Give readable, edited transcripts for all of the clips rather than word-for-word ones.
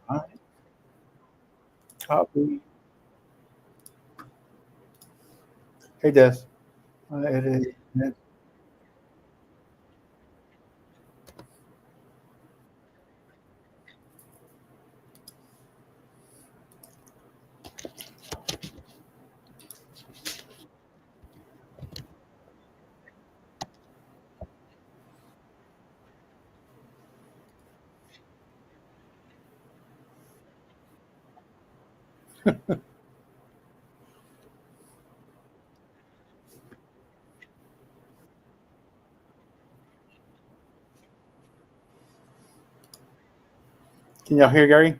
All right. Copy. Hey, Des. It is. Can y'all hear Gary?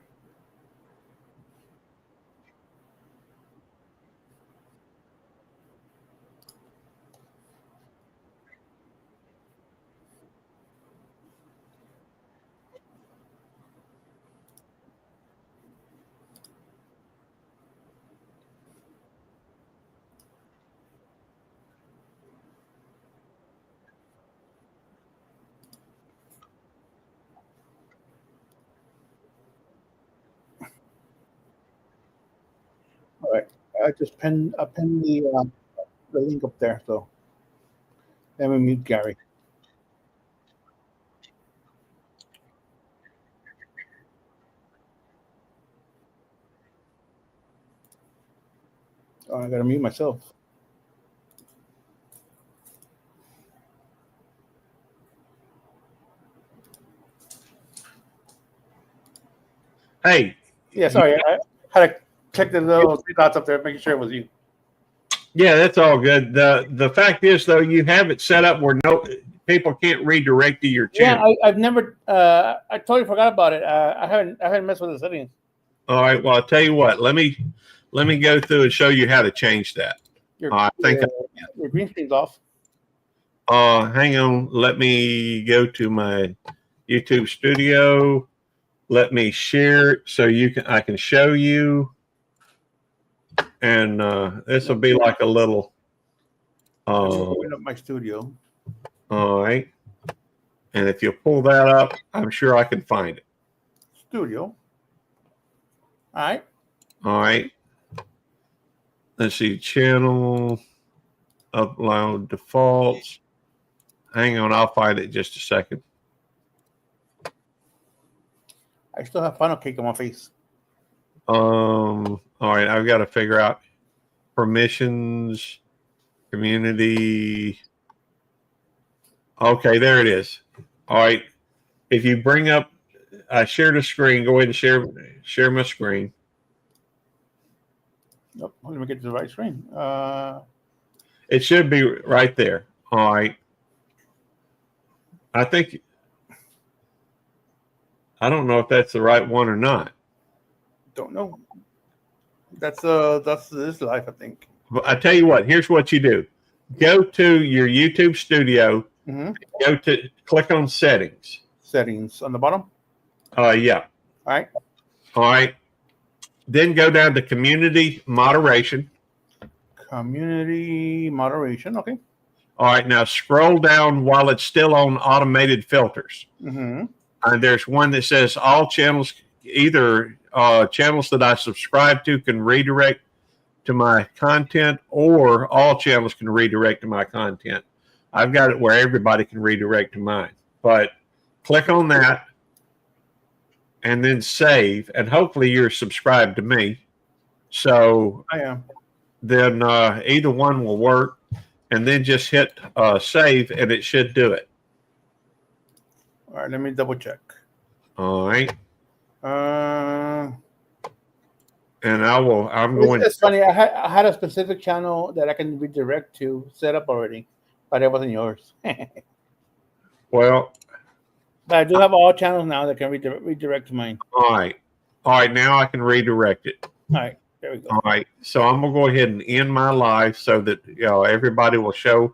All right. I pinned the link up there. So let me mute Gary. Oh, I gotta mute myself. Hey. Yeah, sorry. I had to check the little three dots up there, making sure it was you. Yeah, that's all good. The fact is, though, you have it set up where no people can't redirect to your Yeah, channel. I've never. I totally forgot about it. I haven't messed with the settings. All right. Well, I'll tell you what. Let me go through and show you how to change that. Your I think. your green screen's off. Hang on. Let me go to my YouTube studio. Let me share it so I can show you. And this will be like a little. Open up my studio. All right. And if you pull that up, I'm sure I can find it. Studio. All right. All right. Let's see. Channel. Upload defaults. Hang on. I'll find it in just a second. I still have funnel cake on my face. All right. I've got to figure out permissions, community. Okay. There it is. All right. If you bring up, I shared a screen. Go ahead and share my screen. Nope. Let me get to the right screen. It should be right there. All right. I think I don't know if that's the right one or not. Don't know. That's this life, I think. But I tell you what. Here's what you do: go to your YouTube studio. Mm-hmm. Go to click on settings. Settings on the bottom. Yeah. All right. All right. Then go down to community moderation. Community moderation. Okay. All right. Now scroll down while it's still on automated filters. Mm-hmm. There's one that says all channels, either channels that I subscribe to can redirect to my content, or all channels can redirect to my content. I've got it where everybody can redirect to mine. But click on that and then save, and hopefully you're subscribed to me. So I am. then either one will work, and then just hit save, and it should do it. All right. Let me double check. All right. Uh, And I'm going. It's funny. I had a specific channel that I can redirect to set up already, but it wasn't yours. Well, But I do have all channels now that can redirect to mine. all right. All right. Now I can redirect it. All right. There we go. All right. So I'm gonna go ahead and end my live so that everybody will show.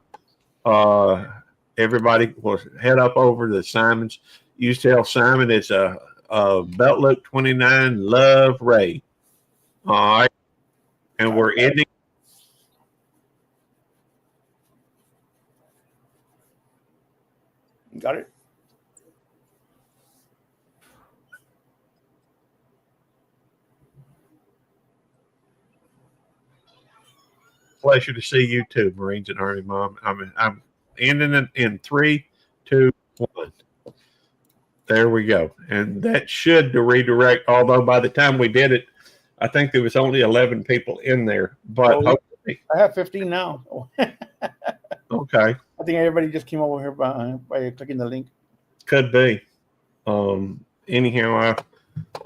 Everybody will head up over to Simon's. You tell Simon it's a Belt Loop 29 Love Ray. All right. And we're ending. Got it. pleasure to see you too, Marines and Army Mom. I'm ending it in 3, 2, 1. There we go. And that should redirect, although by the time we did it, I think there was only 11 people in there. But hopefully, I have 15 now. okay. I think everybody just came over here by clicking the link. Could be. Anyhow,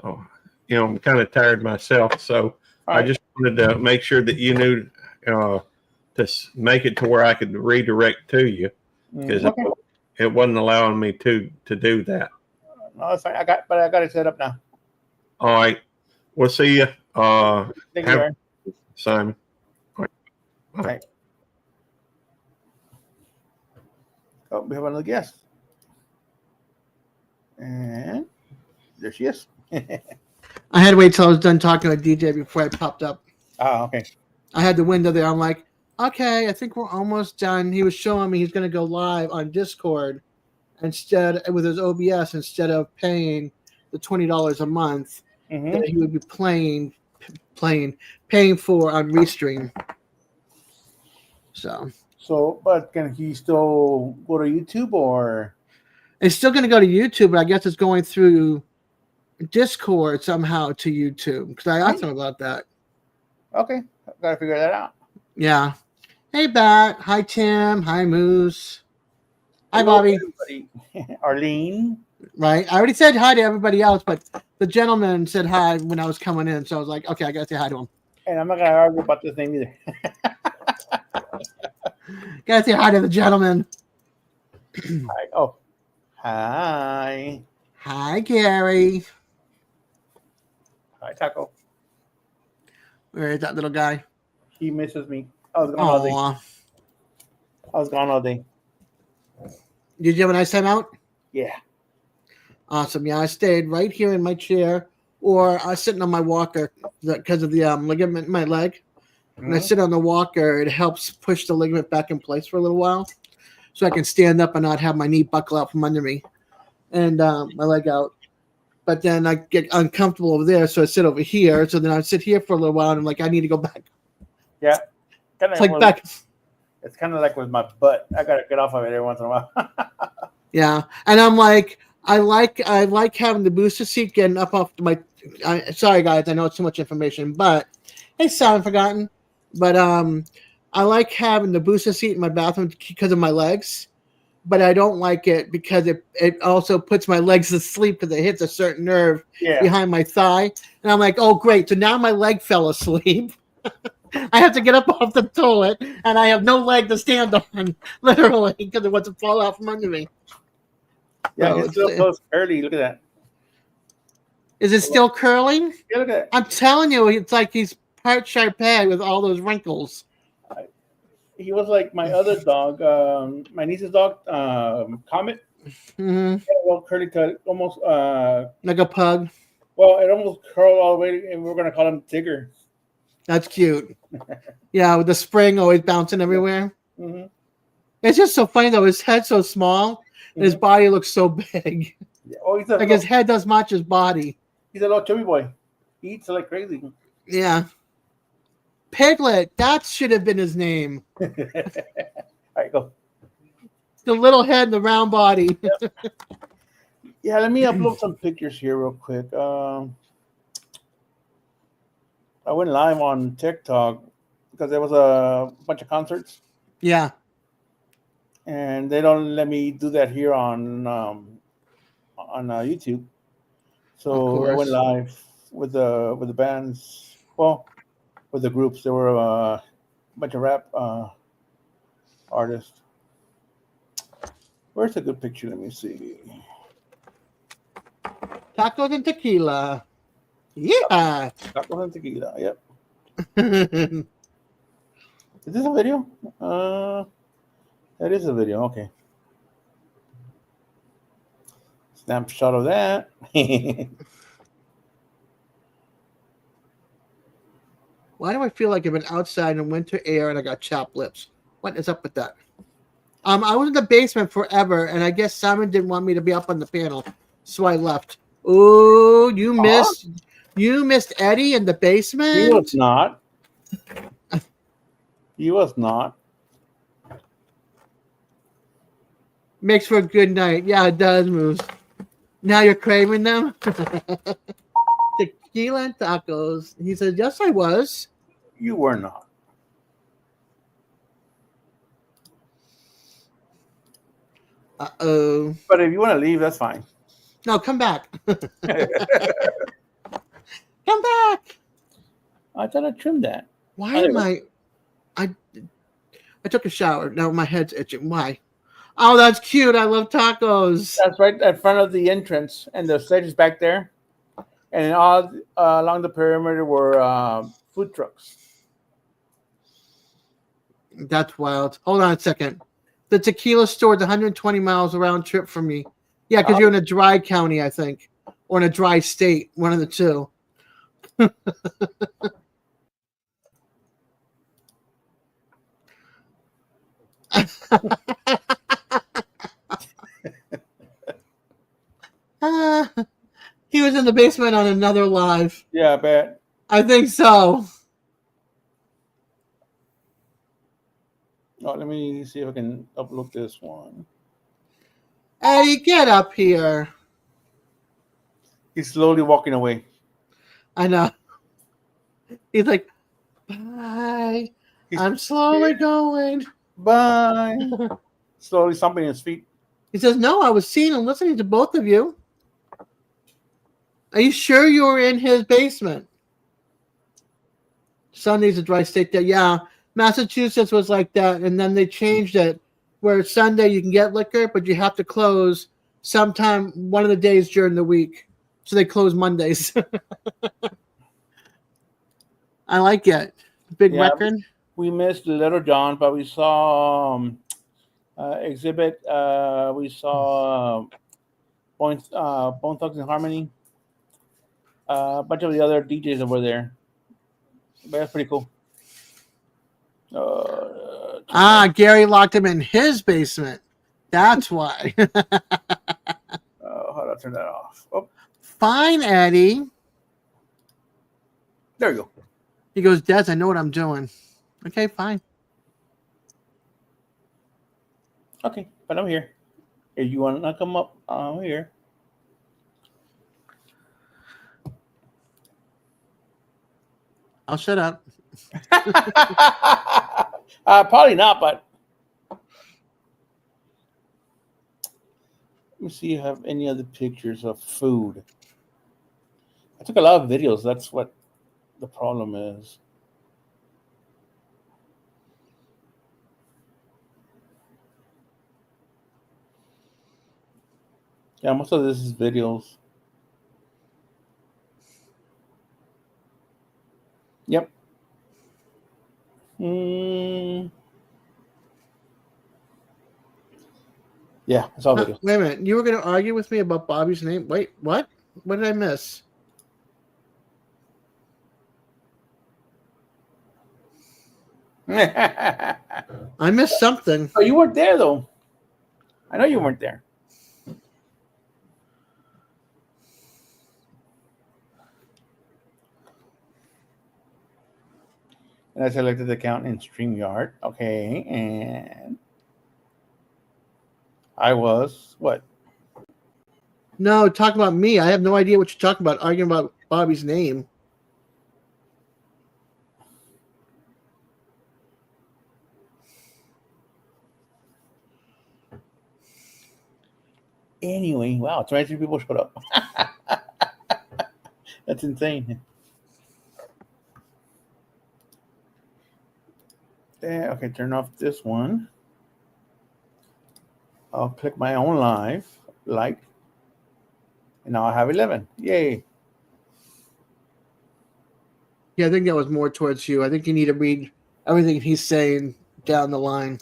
I'm kind of tired myself, so I just wanted to make sure that you knew to make it to where I could redirect to you, because it wasn't allowing me to do that. No, that's fine. I got it set up now. All right, we'll see you. Thank you, Simon. All right. Oh, we have another guest. And there she is. I had to wait till I was done talking to DJ before I popped up. Oh, okay. I had the window there. I'm like, okay, I think we're almost done. He was showing me he's going to go live on Discord instead with his OBS instead of paying the $20 a month that he would be paying for on Restream. So, but can he still go to YouTube, or it's still going to go to YouTube? But I guess it's going through Discord somehow to YouTube, because I asked him about that. Okay, gotta figure that out. Yeah. Hey, Bat. Hi, Tim. Hi, Moose. Hi, Bobby. Arlene. Right. I already said hi to everybody else, but the gentleman said hi when I was coming in, so I was like, okay, I gotta say hi to him. And I'm not gonna argue about this name either. Gotta say hi to the gentleman. Hi. Oh, hi. Hi, Gary. Hi, Taco. Where is that little guy? He misses me. I was gone all day. I was gone all day. Did you have a nice time out? Yeah. Awesome. Yeah, I stayed right here in my chair, or I was sitting on my walker because of the ligament in my leg. When I sit on the walker, it helps push the ligament back in place for a little while, so I can stand up and not have my knee buckle out from under me and my leg out. But then I get uncomfortable over there, so I sit over here. So then I sit here for a little while, and I'm like, I need to go back. Yeah. It's like back. It's kind of like with my butt. I gotta get off of it every once in a while. Yeah, and I'm like, I like having the booster seat getting up off my. Sorry guys, I know it's too much information, but hey, sound forgotten. But I like having the booster seat in my bathroom because of my legs, but I don't like it because it also puts my legs to sleep because it hits a certain nerve behind my thigh, and I'm like, oh great, so now my leg fell asleep. I have to get up off the toilet, and I have no leg to stand on, literally, because it wants to fall out from under me. Yeah, it's still close early. Look at that. Is it still curling? Yeah, look at that. I'm telling you, it's like he's part Shar-Pei with all those wrinkles. He was like my other dog, my niece's dog, Comet. Mm-hmm. Well, curly cut, almost like a pug. Well, it almost curled all the way, and we're gonna call him Tigger. That's cute. Yeah, with the spring always bouncing everywhere. Mm-hmm. It's just so funny though. His head's so small, and his body looks so big. Yeah. Oh, like his head does match his body. He's a little chubby boy. He eats like crazy. Yeah. Piglet. That should have been his name. All right, go. The little head and the round body. Yep. Yeah, let me upload some pictures here real quick. I went live on TikTok because there was a bunch of concerts. Yeah. And they don't let me do that here on YouTube. So I went live with the bands. Well, with the groups. There were a bunch of rap artists. Where's a good picture? Let me see. Tacos and tequila. Yeah. Tacos and tequila. Yep. Is this a video? That is a video. Okay. Snapshot of that. Why do I feel like I've been outside in winter air and I got chapped lips? What is up with that? I was in the basement forever, and I guess Simon didn't want me to be up on the panel, so I left. Oh, you missed Eddie in the basement? No, it's not. He was not. Makes for a good night. Yeah, it does, Moose. Now you're craving them? Tequila and tacos. He said, yes, I was. You were not. Uh-oh. But if you want to leave, that's fine. No, come back. Come back. I thought I trimmed that. Why Oh, there am you I took a shower. Now my head's itching. Why? Oh, that's cute. I love tacos. That's right in front of the entrance, and the stage is back there. And all along the perimeter were food trucks. That's wild. Hold on a second. The tequila store is 120 miles round trip from me. Yeah, because you're in a dry county, I think, or in a dry state, one of the two. He was in the basement on another live. Yeah, I bet. I think so. Oh, let me see if I can upload this one. Eddie, get up here. He's slowly walking away. I know. He's like, bye. He's I'm slowly going. Bye. Slowly stomping his feet. He says, no, I was seeing and listening to both of you. Are you sure you were in his basement? Sunday's a dry state there. Yeah, Massachusetts was like that, and then they changed it where Sunday you can get liquor, but you have to close sometime one of the days during the week. So they close Mondays. I like it. Big record. We missed Little John, but we saw Exhibit. We saw Bone Thugs and Harmony. A bunch of the other DJs that were there. But that's pretty cool. Gary locked him in his basement. That's why. How do I turn that off? Oh, Fine, Eddie. there you go. He goes, Des, I know what I'm doing. Okay, fine. Okay, but I'm here. If you want to come up, I'm here. I'll shut up. Probably not, but let me see if I have any other pictures of food. I took a lot of videos. That's what the problem is. Yeah, most of this is videos. Yep. Yeah, it's all videos. Wait a minute. You were going to argue with me about Bobby's name? Wait, what? What did I miss? I missed something. Oh, you weren't there, though. I know you weren't there. And I selected the account in StreamYard. Okay, and I was what? No, talk about me. I have no idea what you're talking about. Arguing about Bobby's name. Anyway, wow, 23 people showed up. That's insane. Yeah, okay, turn off this one. I'll click my own live, like, and now I have 11. Yay. Yeah, I think that was more towards you. I think you need to read everything he's saying down the line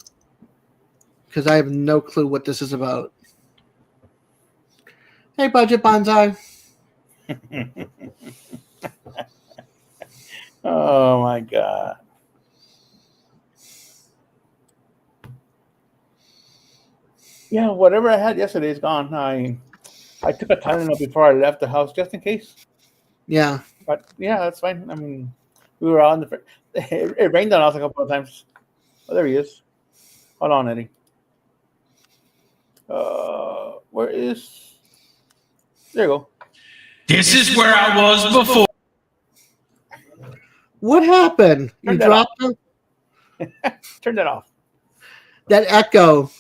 because I have no clue what this is about. Hey, Budget Bonsai. Oh, my God. Yeah, whatever I had yesterday is gone. I took a Tylenol before I left the house just in case. Yeah. But yeah, that's fine. I mean, we were out in the. It rained on us a couple of times. Oh, there he is. Hold on, Eddie. Where is? There you go. This is where I was before. What happened? You Turn that dropped him? Turn that off. That echo.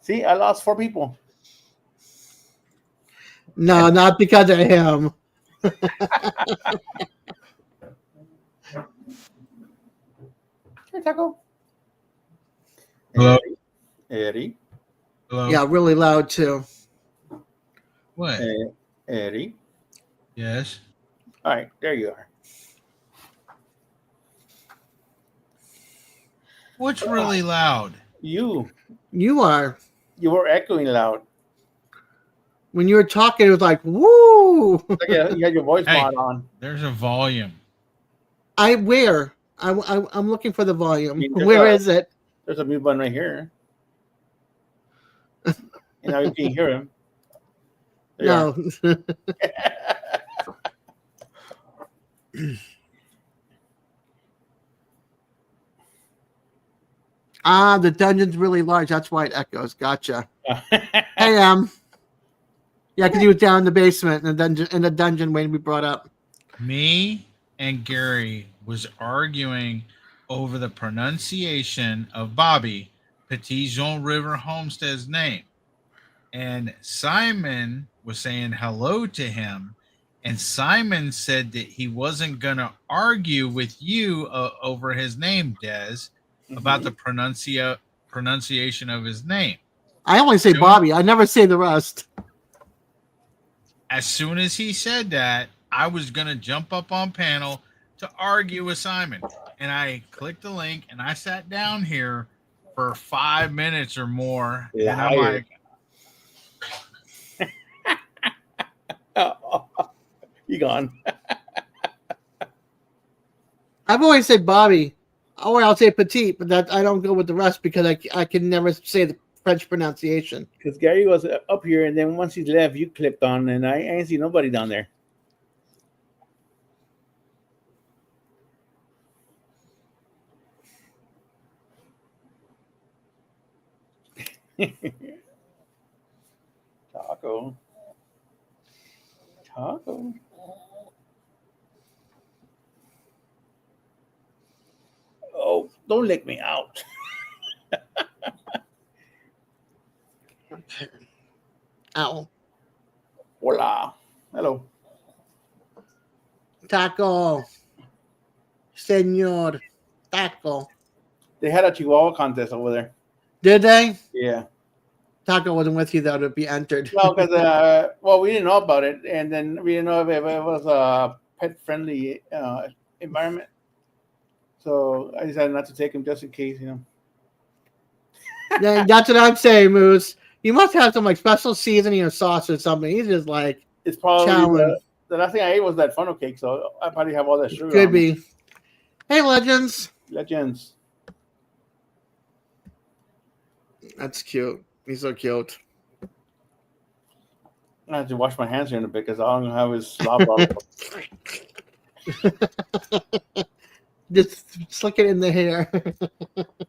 See, I lost 4 people. No, not because of him. Hey, Taco. Hello? Eddie. Hello? Yeah, really loud too. What? Eddie. Yes. All right, there you are. What's really loud? You You are. were echoing loud. When you were talking, it was like, woo! Like you had your voice Hey. mod on. There's a volume. Where? I'm looking for the volume. mean, there's Where a- is it? There's a mute button right here. And now you can hear him. There you No. The dungeon's really large. That's why it echoes. Gotcha. are. Hey, yeah, because he was down in the basement in the dungeon waiting to be brought up. Me and Gary was arguing over the pronunciation of Bobby Petit Jean River Homestead's name. And Simon was saying hello to him. And Simon said that he wasn't going to argue with you over his name, Des, about the pronunciation of his name. I only say Bobby. I never say the rest. As soon as he said that, I was going to jump up on panel to argue with Simon. And I clicked the link and I sat down here for 5 minutes or more. Liar. And I'm like, You gone. I've always said Bobby, or I'll say Petite, but that I don't go with the rest because I can never say the French pronunciation. Because Gary was up here, and then once he left, you clipped on, and I ain't see nobody down there. Taco. Oh, don't lick me out. Ow. Hola. Hello. Taco. Senor. Taco. They had a Chihuahua contest over there. Did they? Yeah. Taco wasn't with you, though, to be entered. No, because we didn't know about it, and then we didn't know if it was a pet-friendly environment. So I decided not to take him just in case, Yeah, that's what I'm saying, Moose. You must have some like special seasoning or sauce or something. He's just like It's probably challenge. the last thing I ate was that funnel cake, so I probably have all that sugar. Could on me. be. Hey, Legends. Legends. That's cute. He's so cute. I have to wash my hands here in a bit because all I'm gonna have is slop. all over. Just slick it in the hair.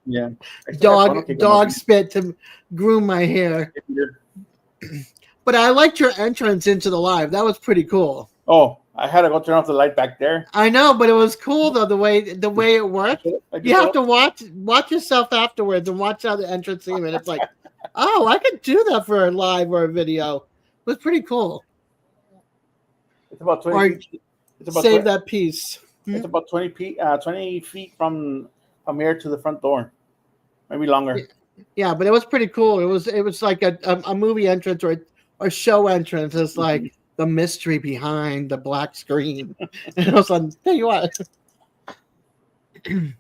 Yeah. I still have funnel cake on my Dog spit to groom my hair. feet. But I liked your entrance into the live. That was pretty cool. Oh, I had to go turn off the light back there. I know, but it was cool though the way it worked. You have to watch yourself afterwards and watch how the entrance came in. It's like, oh, I could do that for a live or a video. It was pretty cool. It's about 20 Or feet. It's about Save 20, that piece. It's about 20 feet from here to the front door, maybe longer. Yeah, but it was pretty cool. It was like a movie entrance or show entrance. It's like the mystery behind the black screen. And I was like, there you are. And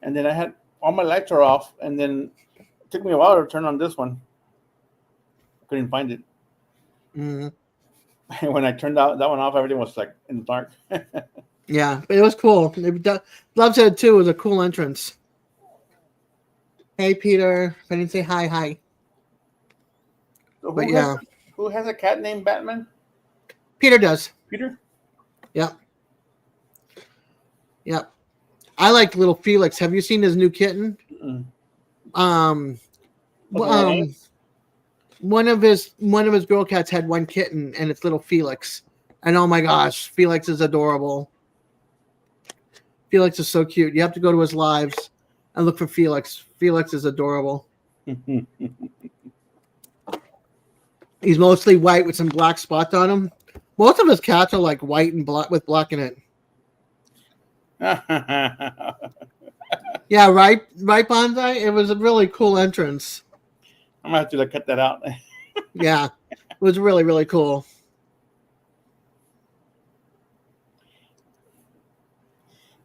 then I had all my lights are off, and then it took me a while to turn on this one. I couldn't find it. Mhm. And when I turned that one off, everything was like in the dark. Yeah, but it was cool. Love said it too. It was a cool entrance. Hey, Peter. I didn't say hi. So But yeah, who has a cat named Batman? Peter does. Peter? Yep. Yep. I like little Felix. Have you seen his new kitten? Mm-mm. Well, Okay. one of his girl cats had one kitten, and it's little Felix. And oh my gosh, Felix is adorable. Felix is so cute. You have to go to his lives and look for Felix. Felix is adorable. He's mostly white with some black spots on him. Most of his cats are like white and black with black in it. Yeah, right, Bonsai. It was a really cool entrance. I'm gonna have to cut that out. Yeah, it was really, really cool.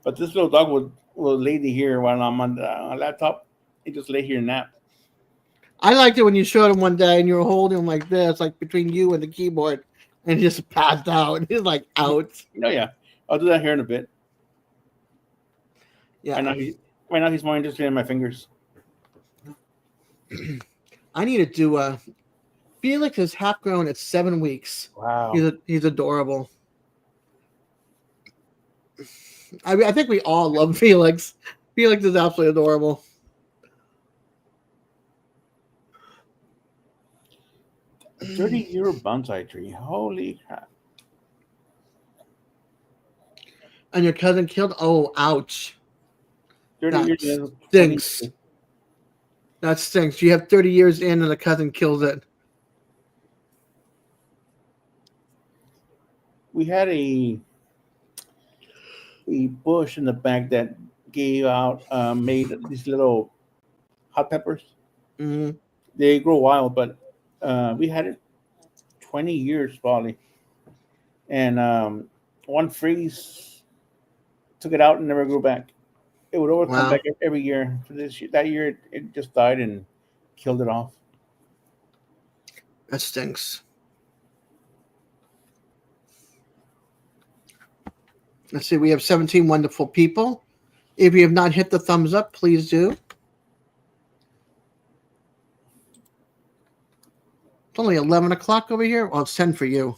But this little dog will lay here while I'm on the laptop. He just lay here and nap. I liked it when you showed him one day and you were holding him like this, like between you and the keyboard, and he just passed out. He's like out. Oh yeah, I'll do that here in a bit. Yeah, Right now he's more interested in my fingers. I need to do a. Felix is half grown at 7 weeks. Wow. He's adorable. I think we all love Felix. Felix is absolutely adorable. A 30-year bonsai tree. Holy crap. And your cousin killed? Oh, ouch. 30 That years. and stinks. 20 That stinks. You have 30 years in and the cousin kills it. We had a bush in the back that gave out, made these little hot peppers. Mm-hmm. They grow wild, but we had it 20 years probably. And one freeze took it out and never grew back. It would always come Wow. back every year. For that year, it just died and killed it off. That stinks. Let's see. We have 17 wonderful people. If you have not hit the thumbs up, please do. It's only 11 o'clock over here. Well, it's 10 for you.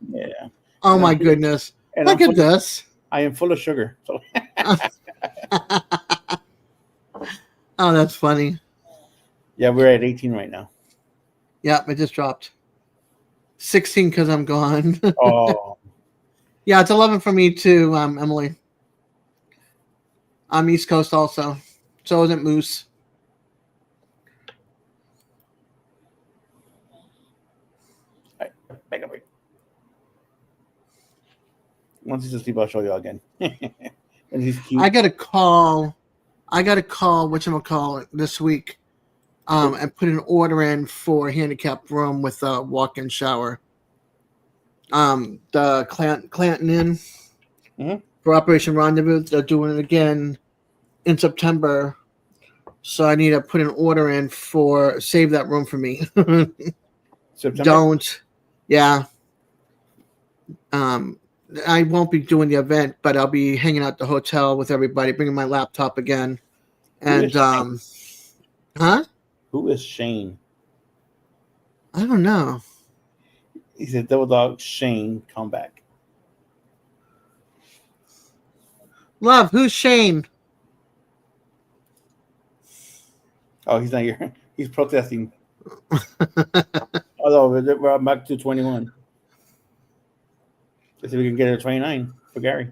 Yeah. Oh, my goodness. And Look at this. I am full of sugar. So Oh, that's funny. yeah, we're at 18 right now. Yep, it just dropped. 16 because I'm gone. Oh, Yeah, it's 11 for me too, Emily. I'm East Coast also. So isn't Moose. back up. Once he's asleep, I'll show you again. And he's cute. I got a call whatchamacallit this week, and put an order in for a handicapped room with a walk-in shower. The Clanton Inn Mhm. for Operation Rendezvous, they're doing it again in September. So I need to put an order in for save that room for me. September. Don't. Yeah. I won't be doing the event, but I'll be hanging out at the hotel with everybody, bringing my laptop again. And huh? Who is Shane? I don't know. He said, "Double Dog Shane, come back." Love, who's Shane? Oh, he's not here. He's protesting. Although we're back to 21. Let's see if we can get a 29 for Gary.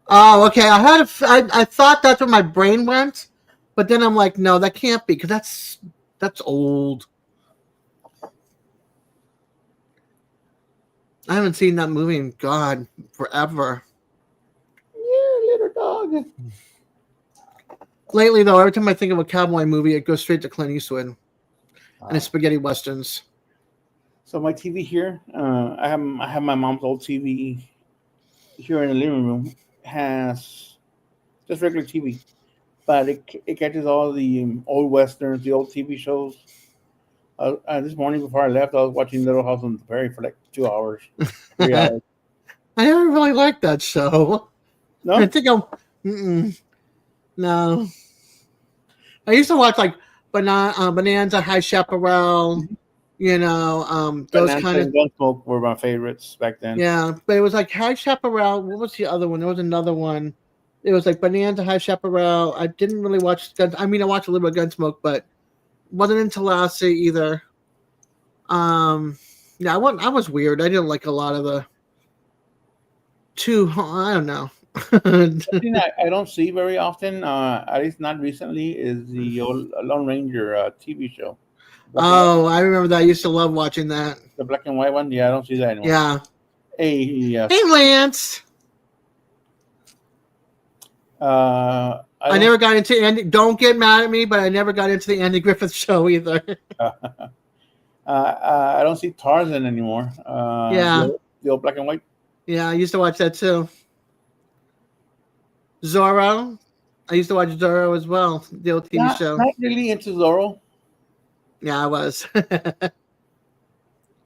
Oh, okay. I thought that's where my brain went, but then I'm like, no, that can't be because that's old. I haven't seen that movie in God forever. Yeah, little dog. Lately, though, every time I think of a cowboy movie, it goes straight to Clint Eastwood and his spaghetti westerns. So my TV here, I have my mom's old TV here in the living room. Has just regular TV, but it catches all the old westerns, the old TV shows. This morning before I left, I was watching Little House on the Prairie for like 2 hours, 3 hours. I never really liked that show. No, I think no. I used to watch like Bonanza, High Chaparral, Those Bonanza kind of and Gunsmoke were my favorites back then. yeah. But it was like High Chaparral. What was the other one? There was another one. It was like Bonanza, High Chaparral. I didn't really watch Guns. I mean, I watched a little bit of Gunsmoke, but wasn't into Lassie either. Yeah, I was weird. I didn't like a lot of the I don't know. Something I don't see very often, at least not recently, is the old Lone Ranger TV show. Oh, I remember that. I used to love watching that. The black and white one. Yeah, I don't see that anymore. Yeah. Hey, Hey, Lance. I never got into Andy. Don't get mad at me, but I never got into the Andy Griffith show either. I don't see Tarzan anymore. Yeah. The old black and white. Yeah, I used to watch that too. Zorro. I used to watch Zorro as well, the old TV show. Not really into Zorro. Yeah, I was.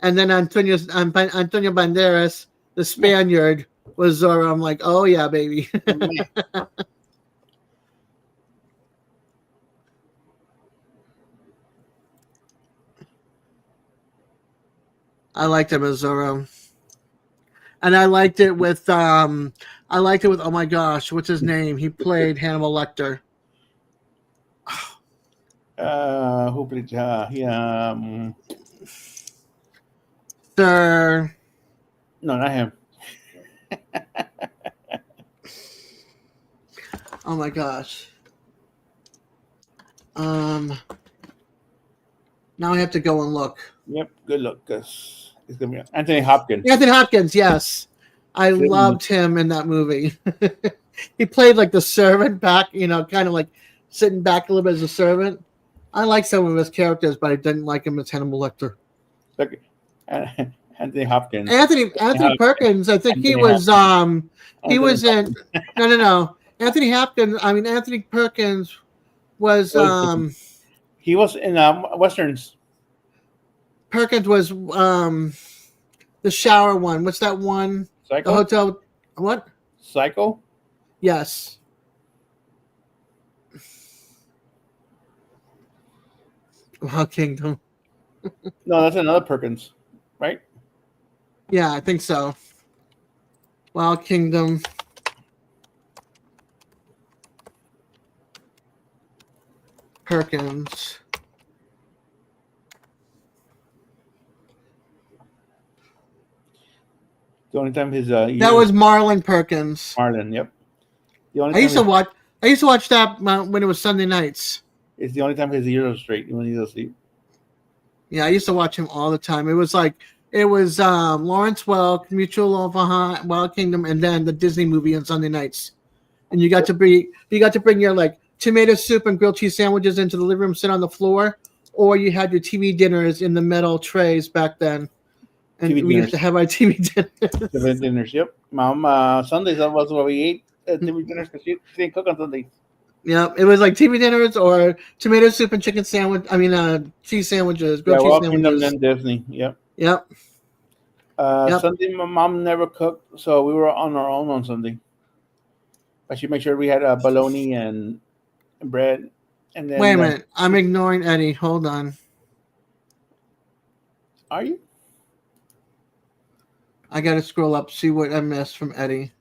And then Antonio Banderas, the Spaniard, was Zorro. I'm like, oh yeah, baby. I liked him as Zorro. And I liked it with oh my gosh, what's his name? He played Hannibal Lecter. Who played? Sir. No, not him. Oh my gosh. Now I have to go and look. Yep, good luck, cause it's gonna be Anthony Hopkins. Anthony Hopkins, yes. I loved him in that movie. He played like the servant back, kind of like sitting back a little bit as a servant. I like some of his characters, but I didn't like him as Hannibal Lecter. Look, Anthony Hopkins. Anthony Perkins, I think he was in no. Anthony Hopkins, Anthony Perkins was he was in Westerns. Perkins was the shower one. What's that one? Psycho? The hotel. What? Psycho? Yes. Wild Kingdom. No, that's another Perkins, right? Yeah, I think so. Wild Kingdom. Perkins. The only time his that was Marlon Perkins. Marlon, yep. The only I used to watch that when it was Sunday nights. It's the only time his ears are straight when he's asleep. Yeah, I used to watch him all the time. It was Lawrence Welk, Mutual of Wild Kingdom, and then the Disney movie on Sunday nights. And you got to bring your like tomato soup and grilled cheese sandwiches into the living room, sit on the floor, or you had your TV dinners in the metal trays back then. And we used to have our TV dinners. TV dinners, yep. Mom, Sundays that was what we ate at TV dinners because she didn't cook on Sundays. Yeah, it was like TV dinners or tomato soup and chicken sandwich. Cheese sandwiches, grilled cheese sandwiches. And Disney, yep. Yep. Sunday, my mom never cooked, so we were on our own on Sunday. But she made sure we had bologna and bread. And then wait a minute, I'm ignoring Eddie. Hold on. Are you? I got to scroll up, see what I missed from Eddie.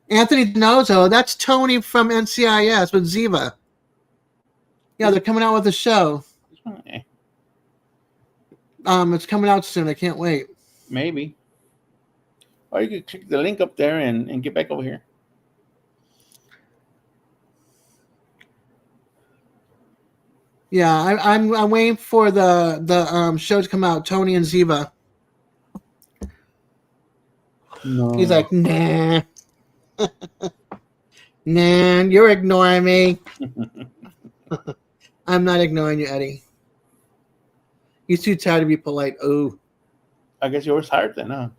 Anthony Donoso, that's Tony from NCIS with Ziva. Yeah, they're coming out with a show. It's coming out soon. I can't wait. Maybe. Or you could click the link up there and get back over here. Yeah, I'm waiting for the show to come out. Tony and Ziva. No. He's like, nah. Nah, you're ignoring me. I'm not ignoring you, Eddie. He's too tired to be polite. Oh. I guess you were tired then, huh?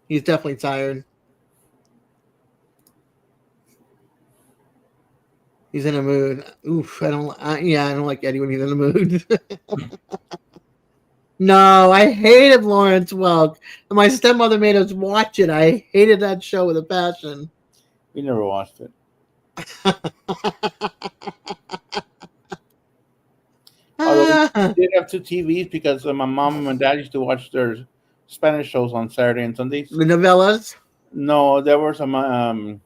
He's definitely tired. He's in a mood. Oof, I don't like Eddie when he's in a mood. No, I hated Lawrence Welk. And my stepmother made us watch it. I hated that show with a passion. We never watched it. did have two TVs because my mom and dad used to watch their Spanish shows on Saturday and Sundays. The novellas. No, there were some.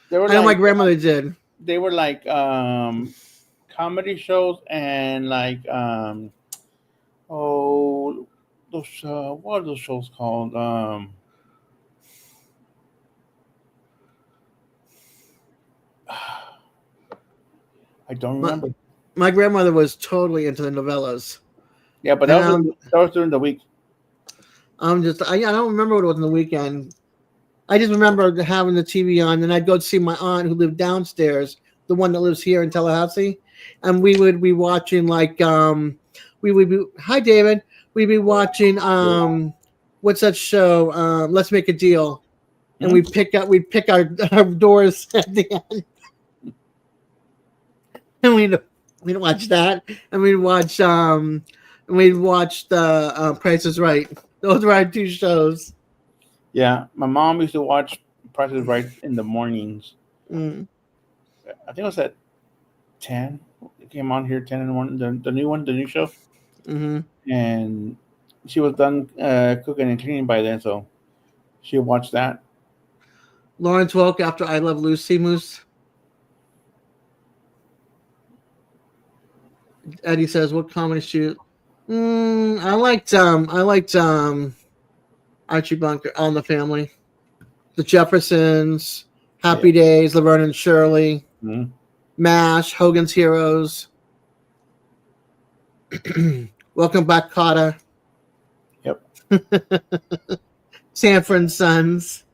They were I know my like grandmother did. they were like comedy shows and like oh those what are those shows called? I don't My, remember. my grandmother was totally into the novellas. Yeah, but And that was during the week. I don't remember what it was on the weekend. I just remember having the TV on, and I'd go see my aunt who lived downstairs, the one that lives here in Tallahassee, and we would be watching we would be hi David, we'd be watching what's that show? Let's Make a Deal, and we'd pick our doors at the end, and we'd watch that, and we'd watch the Price is Right. Those were our two shows. Yeah, my mom used to watch Price is Right in the mornings. Mm. I think it was at 10. It came on here 10 in the morning. The new one, the new show, Mm-hmm. and she was done cooking and cleaning by then, so she watched that. Lawrence Welk after I Love Lucy Moose. Eddie says, "What comedy shoot?" I liked Archie Bunker, All in the Family, The Jeffersons, Happy Days, Laverne and Shirley, Mhm. MASH, Hogan's Heroes. Welcome Back, Kotter. Yep. Sanford and Sons.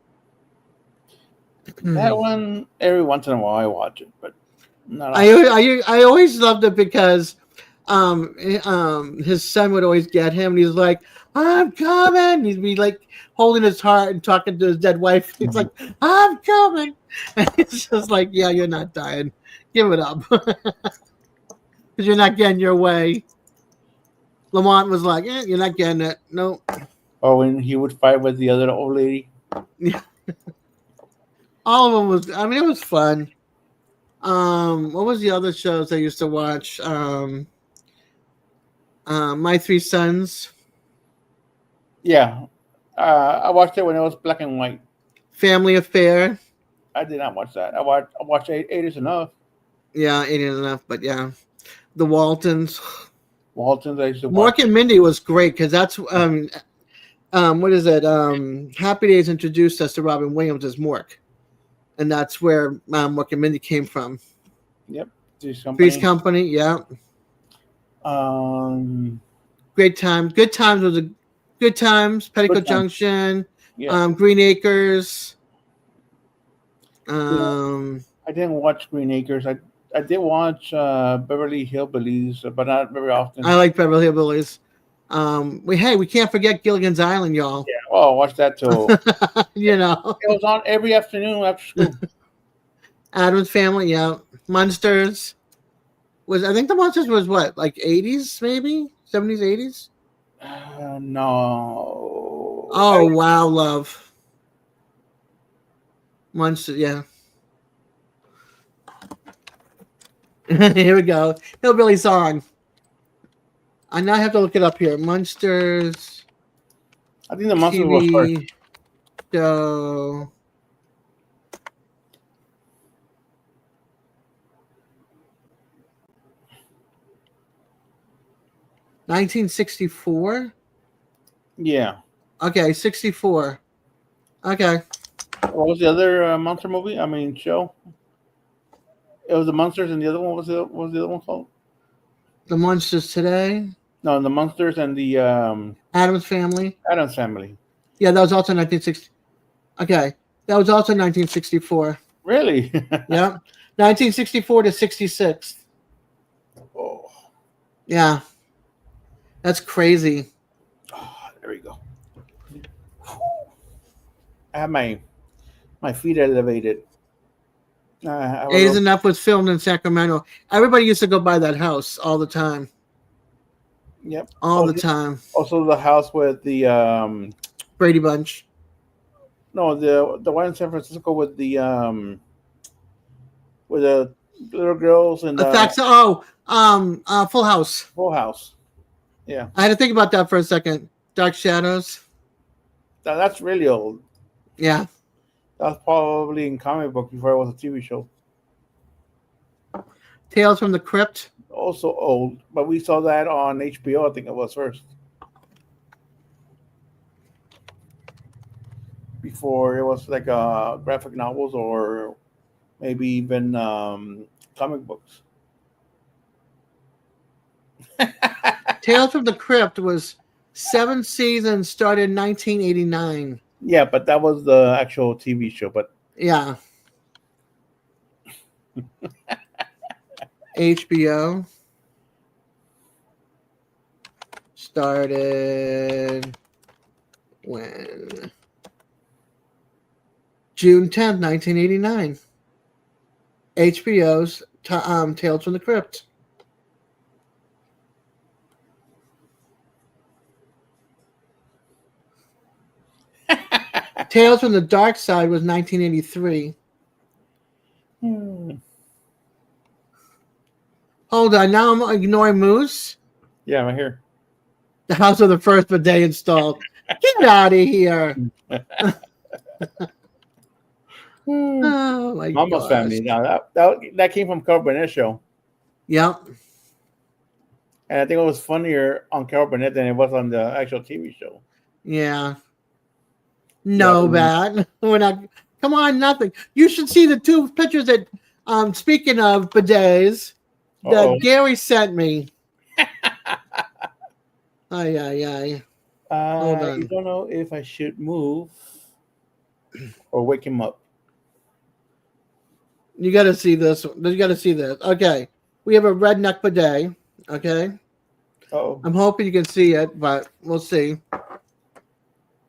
That one, every once in a while, I watch it, but not I often. I always loved it because his son would always get him, and he's like, "I'm coming." He'd be like holding his heart and talking to his dead wife. He's like, "I'm coming," and it's just like, "Yeah, you're not dying. Give it up, because you're not getting your way." Lamont was like, "You're not getting it. No." Or when he would fight with the other old lady. All of them was. I mean, it was fun. What was the other shows I used to watch? My Three Sons, Yeah, I watched it when it was black and white. Family Affair. I did not watch that. I watched Eight is Enough. Yeah, it is enough, but yeah, the Waltons. Waltons, I used to watch. Mork and Mindy was great because that's what is it? Happy Days introduced us to Robin Williams as Mork, and that's where Mork and Mindy came from. Yep. Three's Company, yeah. Great time. Good Times was a Good Times. Petticoat Good Times. Junction. Yeah. Green Acres. I didn't watch Green Acres. I did watch Beverly Hillbillies, but not very often. I like Beverly Hillbillies. We can't forget Gilligan's Island, y'all. Yeah, well, I watched that too. You know, It was on every afternoon after school. Addams Family, yeah. Munsters I think the Munsters was what, like 80s, maybe 70s, 80s. No. Oh wow, love. Munsters, yeah. Here we go. Hillbilly song. I now have to look it up here. Munsters. I think the Munsters was first. TV show. $1964. Yeah. Okay, 64. Okay. What was the other monster movie? I mean, show. It was the Munsters, and the other one what was the other one called? The Monsters Today. No, the Munsters and the Addams Family. Addams Family. Yeah, that was also 1960. Okay, that was also 1964. Really? Yeah, 1964 to 66. Oh. Yeah, that's crazy. Oh, there we go. I have my feet elevated. It is Enough was filmed in Sacramento. Everybody used to go by that house all the time. Yep. All the time. Also, the house with the Brady Bunch. no, the one in San Francisco with the little girls and Effects. Full House. Full House. Yeah, I had to think about that for a second. Dark Shadows. that's really old. Yeah. That's probably in comic book before it was a TV show. Tales from the Crypt. Also old, but we saw that on HBO. I think it was first. Before it was like graphic novels or maybe even comic books. Tales from the Crypt was 7 seasons, started in 1989. Yeah, but that was the actual TV show. But Yeah. HBO started when? June 10th, 1989. HBO's Tales from the Crypt. Tales from the Dark Side was 1983. Hold on, now I'm ignoring Moose. Yeah, right here. The House of the First Bidet installed. Get out of here. Oh my Mama's gosh. Family. Now that came from Carol Burnett show, Yep. and I think it was funnier on Carol Burnett than it was on the actual TV show. Yeah. No, Yeah. Matt. We're not. Come on, nothing. You should see the 2 pictures that, speaking of bidets, that Uh-oh. Gary sent me. Ay. Hold I on. don't know if I should move or wake him up. You got to see this. You got to see this. Okay. We have a redneck bidet. Okay. Oh, I'm hoping you can see it, but we'll see.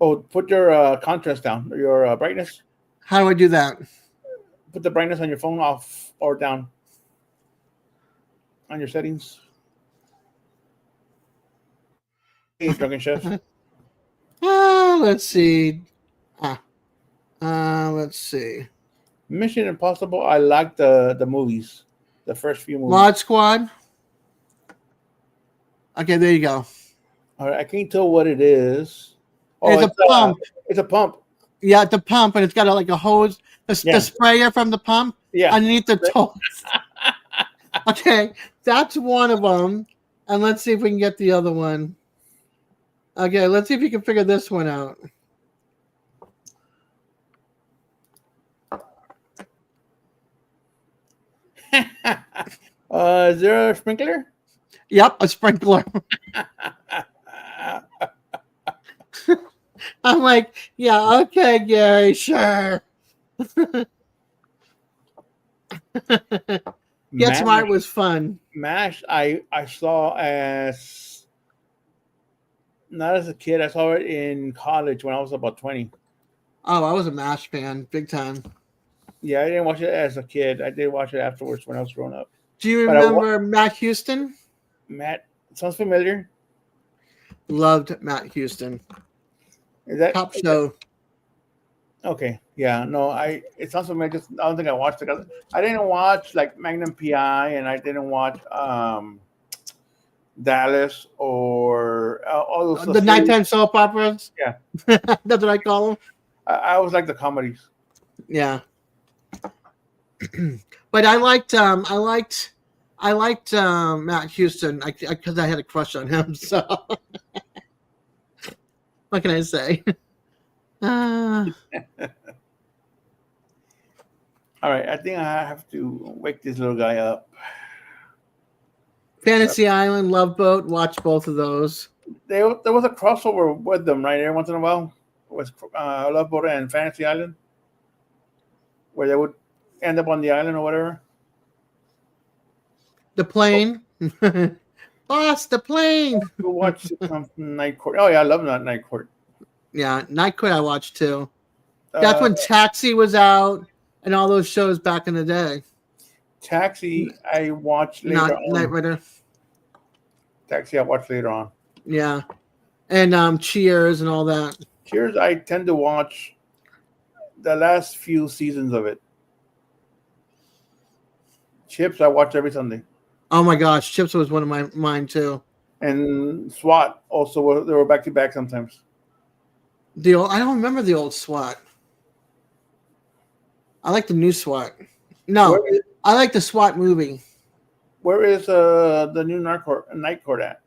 oh, put your contrast down, or your brightness. How do I do that? Put the brightness on your phone off or down on your settings. Hey, Drunken Chef. Let's see. Let's see. Mission Impossible. I like the movies, the first few movies. Mod Squad. Okay, there you go. All right, I can't tell what it is. It's a pump. It's a pump. Yeah, the pump, and it's got like a hose, the Yeah. sprayer from the pump Yeah. underneath the toes. Okay, that's one of them. And let's see if we can get the other one. Okay, let's see if you can figure this one out. Is there a sprinkler? Yep, a sprinkler. I'm like, yeah, okay, Gary, sure. Get Smart was fun. MASH, I saw as not as a kid. I saw it in college when I was about 20. Oh, I was a MASH fan, big time. Yeah, I didn't watch it as a kid. I did watch it afterwards when I was growing up. Do you But I remember Matt Houston? Matt, sounds familiar. Loved Matt Houston. Is that Top show. Okay, yeah, no, it sounds familiar. Just, I don't think I watched it. I didn't watch like Magnum PI, and I didn't watch Dallas or all those. The nighttime soap operas. Yeah. That's what I call them. I always like the comedies. Yeah. But I liked Matt Houston because I had a crush on him. So what can I say? All right, I think I have to wake this little guy up. Fantasy Island, Love Boat. Watch both of those. There was a crossover with them, right? Every once in a while, it was Love Boat and Fantasy Island, where they would end up on the island or whatever. The Plane. Boss, the Plane. Who watched Night Court? Oh yeah, I love that Night Court. Yeah, Night Court I watched too. That's when Taxi was out and all those shows back in the day. Taxi I watched later Not on. Knight Rider. Taxi I watched later on. Yeah. And Cheers and all that. Cheers I tend to watch the last few seasons of it. Chips, I watch every Sunday. Oh my gosh, Chips was one of mine too. And SWAT also, they were back to back sometimes. I don't remember the old SWAT. I like the new SWAT. No, I like the SWAT movie. Where is the new Night Court at?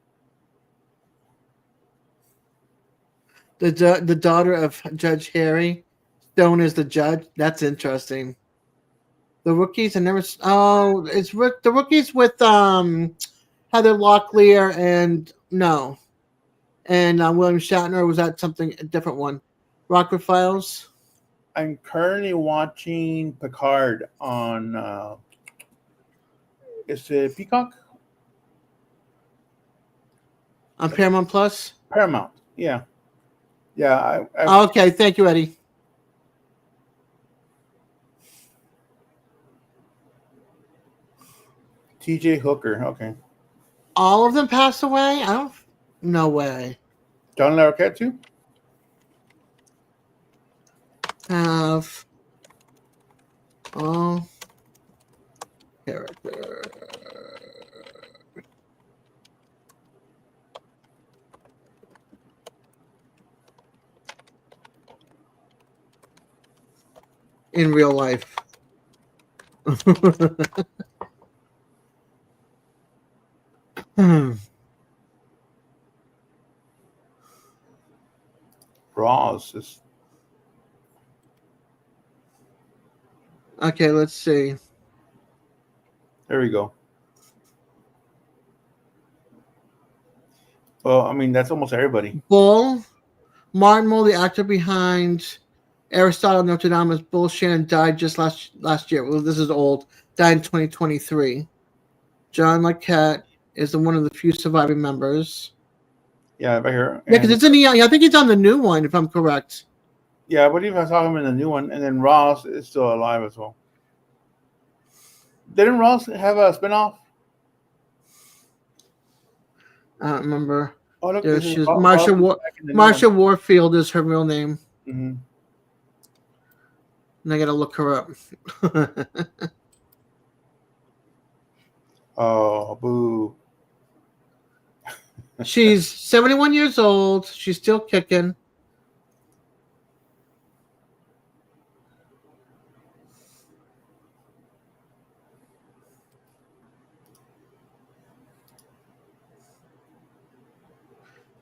The daughter of Judge Harry Stone is the judge. That's interesting. The Rookies. I never. Oh, it's the Rookies with Heather Locklear and William Shatner. Or was that a different one? Rockford Files. I'm currently watching Picard on. Is it Peacock? On Paramount Plus. Paramount. Yeah. Yeah. Okay, thank you, Eddie. T.J. Hooker. Okay. All of them passed away? No way. John Larroquette too? Have all character. In real life. Ross is. Okay, let's see. There we go. Well, I mean, that's almost everybody. Bull. Martin Mull, the actor behind Aristotle Notre Dame's Bull Shannon, died just last year. Well, this is old. Died in 2023. John Larroquette is one of the few surviving members. Yeah, right here. Yeah, because I think he's on the new one, if I'm correct. Yeah, I believe I saw him in the new one. And then Ross is still alive as well. Didn't Ross have a spinoff? I don't remember. Oh, look, There this is she is. Ross back in the new Marsha one. Warfield is her real name. Mm-hmm. And I got to look her up. Oh, boo. She's 71 years old. She's still kicking.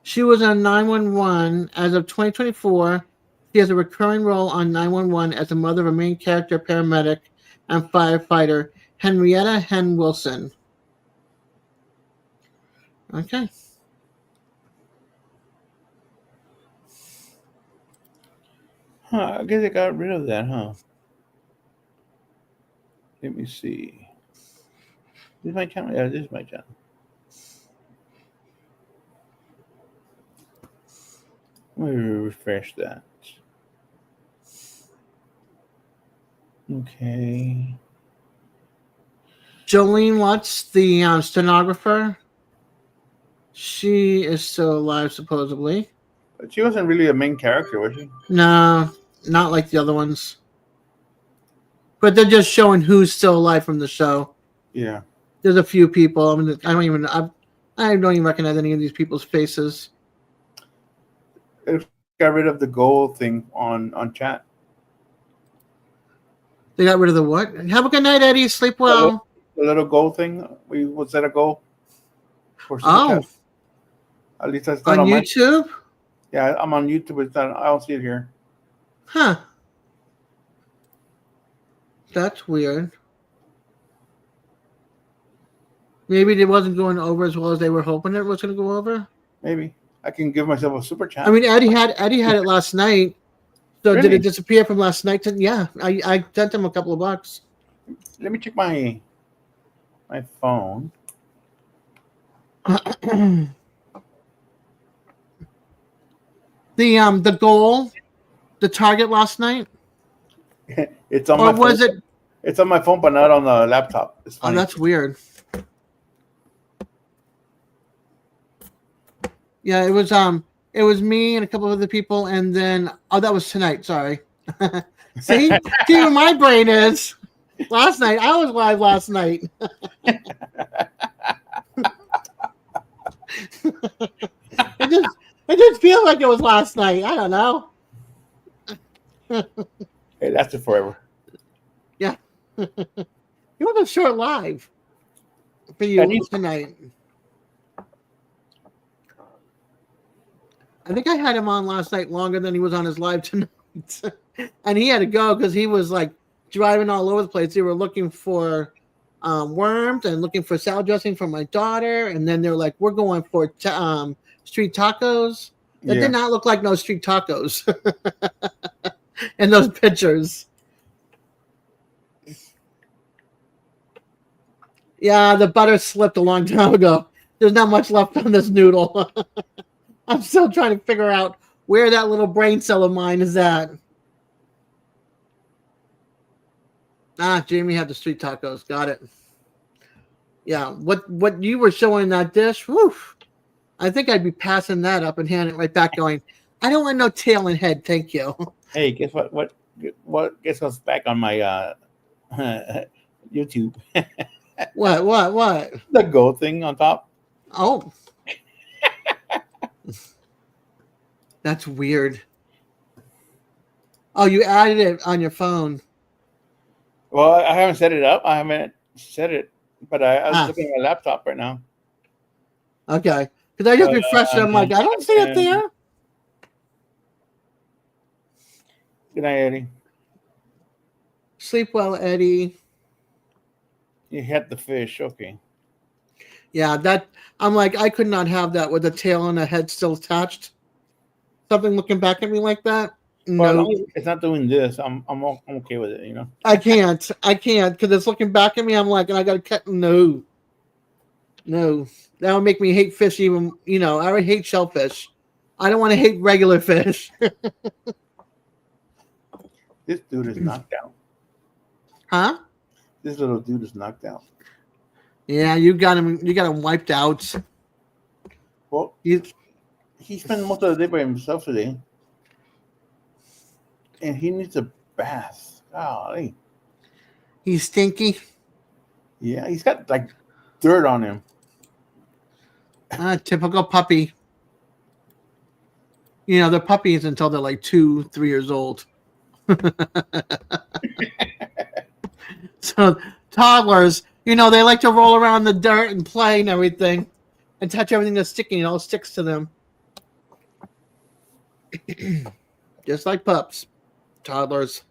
She was on 911. As of 2024, she has a recurring role on 911 as a mother of a main character paramedic and firefighter, Henrietta Hen Wilson. Okay. Huh, I guess they got rid of that, huh? Let me see. This is my channel? Yeah, this is my channel. Let me refresh that. Okay. Jolene Watts, the stenographer. She is still alive, supposedly. But she wasn't really a main character, was she? No, not like the other ones. But they're just showing who's still alive from the show. Yeah. There's a few people. I mean, I don't even recognize any of these people's faces. It got rid of the gold thing on chat. They got rid of the what? Have a good night, Eddie. Sleep well. The little gold thing. Was that a goal? For Oh. Chat? At least that's not On on YouTube? Yeah, I'm on YouTube. It's not, I don't see it here. Huh. That's weird. Maybe it wasn't going over as well as they were hoping it was going to go over. Maybe I can give myself a super chat. I mean, Eddie had it last night. So Really? did it disappear from last night? Yeah, I sent him a couple of bucks. Let me check my phone. The goal, the target last night, It's on or my was phone. it? It's on my phone, but not on the laptop. It's Oh, funny. that's weird. Yeah, it was me and a couple of other people, and then that was tonight. Sorry. See where my brain is. Last night. I was live last night. It just feels like it was last night. I don't know. It lasted forever. It was a short live for you And he's- tonight. I think I had him on last night longer than he was on his live tonight. And he had to go because he was like driving all over the place. They were looking for worms and looking for salad dressing for my daughter. And then they're like, we're going for street tacos. That Yeah. did not look like no street tacos in those pictures. Yeah, the butter slipped a long time ago. There's not much left on this noodle. I'm still trying to figure out where that little brain cell of mine is at. Jamie had the street tacos. Got it. Yeah, what you were showing that dish, woof. I think I'd be passing that up and handing it right back going, I don't want no tail and head, thank you. Hey, guess what? What gets us back on my YouTube? What? The gold thing on top. Oh. That's weird. Oh, you added it on your phone. Well, I haven't set it up. I haven't set it, but I was Ah. looking at my laptop right now. Okay. Because I just refreshed it. I'm like, I don't see it there. Good night, Eddie. Sleep well, Eddie. You had the fish. Okay. Yeah, that I'm like, I could not have that with a tail and a head still attached. Something looking back at me like that. Well, as No, long as it's not doing this. I'm okay with it. You know. I can't because it's looking back at me. I'm like, and I got to cut. No, that would make me hate fish. Even I would hate shellfish. I don't want to hate regular fish. This dude is knocked out. Huh? This little dude is knocked out. Yeah, you got him. You got him wiped out. Well, You, he spent most of the day by himself today, and he needs a bath. Golly. he's stinky. Yeah, he's got like dirt on him. Typical puppy. They're puppies until they're like 2-3 years old. So toddlers, they like to roll around in the dirt and play and everything and touch everything that's sticking. It all sticks to them. Just like pups, toddlers.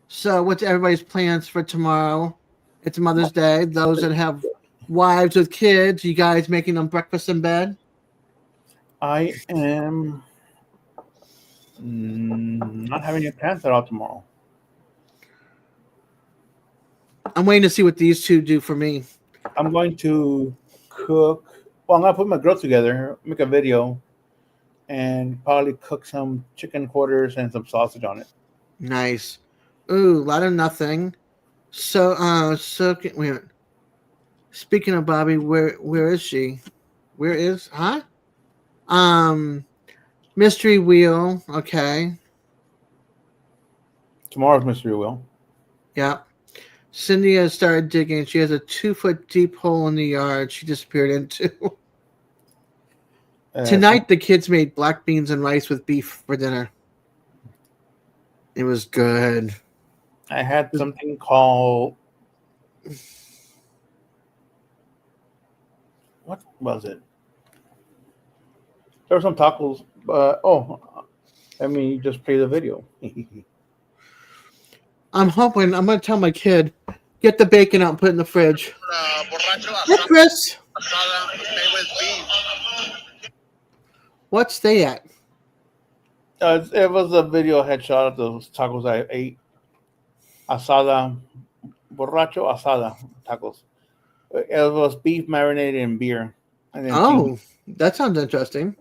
So what's everybody's plans for tomorrow? It's Mother's Day. Those that have wives with kids, you guys making them breakfast in bed? I am not having any plans at all tomorrow. I'm waiting to see what these two do for me. I'm going to cook. Well, I'm gonna put my girls together, make a video, and probably cook some chicken quarters and some sausage on it. Nice. Ooh, a lot of nothing. So wait a minute. Speaking of Bobby, where is she? Where is Mystery Wheel. Okay. Tomorrow's mystery wheel. Yeah. Cindy has started digging. She has a 2-foot deep hole in the yard she disappeared into. Tonight, the kids made black beans and rice with beef for dinner. It was good. I had something called, what was it? There were some tacos. Let me just play the video. I'm hoping I'm going to tell my kid, get the bacon out and put it in the fridge. Hey, Chris. What's they at? It was a video headshot of those tacos I ate. Asada, borracho asada tacos. It was beef marinated in beer. And then Oh, cheese. that sounds interesting.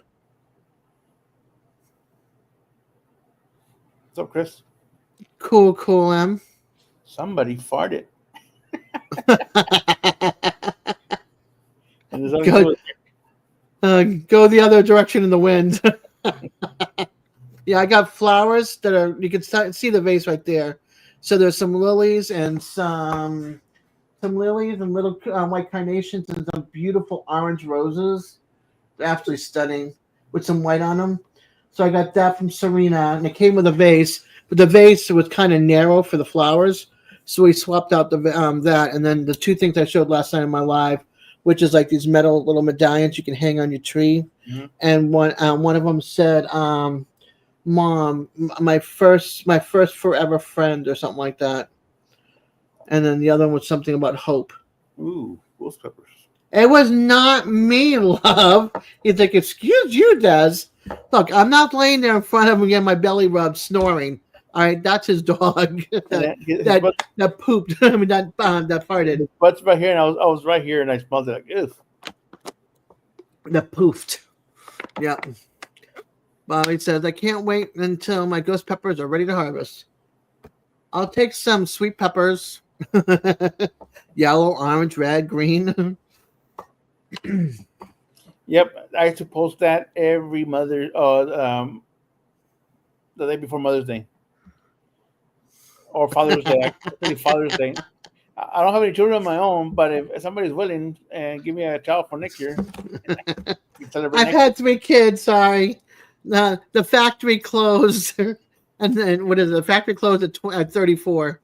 What's up, Chris? Cool, M. Somebody farted. And there's only Good. two- Go the other direction in the wind. Yeah, I got flowers that are. You can see the vase right there. So there's some lilies and some lilies and little white carnations and some beautiful orange roses. They're absolutely stunning with some white on them. So I got that from Serena, and it came with a vase. But the vase was kind of narrow for the flowers, so we swapped out the that. And then the two things I showed last night in my live, which is like these metal little medallions you can hang on your tree, and one of them said, "Mom, my first forever friend," or something like that. And then the other one was something about hope. Ooh, ghost peppers. It was not me, love. He's like, "Excuse you, Des. Look, I'm not laying there in front of him getting my belly rubbed, snoring. All right, that's his dog that pooped. I mean, that farted. His butt's right here, and I was right here, and I smelled it like, ew. That poofed. Yeah. Bobby says, I can't wait until my ghost peppers are ready to harvest. I'll take some sweet peppers. Yellow, orange, red, green. Yep, I used to post that every the day before Mother's Day or Father's Day. Actually, Father's Day. I don't have any children of my own, but if somebody's willing and give me a child for next year, I've had 3 kids. Sorry, the factory closed, and then what is it? The factory closed at 34.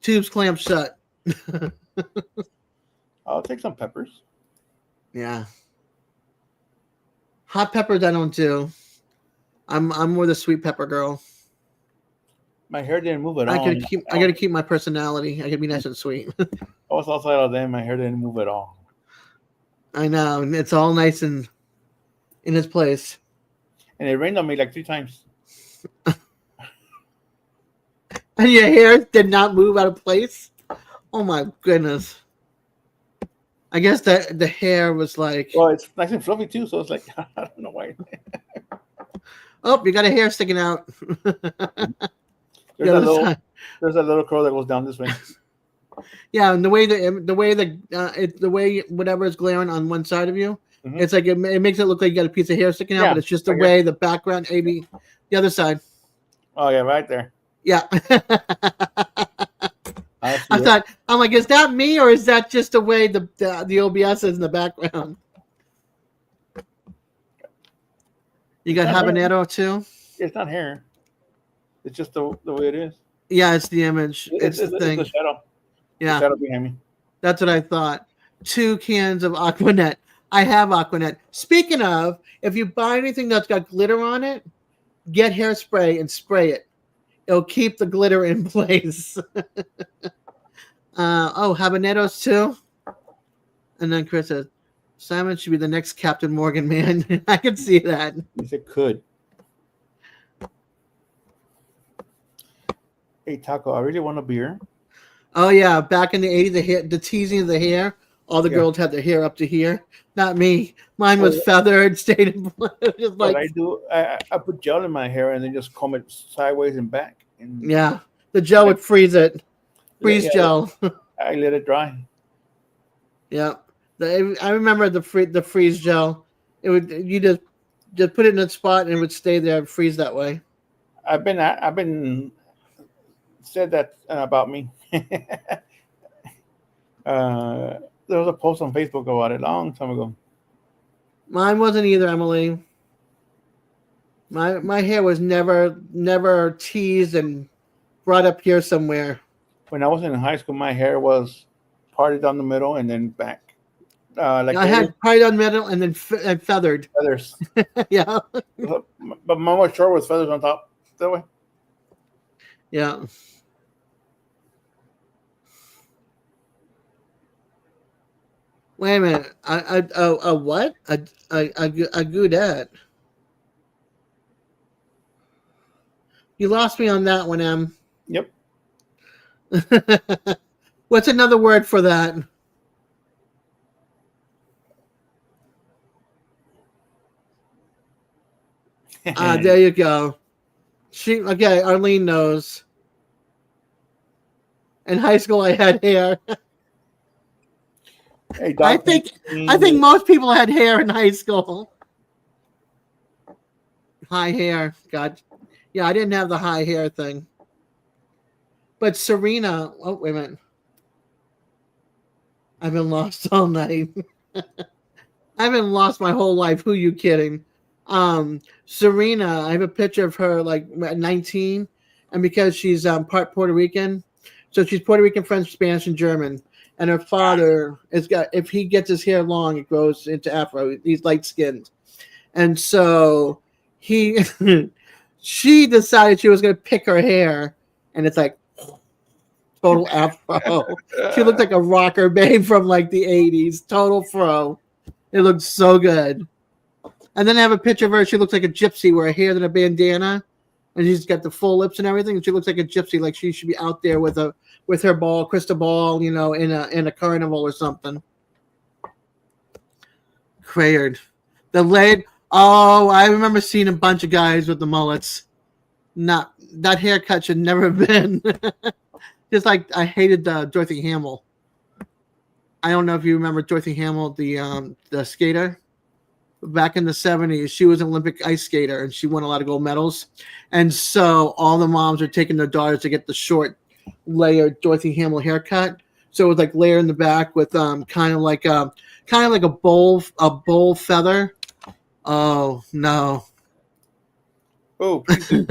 Tubes clamped shut. I'll take some peppers. Yeah. Hot peppers I don't do. I'm more the sweet pepper girl. My hair didn't move at all. I gotta keep my personality. I gotta be nice and sweet. I was outside all day. My hair didn't move at all. I know. And it's all nice and in its place. And it rained on me like 3 times. And your hair did not move out of place? Oh my goodness. I guess that the hair was like... Well, it's nice and fluffy too, so it's like, I don't know why. Oh, you got a hair sticking out. There's a little curl that goes down this way. Yeah, and the way whatever is glaring on one side of you, it's like it makes it look like you got a piece of hair sticking out, but it's just the way the background, maybe the other side. Oh yeah, right there. Yeah. I'm like, is that me or is that just the way the OBS is in the background? You got habanero too? It's not hair. It's just the way it is. Yeah, it's the image. It's the thing. It's the shadow. Yeah. The shadow behind me. That's what I thought. 2 cans of Aquanet. I have Aquanet. Speaking of, if you buy anything that's got glitter on it, get hairspray and spray it. It'll keep the glitter in place. Habaneros too. And then Chris says, Simon should be the next Captain Morgan, man. I can see that. He said could. Hey, Taco, I really want a beer. Oh, yeah. Back in the 80s, the teasing of the hair, all the girls had their hair up to here. Not me. Mine was feathered, stayed in just like, I put gel in my hair and then just comb it sideways and back. And yeah. The gel would freeze it. Freeze gel. I let it dry. Yeah. I remember the freeze gel. It would you just put it in a spot and it would stay there and freeze that way. I've been said that about me. There was a post on Facebook about it a long time ago. Mine wasn't either, Emily. My hair was never teased and brought up here somewhere. When I was in high school, my hair was parted down the middle and then back. I had parted down the middle and then feathered. Feathers. Yeah. But mine was short with feathers on top. That way. Yeah. Wait a minute. A what? A goudette. You lost me on that one, Em. Yep. What's another word for that? There you go. Arlene knows. In high school, I had hair. Hey, I think most people had hair in high school. high hair. God, yeah, I didn't have the high hair thing. But Serena, oh wait a minute, I've been lost all night. I've been lost my whole life. Who you kidding? Serena, I have a picture of her like at 19, and because she's part Puerto Rican, so she's Puerto Rican, French, Spanish, and German. And her father is got, if he gets his hair long, it grows into afro. He's light skinned, and so she decided she was going to pick her hair, and it's like total afro. She looked like a rocker babe from like the 80s, total fro. It looked so good. And then I have a picture of her. She looks like a gypsy, with her hair in a bandana, and she's got the full lips and everything. And she looks like a gypsy, like she should be out there with her ball, crystal ball, you know, in a carnival or something. Crayard, the laid. Oh, I remember seeing a bunch of guys with the mullets. Not that haircut should never have been. Just like I hated Dorothy Hamill. I don't know if you remember Dorothy Hamill, the skater. Back in the 70s, she was an Olympic ice skater, and she won a lot of gold medals. And so all the moms are taking their daughters to get the short, layered Dorothy Hamill haircut. So it was like layer in the back with kind of like a bowl feather. Oh no! Oh, please do.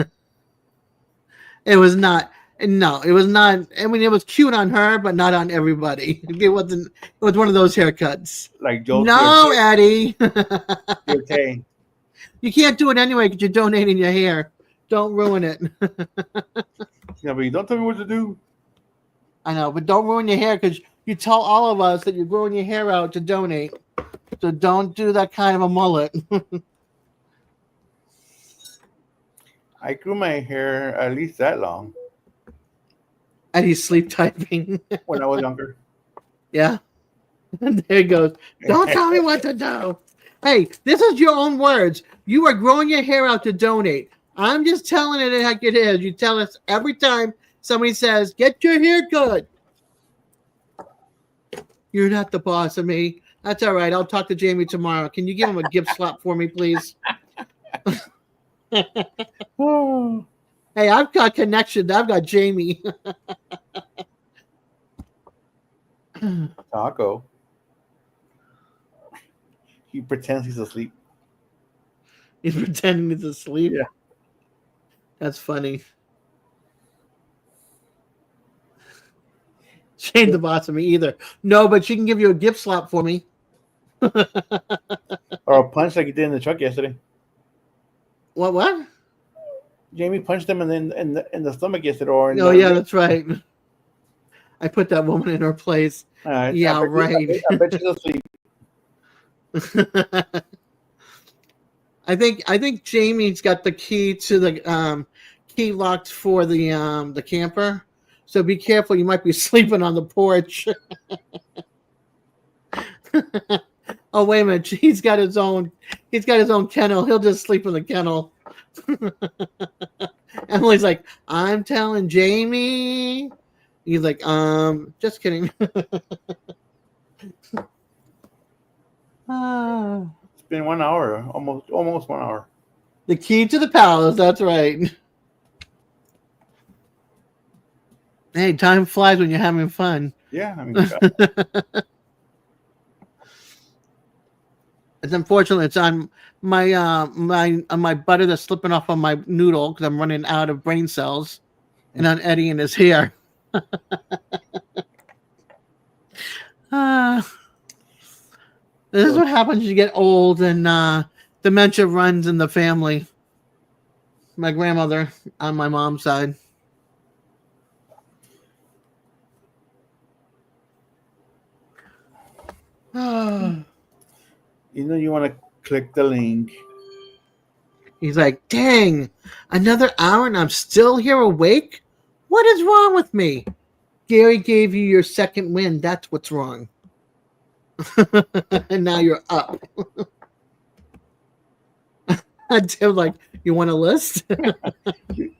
It was not. No, it was not. I mean, it was cute on her, but not on everybody. It wasn't. It was one of those haircuts. Like Joe. No, Eddie. Okay. You can't do it anyway because you're donating your hair. Don't ruin it. Yeah, but you don't tell me what to do. I know, but don't ruin your hair because you tell all of us that you're growing your hair out to donate. So don't do that kind of a mullet. I grew my hair at least that long And he's sleep typing. when I was younger. Yeah. And there he goes. Don't tell me what to do. Hey, this is your own words. You are growing your hair out to donate. I'm just telling it like it is. You tell us every time somebody says, get your hair cut. You're not the boss of me. That's all right. I'll talk to Jamie tomorrow. Can you give him a gift slap for me, please? Oh. Hey, I've got connection. I've got Jamie. Taco. He pretends he's asleep. He's pretending he's asleep. Yeah. That's funny. She ain't the boss of me either. No, but she can give you a gift slap for me. Or a punch like he did in the truck yesterday. What? Jamie punched him in the stomach yesterday. Or in Oh, the, yeah, that's right. I put that woman in her place. Yeah, right. I bet she's asleep. I think Jamie's got the key to the key locked for the camper. So be careful. You might be sleeping on the porch. Oh, wait a minute. He's got his own kennel. He'll just sleep in the kennel. Emily's like, I'm telling Jamie. He's like, just kidding. It's been 1 hour, almost 1 hour. The key to the palace. That's right. Hey, time flies when you're having fun. Yeah, I mean, It's unfortunate. It's on my butter that's slipping off on my noodle because I'm running out of brain cells, and on Eddie and his hair. This is what happens when you get old and dementia runs in the family. My grandmother on my mom's side. you know, you want to click the link. He's like, dang, another hour and I'm still here awake? What is wrong with me? Gary gave you your second win. That's what's wrong. And now you're up. Tim, like, you want a list?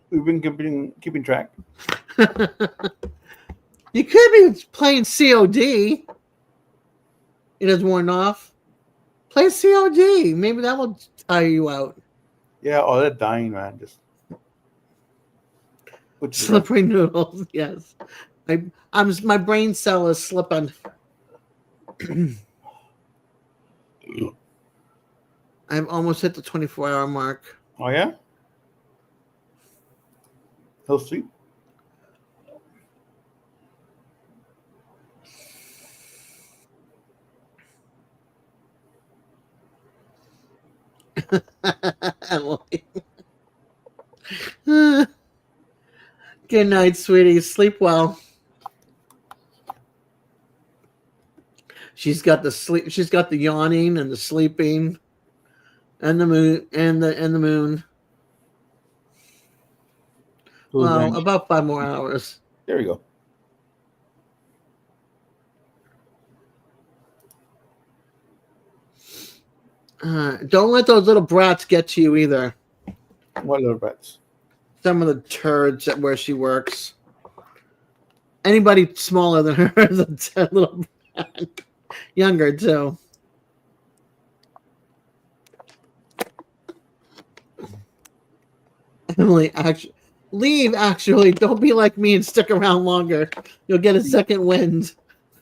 We've been keeping track. You could be playing COD. It has worn off. Play COD. Maybe that will tire you out. Yeah, oh, they're dying, man. Just put your- Slippery noodles. Yes, my brain cell is slipping. I've almost hit the 24-hour mark. Oh yeah, he'll sleep. Emily. Good night, sweetie. Sleep well. She's got the sleep. She's got the yawning and the sleeping, and the moon and the moon. Who's Well, range? about 5 more hours. There we go. Don't let those little brats get to you either. What little bats? Some of the turds at where she works. Anybody smaller than her is a little brat. Younger too. Emily, actually, leave. Actually, don't be like me and stick around longer. You'll get a second wind,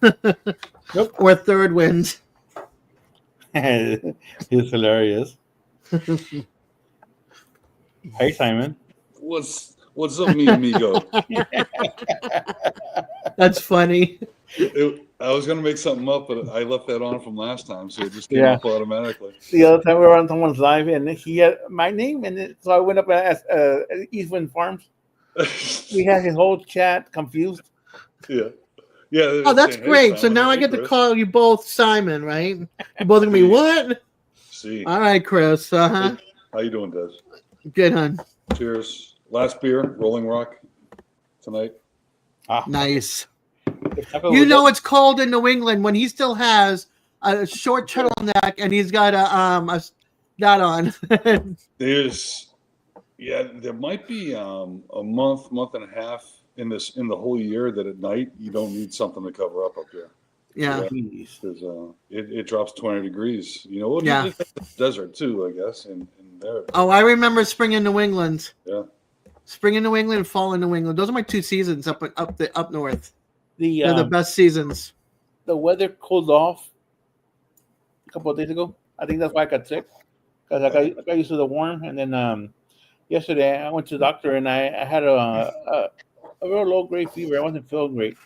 Nope. or a third wind. He's hilarious. Hey, Simon. What's up, mi amigo? That's funny. I was gonna make something up, but I left that on from last time, so it just came Yeah. up automatically. The other time we were on someone's live, and he had my name, and so I went up and asked Eastwind Farms. We had his whole chat confused. Yeah. Yeah. Oh, that's Hey, great. So Simon. now I Hey, get to Chris. call you both Simon, right? You're both gonna be what? See, All right, Chris. Uh-huh. how you doing, Des? Good, hon. Cheers. Last beer, Rolling Rock tonight. Nice. If Taco You was know it's cold in New England when he still has a short turtleneck and he's got a that on. There might be a month and a half in the whole year that at night you don't need something to cover up here. Yeah. Jeez. Because it drops 20 degrees. You know, well, Yeah. it's the desert too, I guess, in there. Oh, I remember spring in New England. Yeah. Spring in New England and fall in New England. Those are my 2 seasons up north. The They're the best seasons. the weather cooled off a couple of days ago. I think that's why I got sick, because I got used to the warm. And then yesterday I went to the doctor, and I had a real low grade fever. I wasn't feeling great,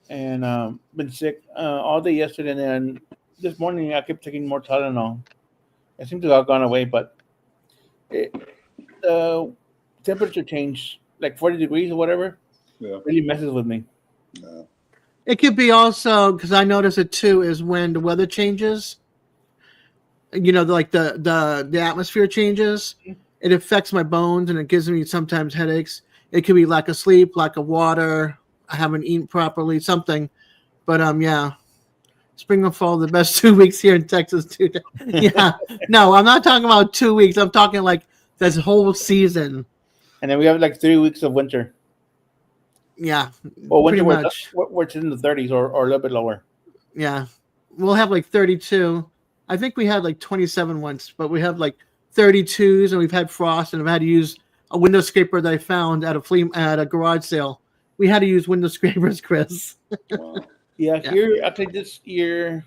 and been sick all day yesterday. And then this morning I kept taking more Tylenol. It seemed to have gone away, but the temperature change, like 40 degrees or whatever, Yeah. really messes with me. No. It could be also because I notice it too is when the weather changes. You know, like the atmosphere changes. It affects my bones and it gives me sometimes headaches. It could be lack of sleep, lack of water. I haven't eaten properly, something. But yeah, spring and fall, the best 2 weeks here in Texas too. Yeah, no, I'm not talking about 2 weeks. I'm talking like this whole season. And then we have like 3 weeks of winter. Yeah, Well, pretty winter much. we're in the 30s or a little bit lower. Yeah, we'll have like 32. I think we had like 27 once, but we have like 32s, and we've had frost, and I've had to use a window scraper that I found at a garage sale. We had to use window scrapers, Chris. Wow. Yeah, Yeah. here actually this year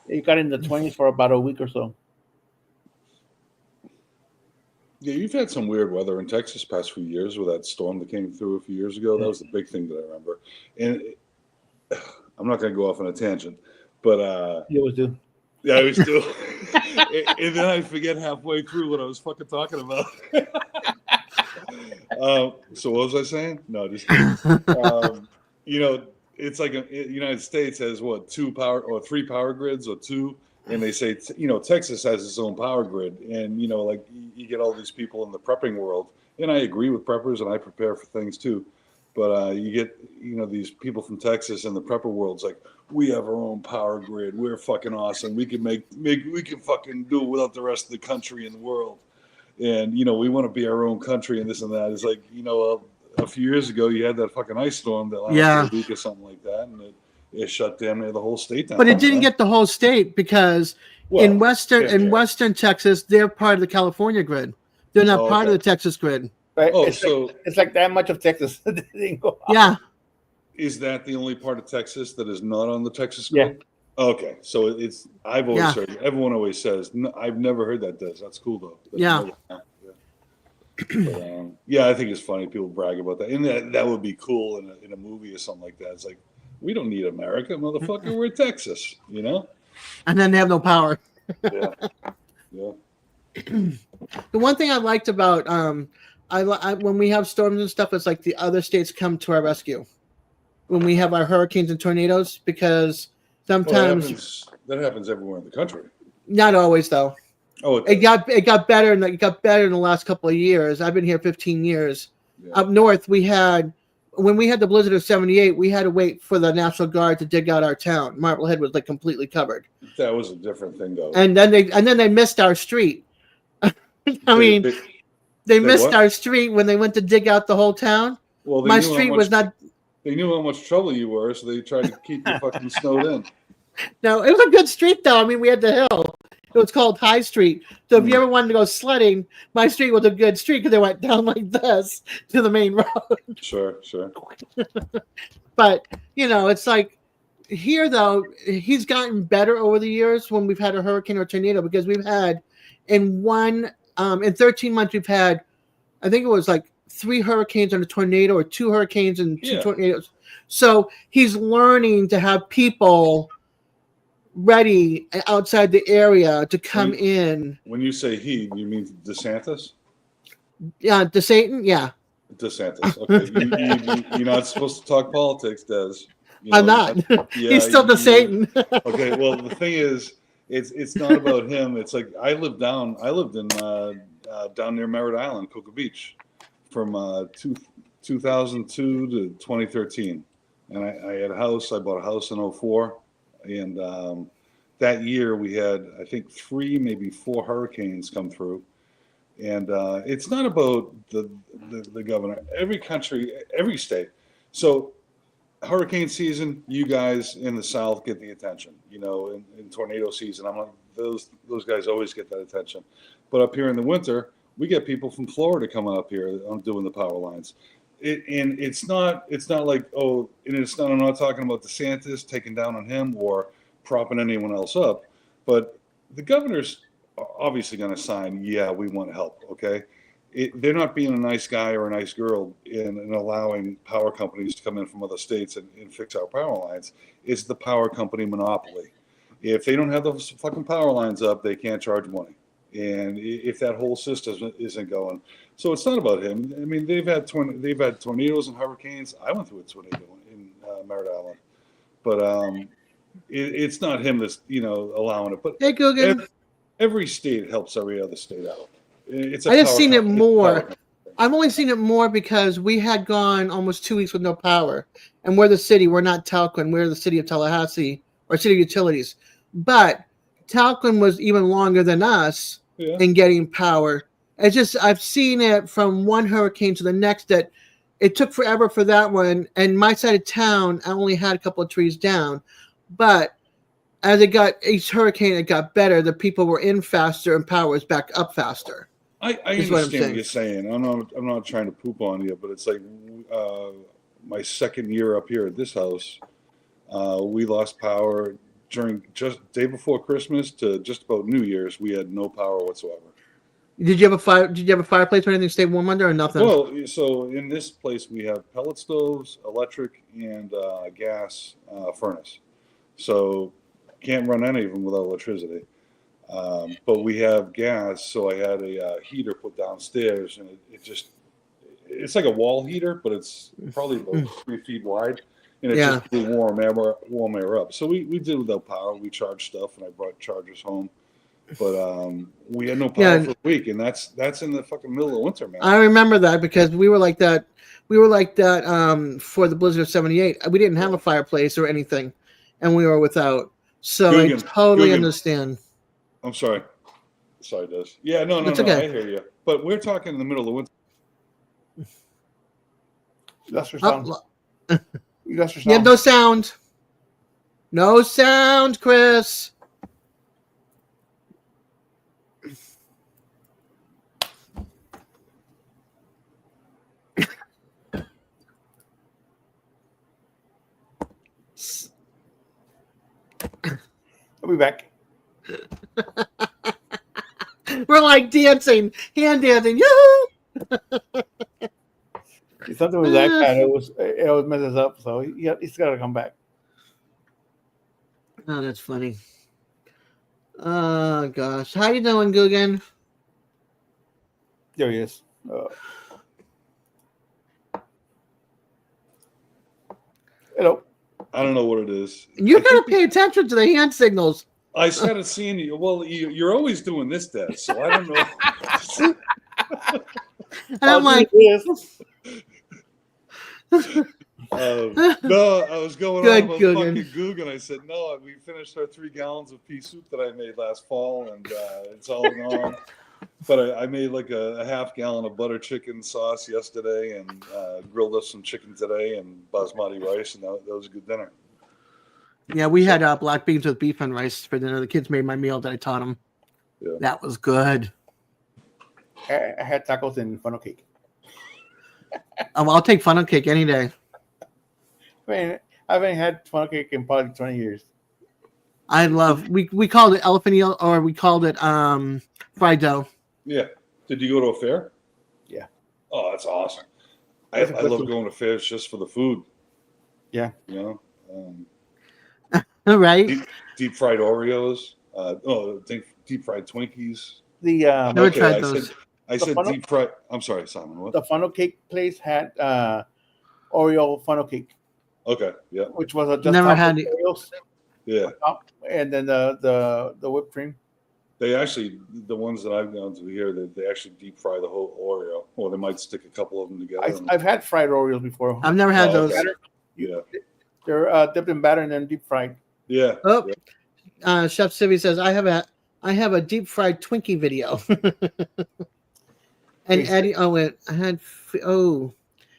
it got in the 20s for about a week or so. Yeah, you've had some weird weather in Texas past few years with that storm that came through a few years ago. That was the big thing that I remember. And I'm not going to go off on a tangent, but You always do. yeah, I was still. And then I forget halfway through what I was fucking talking about. So what was I saying? No, just kidding. You know, it's like the United States has what, 3 power grids or 2, and they say Texas has its own power grid, and like you get all these people in the prepping world, and I agree with preppers, and I prepare for things too, but you get these people from Texas in the prepper world's like, we have our own power grid, we're fucking awesome, we can we can fucking do it without the rest of the country in the world, and we want to be our own country and this and that. It's like a few years ago, you had that fucking ice storm that lasted Yeah. a week or something like that, and it shut damn near the whole state down. But it didn't you know? get the whole state because Well, in yeah. western Texas, they're part of the California grid. They're not Oh, part of okay. the Texas grid. Right? Oh, it's, so like, it's like that much of Texas. that didn't go out. Yeah. is that the only part of Texas that is not on the Texas Yeah. grid? Okay, so it's I've always Yeah. heard. Everyone always says. No, I've never heard that. That's cool though. Yeah. But, yeah, I think it's funny people brag about that, and that would be cool in a movie or something like that. It's like we don't need America, motherfucker. We're Texas, you know. And then they have no power. Yeah, yeah. The one thing I liked about I when we have storms and stuff, it's like the other states come to our rescue when we have our hurricanes and tornadoes, because Well, sometimes that happens everywhere in the country. not always though. Oh, It got better in the last couple of years. I've been here 15 years. yeah. Up north, when we had the blizzard of '78, we had to wait for the National Guard to dig out our town. Marblehead was like completely covered, That was a different thing though. and then they missed our street. I mean, They- they they missed what? our street when they went to dig out the whole town. well, they My knew how street much- was not. They knew how much trouble you were, so they tried to keep you fucking snowed in. No, it was a good street though. I mean, we had the hill. It was called High Street. So if you ever wanted to go sledding, my street was a good street because it went down like this to the main road. Sure. But it's like here though, he's gotten better over the years when we've had a hurricane or tornado, because we've had in 13 months we've had, I think it was like 3 hurricanes and a tornado, or 2 hurricanes and 2 Yeah. tornadoes. So he's learning to have people ready outside the area to come in. When you say he, you mean DeSantis? Yeah, to Satan. Yeah, DeSantis. Okay, you're not supposed to talk politics, Des. You I'm know, not. yeah, He's still the you- Satan. Okay, well the thing is, it's not about him. It's like I lived in down near Merritt Island, Cocoa Beach, from 2002 to 2013, and I had a house. I bought a house in 2004, and that year we had, I think, 3, maybe 4 hurricanes come through. And it's not about the governor. Every country, every state. So hurricane season, you guys in the South get the attention. In tornado season, I'm like, those guys always get that attention. But up here in the winter, we get people from Florida coming up here doing the power lines. And it's not like, oh, and it's not. I'm not talking about DeSantis taking down on him or propping anyone else up, but the governor's obviously going to sign, yeah, we want help, okay? They're not being a nice guy or a nice girl and allowing power companies to come in from other states and fix our power lines. It's the power company monopoly. If they don't have those fucking power lines up, they can't charge money. And if that whole system isn't going, so it's not about him. I mean, they've had tornadoes and hurricanes. I went through a tornado in Merritt Island, but it's not him that's allowing it. But Hey, Google. every state helps every other state out. It's I just power seen it company. more. I've only seen it more because we had gone almost 2 weeks with no power, and we're the city. We're not Talquin. We're the city of Tallahassee, or city of utilities. But Talquin was even longer than us Yeah. in getting power. It's just I've seen it from one hurricane to the next that it took forever for that one. And my side of town, I only had a couple of trees down, but as it got each hurricane, it got better. The people were in faster and power was back up faster. I Is what I'm understand what you're saying. I'm not trying to poop on you, but it's like my second year up here at this house, we lost power during just day before Christmas to just about New Year's. We had no power whatsoever. Did you have a fire? Did you have a fireplace or anything to stay warm under, or nothing? Well, so in this place we have pellet stoves, electric, and gas furnace. So can't run any of them without electricity. But we have gas, so I had a heater put downstairs, and it's like a wall heater, but it's probably about 3 feet wide, and it just blew warm air up. So we did without power. We charged stuff, and I brought chargers home. But we had no power for a week, and that's in the fucking middle of winter, man. I remember that because we were like that. We were like that for the blizzard of '78. We didn't have a fireplace or anything, and we were without. So I totally understand. I'm sorry. Sorry, Des. Yeah, no, okay. I hear you. But we're talking in the middle of winter. That's your sound. You That's your sound. have no sound. No sound, Chris. I'll be back. We're like dancing, hand dancing. Yoo-hoo! If something with that cat, it always messes up. So he's got to come back. Oh, that's funny. Oh gosh, how you doing, Guggen? There he is. Hello. I don't know what it is. You I gotta think pay attention to the hand signals. I started seeing you. Well, you're always doing this, Dad. So I don't know. And I'm like, Yes. No, I was going Good, on about Guggen. fucking Guggen. I said, no, we finished our 3 gallons of pea soup that I made last fall, and it's all gone. But I made like a half gallon of butter chicken sauce yesterday, and grilled us some chicken today, and basmati rice, and that was a good dinner. yeah, we had black beans with beef and rice for dinner. The kids made my meal that I taught them. Yeah. That was good. I had tacos and funnel cake. I'll take funnel cake any day. I mean, I haven't had funnel cake in probably 20 years. I love. We called it elephant eel, or we called it fried dough. Yeah. Did you go to a fair? Yeah. Oh, that's awesome. I That's a good love food. going to fairs just for the food. Yeah. You know, All right. deep fried Oreos. Deep fried Twinkies. The Never tried those. I The said funnel- deep fried. I'm sorry, Simon. What? the funnel cake place had Oreo funnel cake, Okay. Yeah. which was just Never top had with it. Oreos Yeah. top, and then the whipped cream. They actually, the ones that I've gone to here, they actually deep fry the whole Oreo, or they might stick a couple of them together. I've had fried Oreos before. I've never had Oh, those. okay. Yeah. They're dipped in batter and then deep fried. Yeah. Oh, Yeah. Chef Civi says I have a deep fried Twinkie video. And Please. Eddie,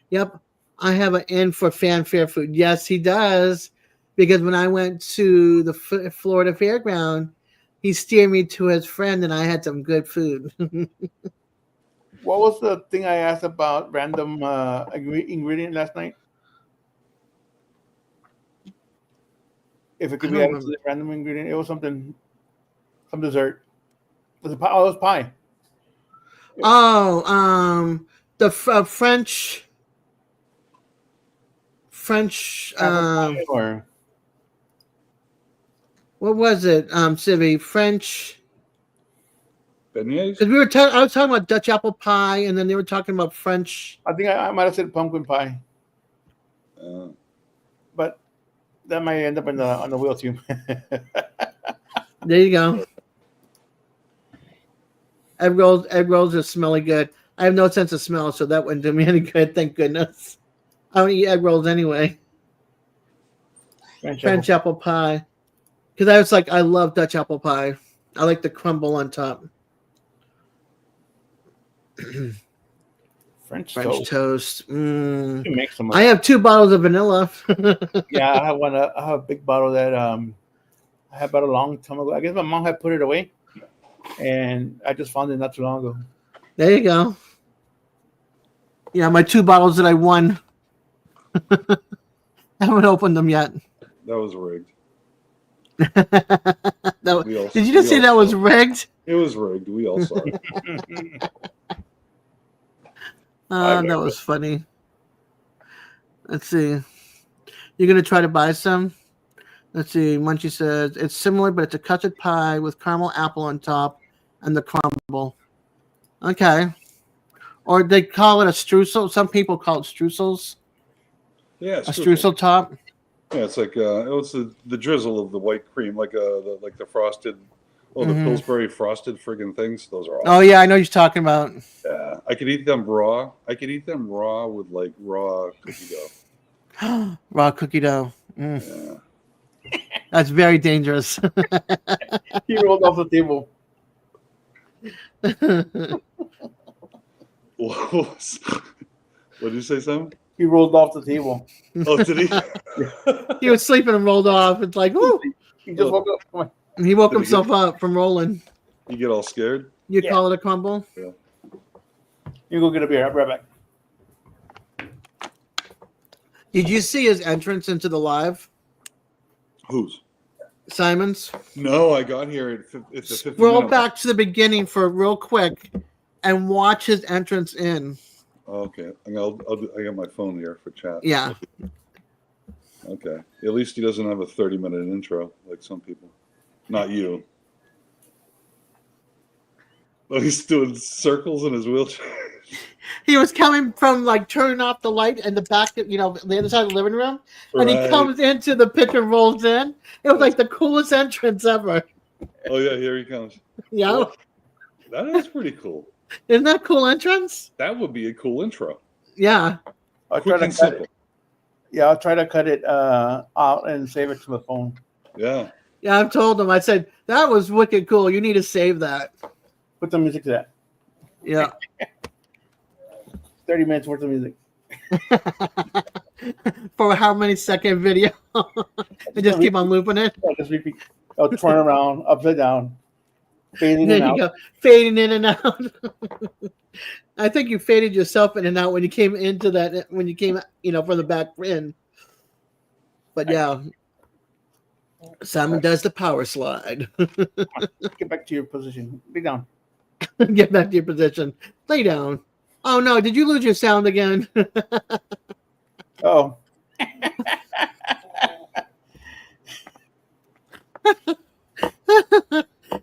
yep, I have an N for fanfare food. Yes, he does, because when I went to the Florida Fairground, he steered me to his friend, and I had some good food. What was the thing I asked about random ingredient last night? If it could I be don't added to the random ingredient, it was some dessert. Was it pie? Oh, it was pie. Oh, the French. Or What was it? Civi, French. Beignets? Because I was talking about Dutch apple pie, and then they were talking about French. I think I might have said pumpkin pie, Uh, but that might end up on the wheel too. There you go. Egg rolls are smelly good. I have no sense of smell, so that wouldn't do me any good. Thank goodness. I don't eat egg rolls anyway. French apple pie, because I love Dutch apple pie. I like the crumble on top. French French toast. toast. Mm. You make some. I have 2 bottles of vanilla. Yeah, I have one. I have a big bottle that I had about a long time ago. I guess my mom had put it away, and I just found it not too long ago. There you go. Yeah, my 2 bottles that I won. I haven't opened them yet. that was rigged. Did you just say that was rigged? It was rigged. We all saw it. That was funny. Let's see. You're gonna try to buy some? Let's see. Munchie says it's similar, but it's a custard pie with caramel apple on top and the crumble. Okay. Or they call it a streusel. Some people call it streusels. Yeah. A streusel top. Yeah, it's like it was the drizzle of the white cream, like the frosted, the Mhm. Pillsbury frosted friggin' things. Those are awesome. Oh yeah, I know what you're talking about. Yeah, I could eat them raw. I could eat them raw with like raw cookie dough. Raw cookie dough. Mm. Yeah. That's very dangerous. He rolled off the table. What did you say, Sam? He rolled off the table. Oh, did he? He was sleeping and rolled off. It's like, whoo! He just woke up. Come on. He woke Did he himself up from rolling. You get all scared? You Yeah. call it a crumble? You go get a beer. I'll be right back. Did you see his entrance into the live? Whose? Simon's? No, I got here at the 50 Scroll minute. back to the beginning for real quick and watch his entrance in. Okay, I got my phone here for chat. Yeah. Okay. At least he doesn't have a 30-minute intro like some people. Not you. Oh, he's doing circles in his wheelchair. He was coming from like turning off the light and the back, the other side of the living room. And he Right. comes into the pit and rolls in. It was like the coolest entrance ever. Oh yeah, here he comes. Yeah. That is pretty cool. Isn't that a cool entrance? That would be a cool intro. Yeah. I'll Quick try to and cut simple. it. Yeah, I'll try to cut it out and save it to the phone. Yeah. Yeah, I've told him. I said, that was wicked cool. You need to save that. Put the music to that. Yeah. 30 minutes worth of music. For how many second video? And just keep on looping it. I'll just repeat. I'll turn around, upside down, fading There in you and out. go. Fading in and out. I think you faded yourself in and out when you came into that, when you came, from the back in. But yeah, Simon does the power slide. Get back to your position. Be down. Get back to your position. Lay down. Oh no, did you lose your sound again? Oh.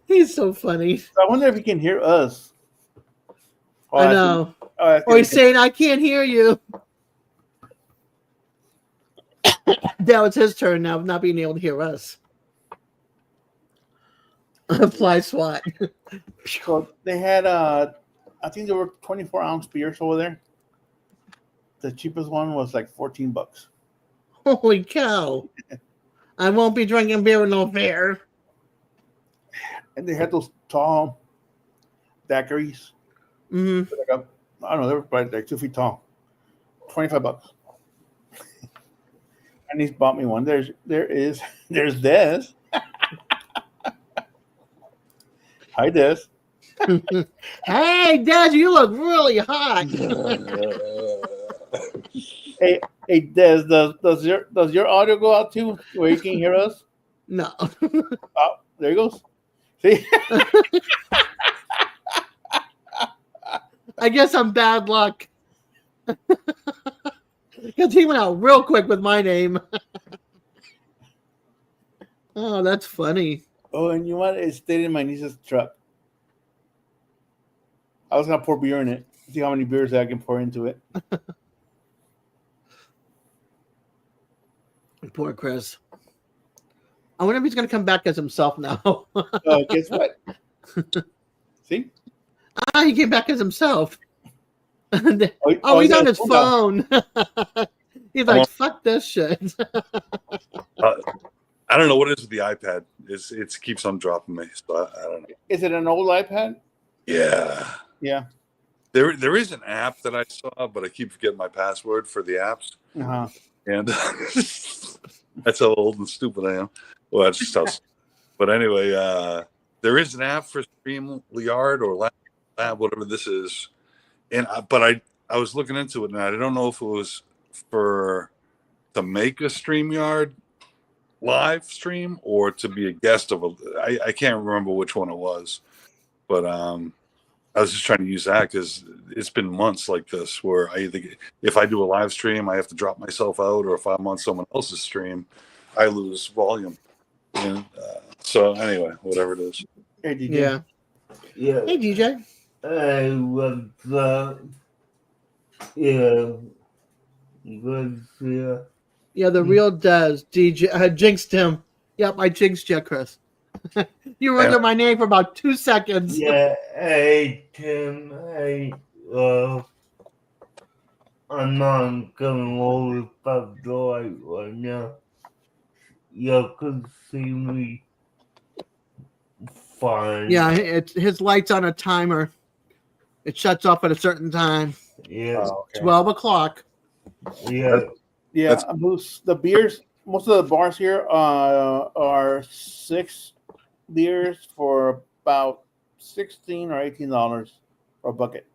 He's so funny. I wonder if he can hear us. Oh, I know. Oh, Or he's saying, I can't hear you. Now it's his turn now of not being able to hear us. Fly swat. so they had, I think there were 24-ounce beers over there. The cheapest one was like $14. Holy cow. I won't be drinking beer with no fair. And they had those tall daiquiris. Hmm. Like I don't know, they were probably like 2 feet tall. $25. And he's bought me one. There's this. Hi, Des. Hey, Dad, you look really hot. Hey, Des, does your audio go out too, where you can hear us? No. Oh, there he goes. See, I guess I'm bad luck. Because he went out real quick with my name. Oh, that's funny. oh, and you know what? It stayed in my niece's truck. I was gonna pour beer in it. See how many beers I can pour into it. Poor Chris. I wonder if he's going to come back as himself now. Guess what? See? He came back as himself. Oh, He's got on his now. phone. He's like, fuck this shit. I don't know what it is with the iPad. It keeps on dropping me. So I don't know. Is it an old iPad? Yeah. Yeah. There is an app that I saw, but I keep forgetting my password for the apps. Uh-huh. And that's how old and stupid I am. Well, that's just how. But anyway, there is an app for StreamYard or Lab, whatever this is. And I was looking into it, and I don't know if it was to make a StreamYard live stream or to be a guest of I can't remember which one it was, but I was just trying to use that because it's been months like this where if I do a live stream, I have to drop myself out, or if I'm on someone else's stream, I lose volume. And so anyway, whatever it is. Hey, DJ. Yeah. Yeah, Hey, DJ. I was, yeah, yeah. Yeah, the real Dez. DJ. I jinxed him. Yep, I jinxed you, Chris. You were under my name for about 2 seconds. Yeah, Tim, I'm not coming over back door right now. You can see me fine. Yeah, his light's on a timer. It shuts off at a certain time. Yeah. Oh, okay. 12 o'clock. Yeah. Yeah, the beers. Most of the bars here are 6 beers for about $16 or $18 for a bucket.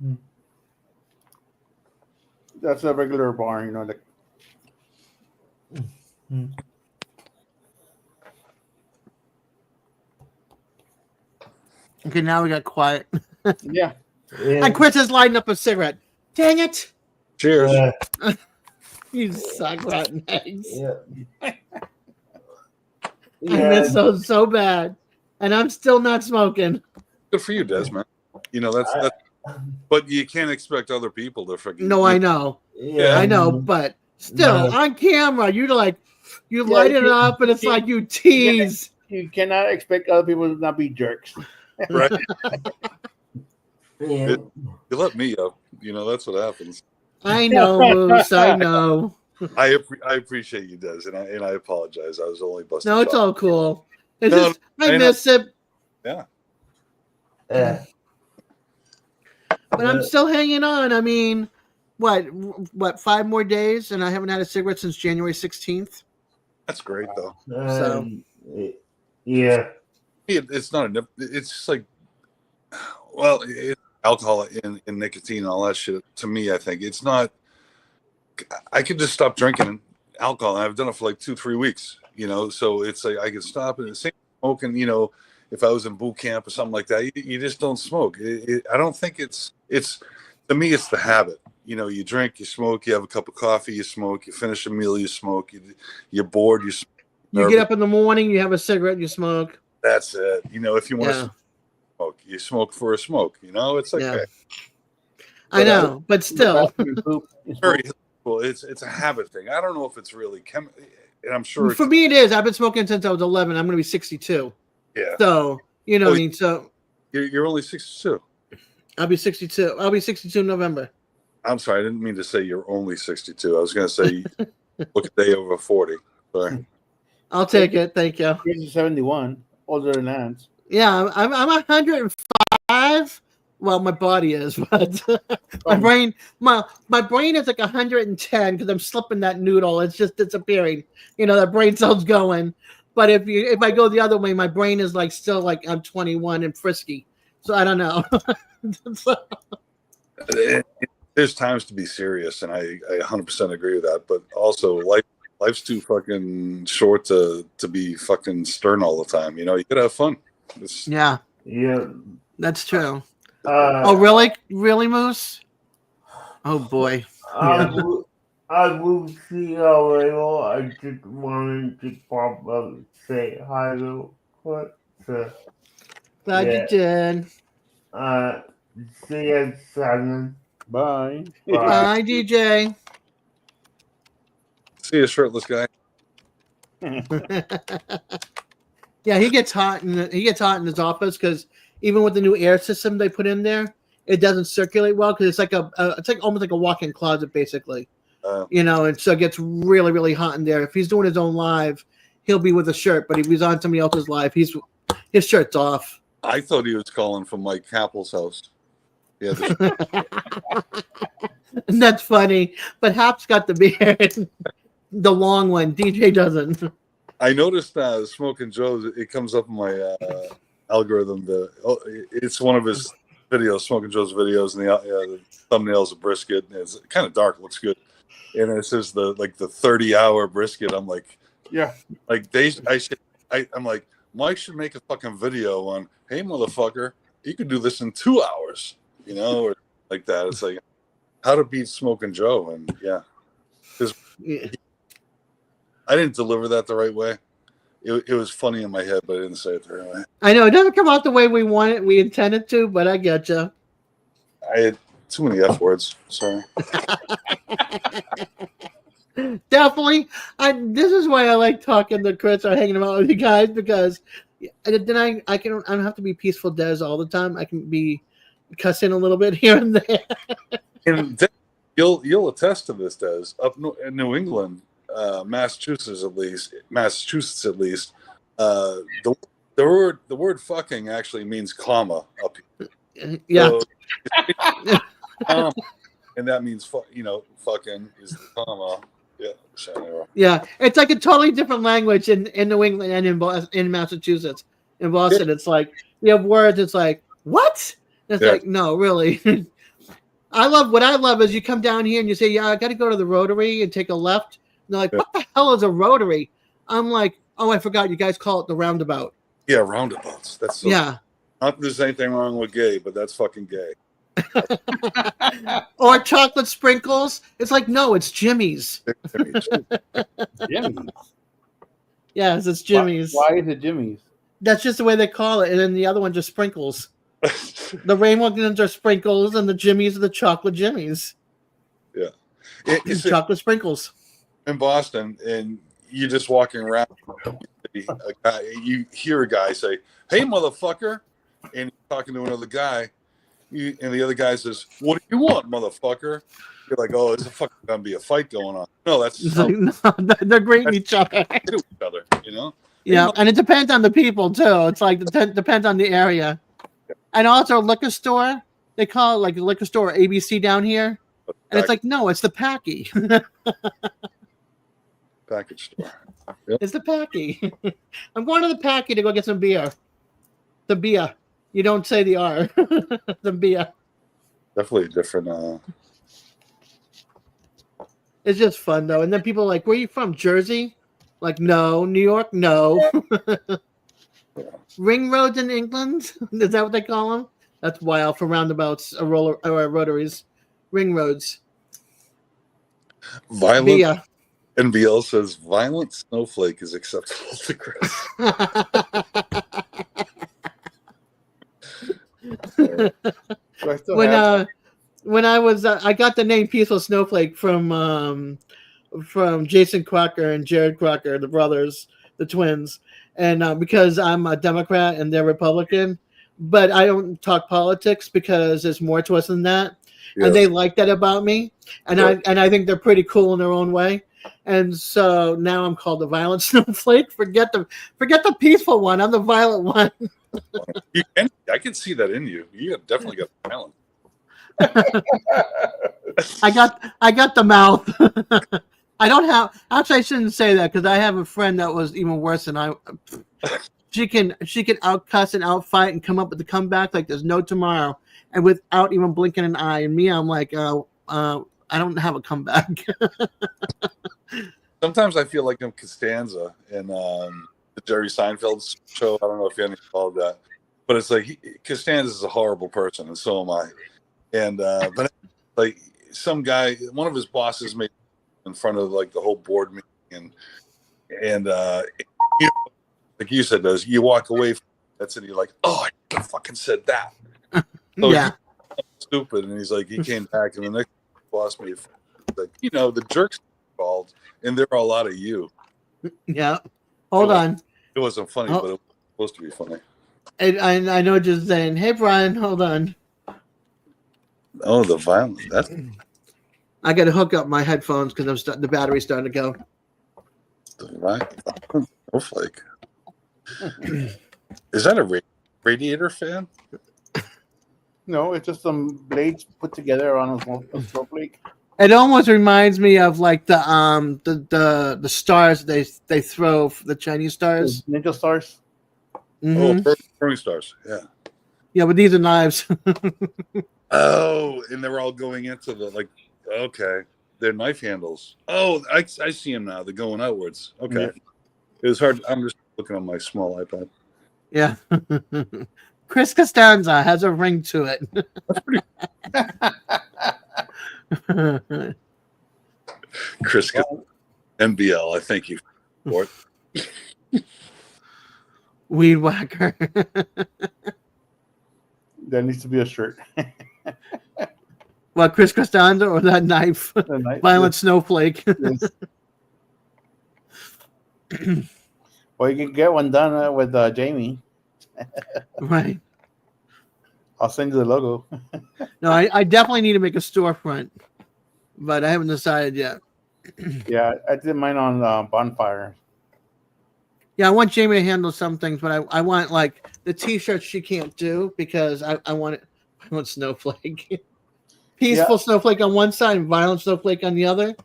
Hmm. That's a regular bar, you know. Like, Okay, now we got quiet. yeah, Yeah. And Chris is lighting up a cigarette. Dang it! Cheers. You suck, rotten eggs. Yeah. I Yeah. miss those so bad, and I'm still not smoking. Good for you, Des, man. You know that's. But you can't expect other people to freaking. No, I know, Yeah. I know, but still, No. on camera, you light Yeah, it up, and it's like you tease. you cannot expect other people to not be jerks. Right. Yeah. You let me up. You know that's what happens. I know, Moose. I know. I appreciate you, Des, and I apologize. I was only busting. No, it's chops. all cool. It's No, just I I know. miss it, Yeah. but I'm still hanging on. I mean, what 5 more days, and I haven't had a cigarette since January 16th. That's great though. Yeah. It's not a. It's just like, well, alcohol and nicotine and all that shit. To me, I think it's not. I could just stop drinking alcohol, and I've done it for like 2-3 weeks. You know, so it's like I can stop and same smoking. You know, if I was in boot camp or something like that, you just don't smoke. I don't think it's to me. It's the habit. You know, you drink, you smoke, you have a cup of coffee, you smoke, you finish a meal, you smoke, you're bored, you smoke. You get up in the morning, you have a cigarette, you smoke. That's it. You know, if you want to smoke, you smoke for a smoke. You know, it's like I know, but still, very well. It's a habit thing. I don't know if it's really and I'm sure for me it is. I've been smoking since I was 11. I'm going to be 62. Yeah. So you know what I mean. So you're only 62. I'll be 62. I'll be 62 in November. I'm sorry, I didn't mean to say you're only 62. I was going to say look a day over 40. Sorry. I'll take it. Thank you. Here's 71, older than that. Yeah, I'm 105. Well, my body is, but my brain is like 110 because I'm slipping that noodle. It's just disappearing. You know, that brain cell's going. But if I go the other way, my brain is like still like I'm 21 and frisky. So I don't know. There's times to be serious, and I 100% agree with that. But also, life's too fucking short to be fucking stern all the time. You know, you gotta have fun. Yeah, that's true. Oh, really, Moose? Oh boy. I will see how later. I just wanted to pop up and say hi real quick. So, Glad you did. see you at 7. Bye. Bye, DJ. See a shirtless guy. Yeah, he gets hot in his office because even with the new air system they put in there, it doesn't circulate well because it's like almost like a walk-in closet basically. You know, and so it gets really, really hot in there. If he's doing his own live, he'll be with a shirt, but if he's on somebody else's live, his shirt's off. I thought he was calling from Mike Happel's house. Yeah, And that's funny. But Hap's got the beard, the long one. DJ doesn't. I noticed Smoking Joe's. It comes up in my algorithm. It's one of his videos, Smoking Joe's videos, and the thumbnails of brisket. And it's kind of dark, looks good, and it says the 30-hour brisket. I'm like, yeah, like I'm like, Mike should make a fucking video on, hey motherfucker, you could do this in 2 hours, you know, or like that. It's like how to beat Smoking Joe, and I didn't deliver that the right way. It was funny in my head, but I didn't say it the right way. I know it doesn't come out the way we intended to, but I get you. I had too many F words. Sorry. Definitely. This is why I like talking to Chris or hanging out with you guys because then I don't have to be peaceful Des all the time. I can be cussing a little bit here and there. And you'll attest to this, Des. Up in New England, Massachusetts at least, the word fucking actually means comma up here. Yeah. So, and that means fucking is the comma. Yeah, so, Yeah, it's like a totally different language in New England and in Massachusetts. In Boston, it's like you have words. It's like what? It's Yeah. like no, really. What I love is you come down here and you say, yeah, I got to go to the Rotary and take a left. And they're like, Yeah. what the hell is a Rotary? I'm like, oh, I forgot. You guys call it the roundabout. yeah, roundabouts. That's so, Yeah. Not that there's anything wrong with gay, but that's fucking gay. Or chocolate sprinkles. It's like, no, it's Jimmy's. Jimmy's. Yes, it's Jimmy's. Why is it Jimmy's? That's just the way they call it. And then the other one just sprinkles. The Rainbow Guns are sprinkles, and the Jimmy's are the chocolate Jimmy's. It's Chocolate sprinkles. in Boston, and you're just walking around. You hear a guy say, "Hey, motherfucker," and he's talking to another guy, and the other guy says, "What do you want, motherfucker?" You're like, "Oh, there's gonna be a fight going on." No, that's It's how like, no, they're greeting each other. they do each other, you know. Yeah, and it depends on the people too. It's like depends on the area, and also liquor store. They call it like a liquor store ABC down here, and it's like no, it's the Packy. Package store. It's the Packy. I'm going to the Packy to go get some beer. The beer. You don't say the R. The beer. Definitely different. It's just fun though. And then people are like, "Where are you from? Jersey?" Like, no. New York? No. Ring roads in England? Is that what they call them? That's wild for roundabouts or rotaries. Ring roads. Violent. Beer. NBL says violent snowflake is acceptable to Chris. Do I still when have I was I got the name Peaceful Snowflake from Jason Crocker and Jared Crocker, the brothers, the twins, and because I'm a Democrat and they're Republican, but I don't talk politics because there's more to us than that, Yeah. and they like that about me, and I think they're pretty cool in their own way, and so now I'm called the violent snowflake. Forget the peaceful one. I'm the violent one. I can see that in you. You definitely got talent. I got the mouth. I don't have. Actually, I shouldn't say that because I have a friend that was even worse than I. She can outcuss and outfight and come up with the comeback like there's no tomorrow, and without even blinking an eye. And me, I'm like, I don't have a comeback. Sometimes I feel like I'm Costanza in the Jerry Seinfeld show. I don't know if you followed that, but it's like Costanza is a horrible person, and so am I. And but like some guy, one of his bosses made in front of like the whole board meeting, and you know, like you said, does you walk away from that and you're like, oh, I fucking said that. So Yeah. he's stupid, and he's like, he came back, and the next boss made like, you know, the jerks called, and they're all out of you. Yeah. Hold on. It wasn't funny, Oh. but it was supposed to be funny. I know what you're saying. Hey, Brian, hold on. Oh, the violence. That's I got to hook up my headphones because the battery's starting to go. the violence. Snowflake. Is that a radiator fan? No, it's just some blades put together on a snowflake. It almost reminds me of like the stars they throw, the Chinese stars. Ninja stars. Mhm. Oh, throwing stars. Yeah. Yeah, but these are knives. Oh, and they're all going into the like. Okay, they're knife handles. Oh, I see them now. They're going outwards. Okay, Yeah. it was hard. I'm just looking on my small iPad. Yeah. Chris Costanza has a ring to it. That's pretty. Chris MBL. I thank you for it. Weed whacker. There needs to be a shirt. What, Chris Costanza or that knife? A knife. Violent snowflake. Yes. Well, you can get one done with Jamie. Right. I'll send you the logo. No, I definitely need to make a storefront, but I haven't decided yet. Yeah, I did mine on Bonfire. Yeah, I want Jamie to handle some things, but I want like the T-shirts she can't do because I want it. I want snowflake. Peaceful snowflake on one side and violent snowflake on the other.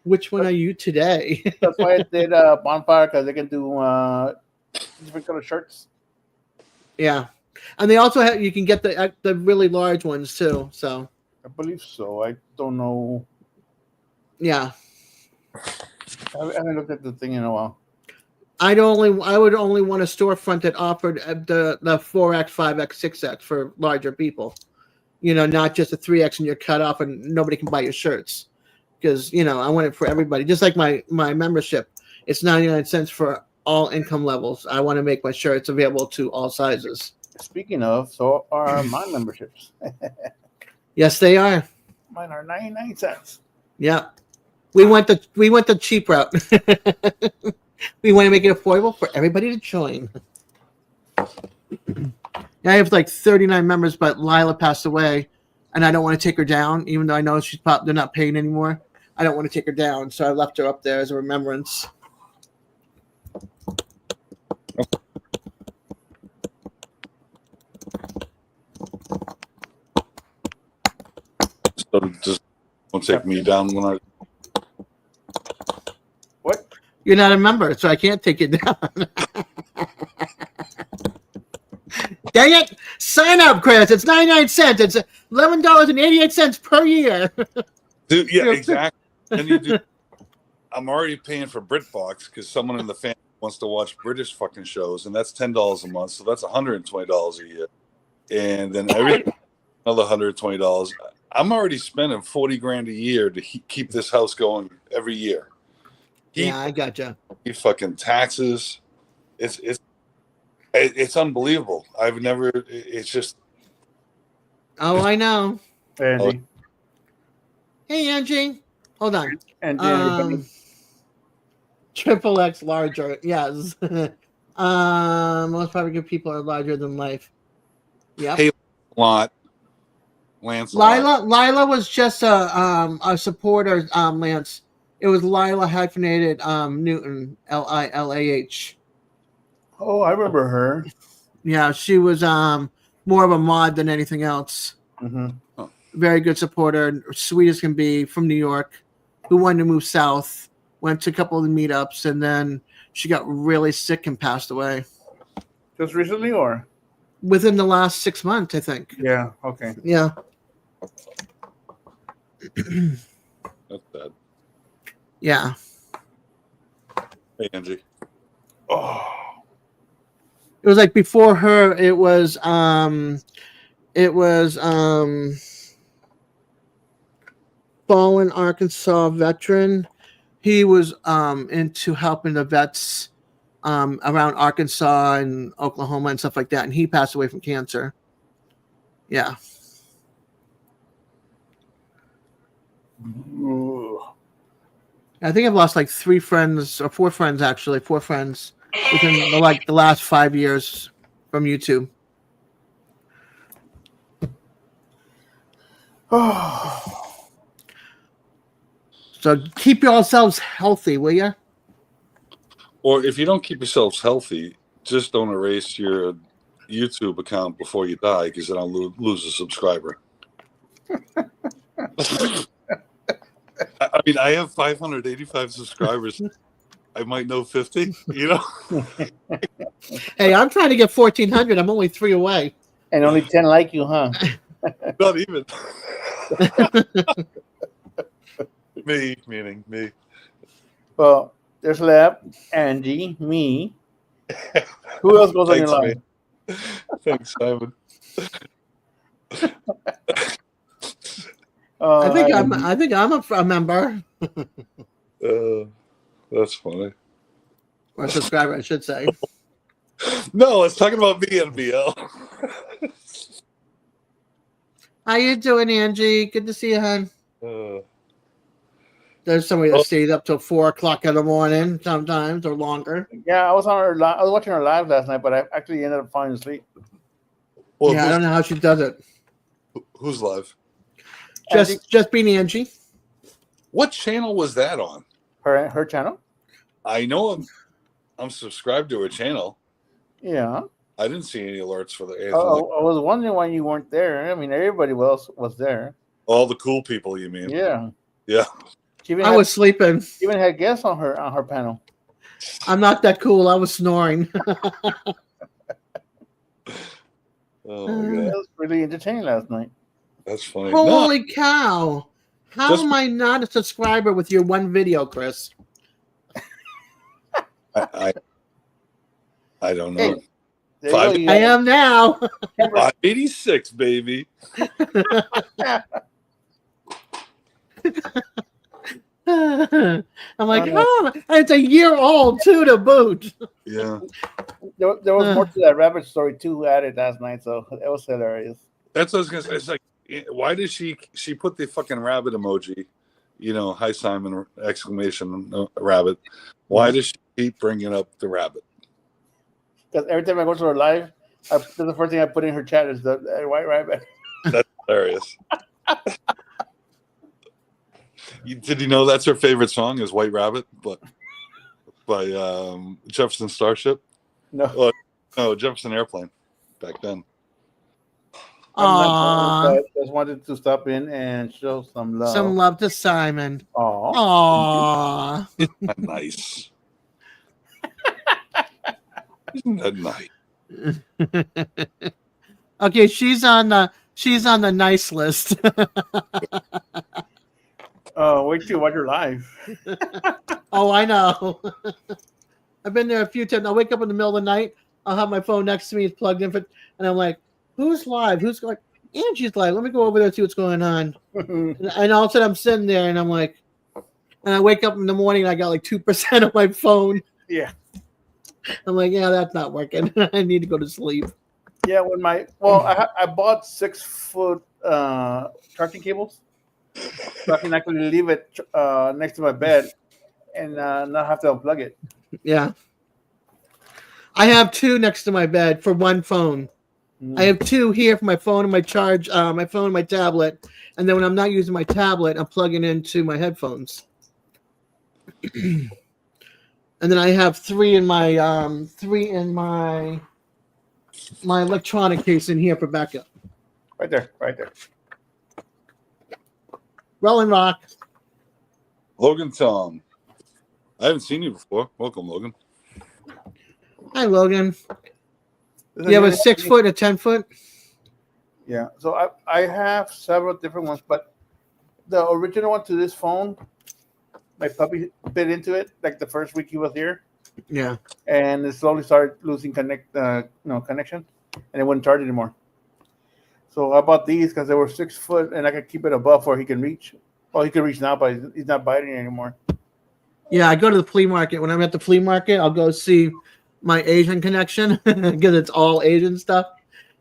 Which one are you today? That's why I did bonfire, because they can do different color shirts. Yeah, and they also have, you can get the really large ones too. So I believe so. I don't know. yeah, I haven't looked at the thing in a while. I would only want a storefront that offered the 4X, 5X, 6X for larger people. You know, not just a 3X and you're cut off and nobody can buy your shirts. Because, you know, I want it for everybody. Just like my membership. It's 99 cents for all income levels. I want to make my shirts available to all sizes. Speaking of, so are my memberships. Yes, they are. Mine are 99 cents. Yeah. We went the cheap route. We want to make it affordable for everybody to join. I have like 39 members, but Lila passed away, and I don't want to take her down, even though I know they're not paying anymore. I don't want to take her down, so I left her up there as a remembrance. So just don't take me down when I. What? You're not a member, so I can't take you down. Dang it! Sign up, Chris. It's 99 cents. It's $11.88 per year. Dude, yeah, exactly. And you do. I'm already paying for BritBox because someone in the family wants to watch British fucking shows, and that's $10 a month, so that's $120 a year. And then another $120. I'm already spending $40,000 a year to keep this house going every year. Yeah, I gotcha. Fucking taxes. It's unbelievable. I've never. It's just. Oh, I know. Angie. Hey, Angie. Hold on. And Triple X larger. Yes. Most probably people are larger than life. Yeah. Hey, Lancelot. Lila was just a supporter, Lance. It was Lila hyphenated Newton, Lilah. oh, I remember her. Yeah, she was more of a mod than anything else. Mm-hmm. Very good supporter, sweet as can be, from New York, who wanted to move south, went to a couple of the meetups, and then she got really sick and passed away. Just recently, or? Within the last 6 months, I think. Yeah, okay. Yeah. That's bad. Yeah. Hey, Angie. Oh. It was like before her, it was fallen Arkansas veteran. He was into helping the vets around Arkansas and Oklahoma and stuff like that, and he passed away from cancer. Yeah. Ooh. I think I've lost like 4 friends within the last 5 years from YouTube. So keep yourselves healthy, will you? Or if you don't keep yourselves healthy, just don't erase your YouTube account before you die, because then I'll lose a subscriber. I mean, I have 585 subscribers. I might know 50, you know? Hey, I'm trying to get 1,400. I'm only 3 away. And only 10 like you, huh? Not even. Me, meaning me. Well, there's Lab, Angie, me. Who else goes on your Thanks, line? Thanks, Simon. I think I'm a member That's funny. or a subscriber, I should say. No, it's talking about me, NBL. How you doing, Angie? Good to see you, hon. There's somebody that stays up till 4 o'clock in the morning sometimes or longer. Yeah, I was watching her live last night, but I actually ended up falling asleep. Well, Yeah, I don't know how she does it. who's live? Just being Angie. What channel was that on? Her channel? I know I'm subscribed to her channel. Yeah. I didn't see any alerts for the. I was wondering why you weren't there. I mean, everybody else was there. All the cool people, you mean? Yeah. Yeah. She even I was sleeping. even had guests on her panel. I'm not that cool. I was snoring. Oh my god, It was really entertaining last night. that's funny. Holy cow! How Just- am I not a subscriber with your one video, Chris? I don't know. Hey, there Five- you go. I am now. 586, baby. I'm like, Oh, oh, it's a year old too to boot. Yeah, There was more to that rabbit story too added last night, so it was hilarious. that's what I was gonna say. It's like, why did she put the fucking rabbit emoji? You know, hi Simon! Exclamation rabbit. Why does she keep bringing up the rabbit? Because every time I go to her live, that's the first thing I put in her chat is the white rabbit. That's hilarious. Did you know that's her favorite song is White Rabbit, but by Jefferson Starship? No, No, Jefferson Airplane back then. I'm not Aww. but just wanted to stop in and show some love. Some love to Simon. Aw. Aww. Isn't that nice? Isn't that nice? Okay, she's on the nice list. Wait till you watch her live. Oh, I know. I've been there a few times. I'll wake up in the middle of the night. I'll have my phone next to me. It's plugged in, and I'm like, "Who's live? Who's like Angie's live? Let me go over there and see what's going on." And all of a sudden, I'm sitting there, and I'm like, and I wake up in the morning, and I got like 2% of my phone. Yeah. I'm like, yeah, that's not working. I need to go to sleep. Yeah, when I bought 6-foot charging cables, so I can actually leave it next to my bed and not have to unplug it. Yeah. I have 2 next to my bed for one phone. I have 2 here for my phone and my charge, my phone and my tablet. And then when I'm not using my tablet, I'm plugging into my headphones. And then I have 3 in my my electronic case in here for backup. Right there. Rolling Rock. Logan Tom. I haven't seen you before. Welcome, Logan. Hi, Logan. You have a 6-foot and a 10-foot? Yeah. So I have several different ones, but the original one to this phone, my puppy bit into it like the first week he was here, Yeah. and it slowly started losing connection, and it wouldn't charge anymore. So I bought these because they were 6 foot, and I could keep it above where he can reach. Well, he can reach now, but he's not biting anymore. Yeah, I go to the flea market. When I'm at the flea market, I'll go see my Asian connection because it's all Asian stuff.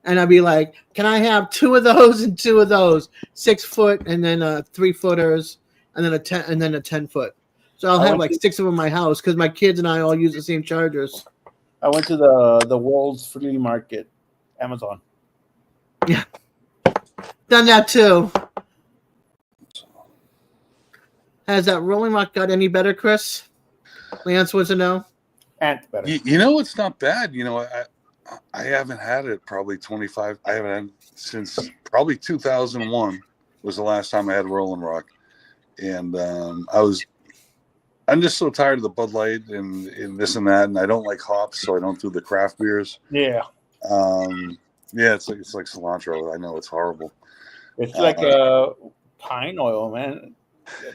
And I'll be like, can I have 2 of those and 2 of those? 6 foot and then 3-footers and then a 10-foot. So I'll have like 6 of them in my house because my kids and I all use the same chargers. I went to the world's flea market, Amazon. Done that too. Has that Rolling Rock got any better, Chris? Lance was a no. And better. You know, it's not bad. You know, I haven't had it probably 25. I haven't had since probably 2001 was the last time I had Rolling Rock, and I'm just so tired of the Bud Light and this and that, and I don't like hops, so I don't do the craft beers. Yeah. Yeah, it's like cilantro. I know it's horrible. It's like pine oil, man.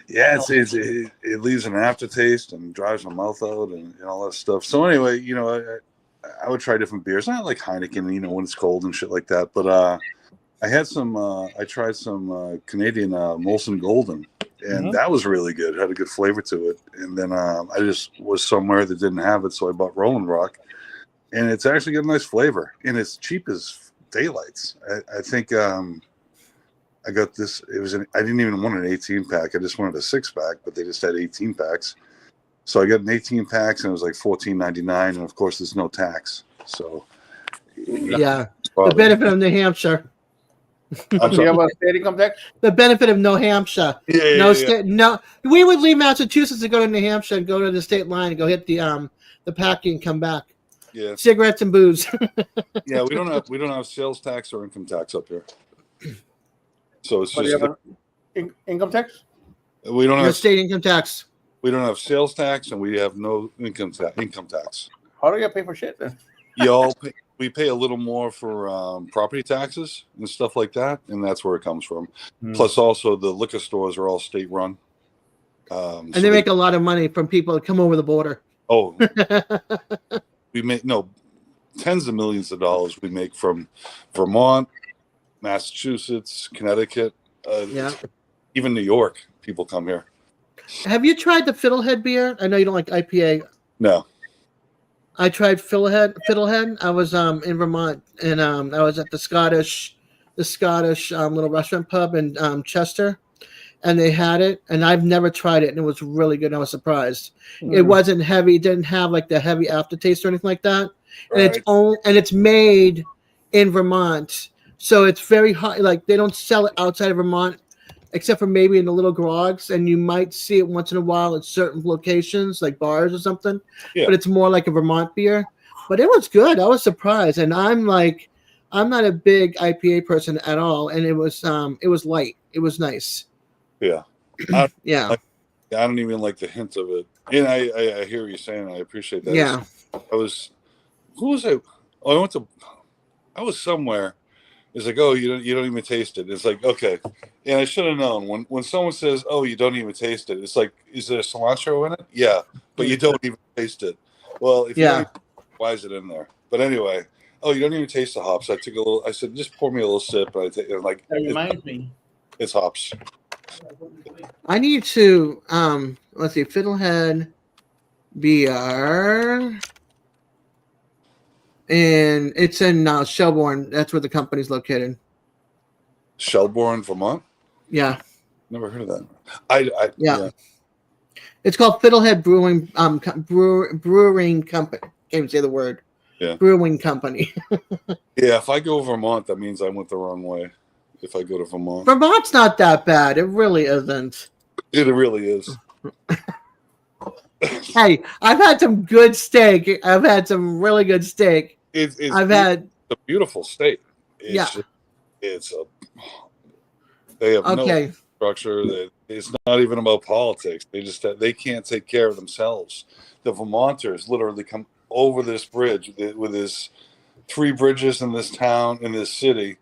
Yeah, it leaves an aftertaste and drives my mouth out and all that stuff. So anyway, you know, I would try different beers. Not like Heineken, you know, when it's cold and shit like that. But I had some. I tried some Canadian Molson Golden, and that was really good. It had a good flavor to it. And then I just was somewhere that didn't have it, so I bought Rolling Rock, and it's actually got a nice flavor, and it's cheap as daylights. I think. I got this. I didn't even want an 18 pack. I just wanted a 6-pack, but they just had 18 packs. So I got an 18 packs, and it was like $14.99, and of course, there's no tax. So Yeah, the benefit of New Hampshire. Do you have a state income tax? The benefit of New Hampshire. No. We would leave Massachusetts to go to New Hampshire and go to the state line and go hit the packing and come back. Yeah, Cigarettes and booze. yeah. We don't have sales tax or income tax up here. So it's But just do income tax? We don't Your have state income tax. sales tax, and we have no income tax. How do you pay for shit then? We pay a little more for property taxes and stuff like that, and that's where it comes from. Plus, also the liquor stores are all state run, And they make a lot of money from people that come over the border. Oh, we make tens of millions of dollars we make from Vermont, Massachusetts, Connecticut, Yeah. even New York. People come here. Have you tried the Fiddlehead beer? I know you don't like IPA. No. I tried Fiddlehead. I was in Vermont, and I was at the Scottish little restaurant pub in Chester, and they had it, and I've never tried it, and it was really good. And I was surprised. It wasn't heavy. It didn't have like the heavy aftertaste or anything like that. And it's made in Vermont, so it's very hot. Like they don't sell it outside of Vermont, except for maybe in the little grogs, and you might see it once in a while at certain locations, like bars or something. Yeah. But it's more like a Vermont beer. But it was good. I was surprised, and I'm not a big IPA person at all, and it was light. It was nice. Yeah. Yeah. I don't even like the hint of it. And I hear what you're saying. I appreciate that. Yeah. Who was I? Oh, I was somewhere. It's like, oh, you don't even taste it. It's like, okay. And I should have known when someone says, oh, you don't even taste it. It's like, is there cilantro in it? Yeah, but you don't even taste it. Well, if you don't, why is it in there? But anyway, oh, you don't even taste the hops. I took a little. I said, just pour me a little sip. And like, That reminds me. It's hops. I need to let's see, Fiddlehead beer. And it's in Shelbourne. That's where the company's located. Shelbourne, Vermont? Yeah. Never heard of that. Yeah. It's called Fiddlehead Brewing Brewing Company. Can't even say the word. Yeah. Brewing Company. Yeah, if I go Vermont, that means I went the wrong way. If I go to Vermont. Vermont's not that bad. It really isn't. It really is. Hey, I've had some good steak. I've had some really good steak. It's had a beautiful state. They have no structure. It's not even about politics. They can't take care of themselves. The Vermonters literally come over this bridge with this 3 bridges in this town, in this city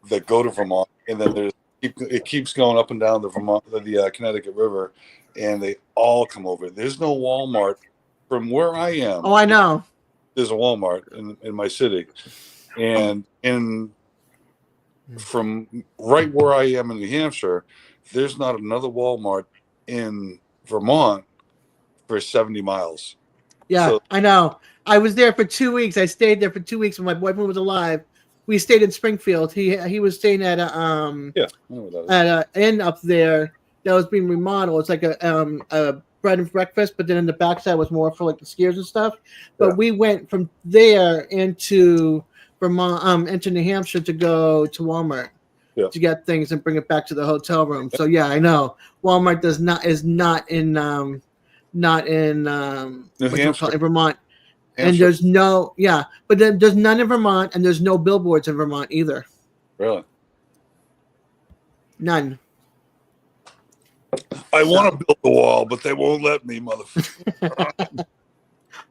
that go to Vermont, and then it keeps going up and down the Connecticut River, and they all come over. There's no Walmart from where I am. Oh, I know. There's a Walmart in my city, and from right where I am in New Hampshire, there's not another Walmart in Vermont for 70 miles. Yeah, so, I know. I was there for 2 weeks. I stayed there for 2 weeks when my boyfriend was alive. We stayed in Springfield. He was staying at an inn up there that was being remodeled. It's like a bread and breakfast, but then in the backside was more for like the skiers and stuff. But we went from there into Vermont, into New Hampshire to go to Walmart to get things and bring it back to the hotel room. So yeah, I know Walmart is not in New Hampshire. In Vermont. And there's but then there's none in Vermont, and there's no billboards in Vermont either. Really? None. I want to build the wall, but they won't let me, motherfucker.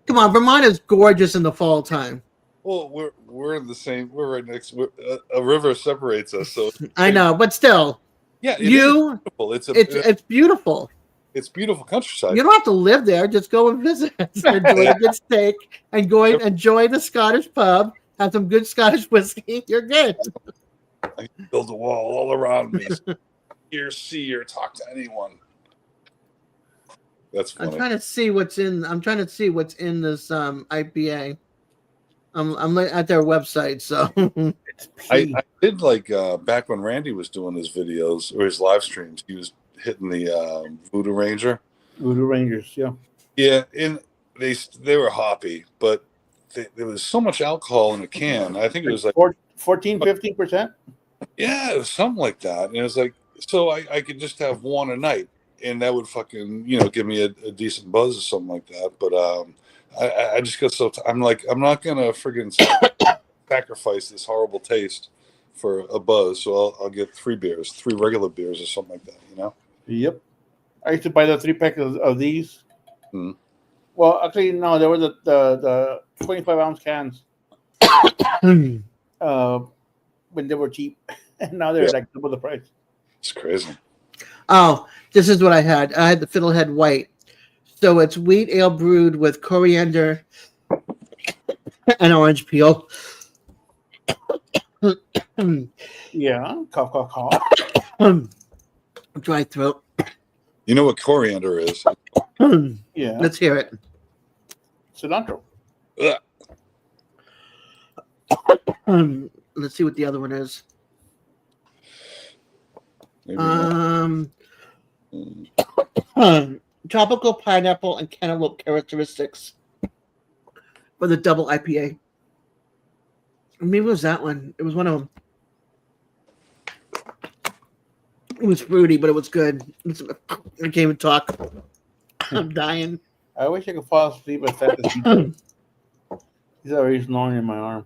Come on, Vermont is gorgeous in the fall time. Well, we're in the same. We're right next. A river separates us, so I know, but still, it's beautiful. It's beautiful. It's beautiful countryside. You don't have to live there. Just go and visit. Enjoy a good steak and enjoy the Scottish pub. Have some good Scottish whiskey. You're good. I can build a wall all around me. Hear, see, or talk to anyone. That's funny. I'm trying to see what's in this IPA. I'm at their website, so I did back when Randy was doing his videos or his live streams. He was hitting the Voodoo Ranger. Voodoo Rangers, yeah. Yeah, and they were hoppy, but there was so much alcohol in a can. I think it was like 14-15%. Yeah, it was something like that. And it was like, so I could just have one a night, and that would fucking give me a decent buzz or something like that. But I just got so I'm like, I'm not gonna friggin' sacrifice this horrible taste for a buzz, so I'll get 3 beers, 3 regular beers or something like that. You know. Yep. I used to buy the 3-pack of these. Hmm. Well, actually, no, there were the 25-ounce cans when they were cheap, and now they're like double the price. It's crazy. Oh, this is what I had. I had the Fiddlehead White. So it's wheat ale brewed with coriander and orange peel. Yeah, cough, cough, cough. Dry throat. You know what coriander is? Yeah, Let's hear it. cilantro. Ugh. Let's see what the other one is. Maybe not. Tropical pineapple and cantaloupe characteristics for the double IPA. Maybe it was that one. It was one of them. It was fruity, but it was good. I can't even talk. I'm dying. I wish I could fall asleep at that. He's already snoring in my arm.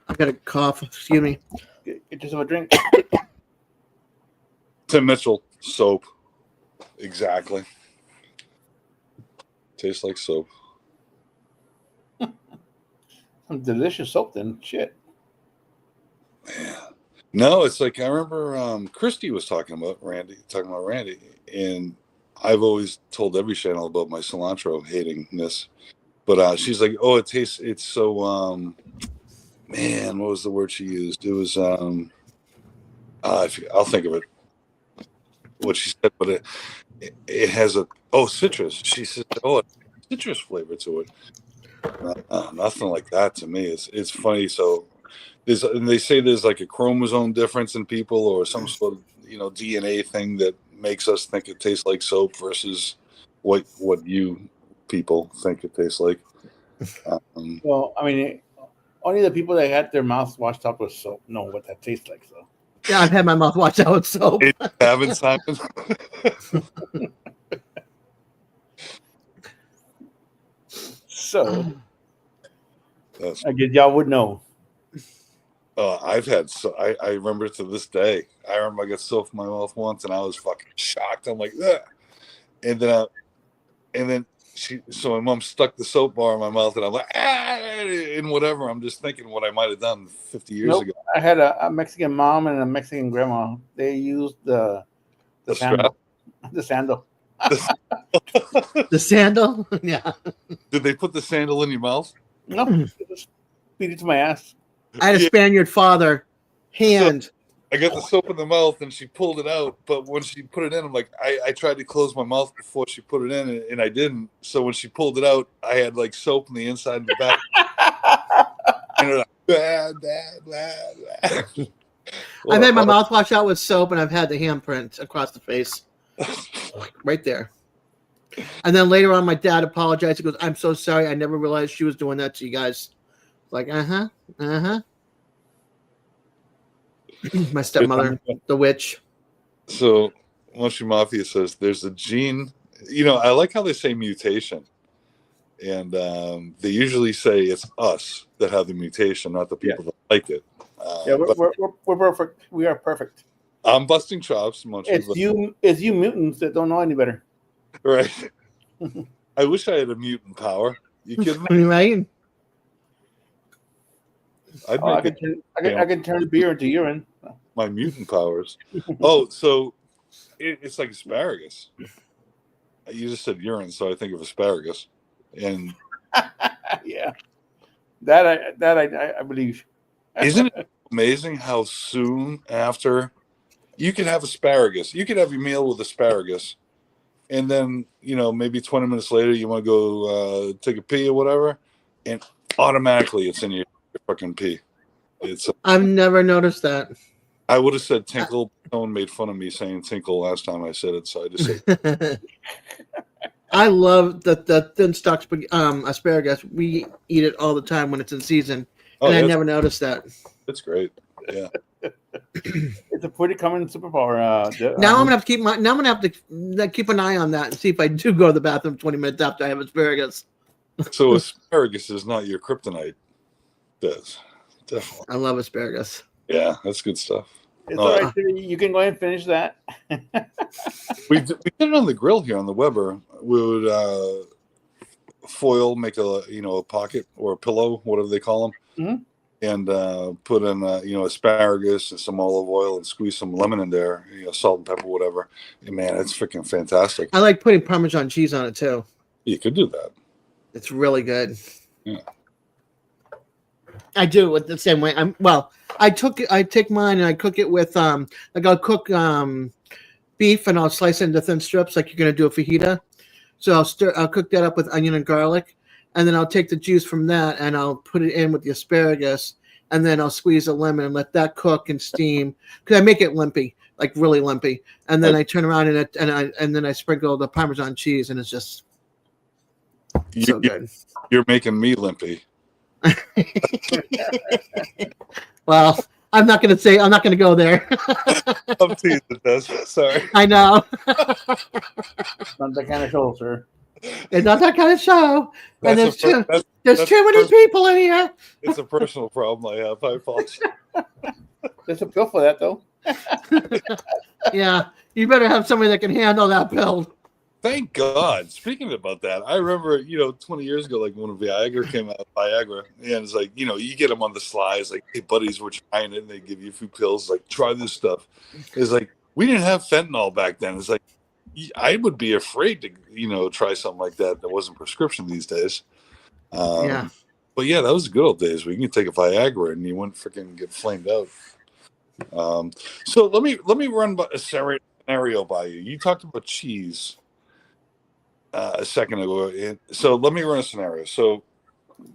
I got a cough. Excuse me. Get yourself a drink. Tim Mitchell soap. Exactly. Tastes like soap. Some delicious soap, then. Shit. No, it's like I remember Christy was talking about Randy, and I've always told every channel about my cilantro hatingness, but she's like, "Oh, it's so man, what was the word she used? It was I'll think of it. What she said, but it has citrus. She said, "Oh, citrus flavor to it." Nothing like that to me. It's funny. So they say there's like a chromosome difference in people, or some sort of DNA thing that makes us think it tastes like soap versus what you people think it tastes like. Well, I mean, only the people that had their mouths washed out with soap know what that tastes like. So. Yeah, I've had my mouth washed out with soap. Haven't, Simon? So, That's, I guess y'all would know. I've had I remember to this day. I remember I got soap in my mouth once, and I was fucking shocked. I'm like, ugh. And then so my mom stuck the soap bar in my mouth, and I'm like, and whatever. I'm just thinking what I might have done 50 years ago. I had a Mexican mom and a Mexican grandma. They used the sandal. The sandal. The sandal? Yeah. Did they put the sandal in your mouth? No, just beat it to my ass. I had a Spaniard father. Hand. I got the soap in the mouth, and she pulled it out. But when she put it in, I'm like, I tried to close my mouth before she put it in, and I didn't. So when she pulled it out, I had like soap on the inside and the back. And it was like, blah. I've had my mouth washed out with soap, and I've had the handprint across the face. Right there. And then later on, my dad apologized. He goes, "I'm so sorry. I never realized she was doing that to you guys." Like, My stepmother, the witch. So, Munchie Mafia says there's a gene. I like how they say mutation, and they usually say it's us that have the mutation, not the people that like it. Yeah, we're perfect. We are perfect. I'm busting chops, Munchie. It's you mutants that don't know any better. Right. I wish I had a mutant power. You kidding me? Right? I can turn the beer into urine. My mutant powers. Oh, so it's like asparagus. You just said urine, so I think of asparagus. And yeah, that I believe. isn't it amazing how soon after you can have asparagus? You could have your meal with asparagus, and then maybe 20 minutes later you want to go take a pee or whatever, and automatically it's in your fucking pee. I've never noticed that. I would have said tinkle. Someone made fun of me saying tinkle last time I said it, so I just said. I love the thin stalk asparagus. We eat it all the time when it's in season, and I never noticed that. It's great. Yeah. It's a pretty common superpower. Now I'm gonna have to keep an eye on that and see if I do go to the bathroom 20 minutes after I have asparagus. So asparagus is not your kryptonite, Des. Definitely. I love asparagus. Yeah, that's good stuff. It's Oh, all right. Timmy. You can go ahead and finish that. We did it on the grill here on the Weber. We would foil, make a pocket or a pillow, whatever they call them, and put in asparagus and some olive oil and squeeze some lemon in there, salt and pepper, whatever. And man, it's freaking fantastic. I like putting Parmesan cheese on it too. You could do that. It's really good. Yeah. I do it the same way. I take mine and I cook it with like I'll cook beef and I'll slice it into thin strips like you're gonna do a fajita. So I'll cook that up with onion and garlic, and then I'll take the juice from that and I'll put it in with the asparagus, and then I'll squeeze a lemon and let that cook and steam because I make it limpy, like really limpy, and then I turn around and then I sprinkle the Parmesan cheese, and it's just so good. You're making me limpy. Well, I'm not going to go there. I'm teasing this. Sorry. I know. Not that kind of show, sir. It's not that kind of show. And That's there's too many people in here. It's a personal problem I have. I apologize. There's a pill for that, though. Yeah, you better have somebody that can handle that build. Thank God. Speaking about that, I remember, 20 years ago, like when Viagra came out, and it's like, you get them on the slides, like, hey, buddies, we're trying it, and they give you a few pills, like, try this stuff. It's like, we didn't have fentanyl back then. It's like, I would be afraid to, try something like that wasn't prescription these days. Yeah. But yeah, that was the good old days where you can take a Viagra and you wouldn't freaking get flamed out. So let me run a scenario by you. You talked about cheese a second ago. So let me run a scenario. So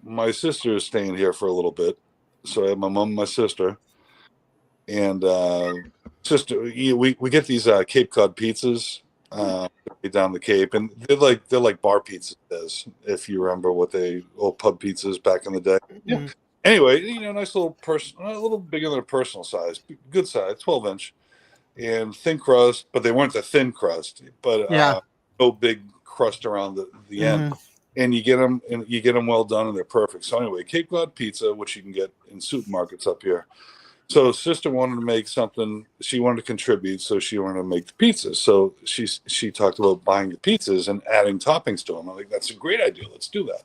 my sister is staying here for a little bit. So I have my mom and my sister. And sister, we get these Cape Cod pizzas down the Cape, and they're like bar pizzas, if you remember what old pub pizzas back in the day. Mm-hmm. Anyway, nice little a little bigger than a personal size, good size, 12-inch, and thin crust, but they weren't the thin crust, but no big crust around the end. And you get them well done, and they're perfect. So anyway, Cape Cod pizza, which you can get in supermarkets up here. So sister wanted to make something. She wanted to contribute, so she wanted to make the pizzas. So she talked about buying the pizzas and adding toppings to them. I'm like, that's a great idea. Let's do that.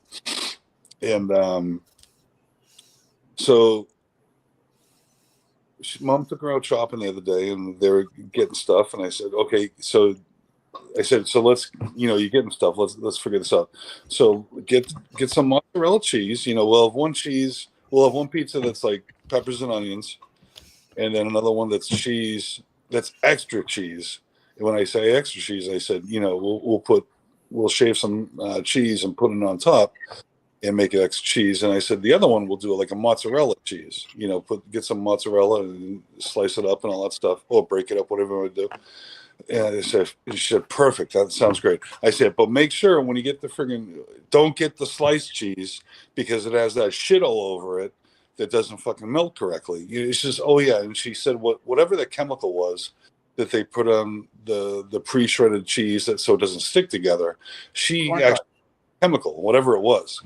And so mom took her out shopping the other day, and they were getting stuff. And I said, okay, so let's, you're getting stuff. Let's figure this out. So get some mozzarella cheese. We'll have one cheese. We'll have one pizza that's like peppers and onions, and then another one that's cheese, that's extra cheese. And when I say extra cheese, I said, we'll shave some cheese and put it on top and make it extra cheese. And I said, the other one we'll do like a mozzarella cheese, get some mozzarella and slice it up and all that stuff, or break it up, whatever you want to do. And she said, perfect. That sounds great. I said, but make sure when you get don't get the sliced cheese, because it has that shit all over it that doesn't fucking melt correctly. It's just, oh yeah. And she said, whatever the chemical was that they put on the pre-shredded cheese so it doesn't stick together, chemical, whatever it was.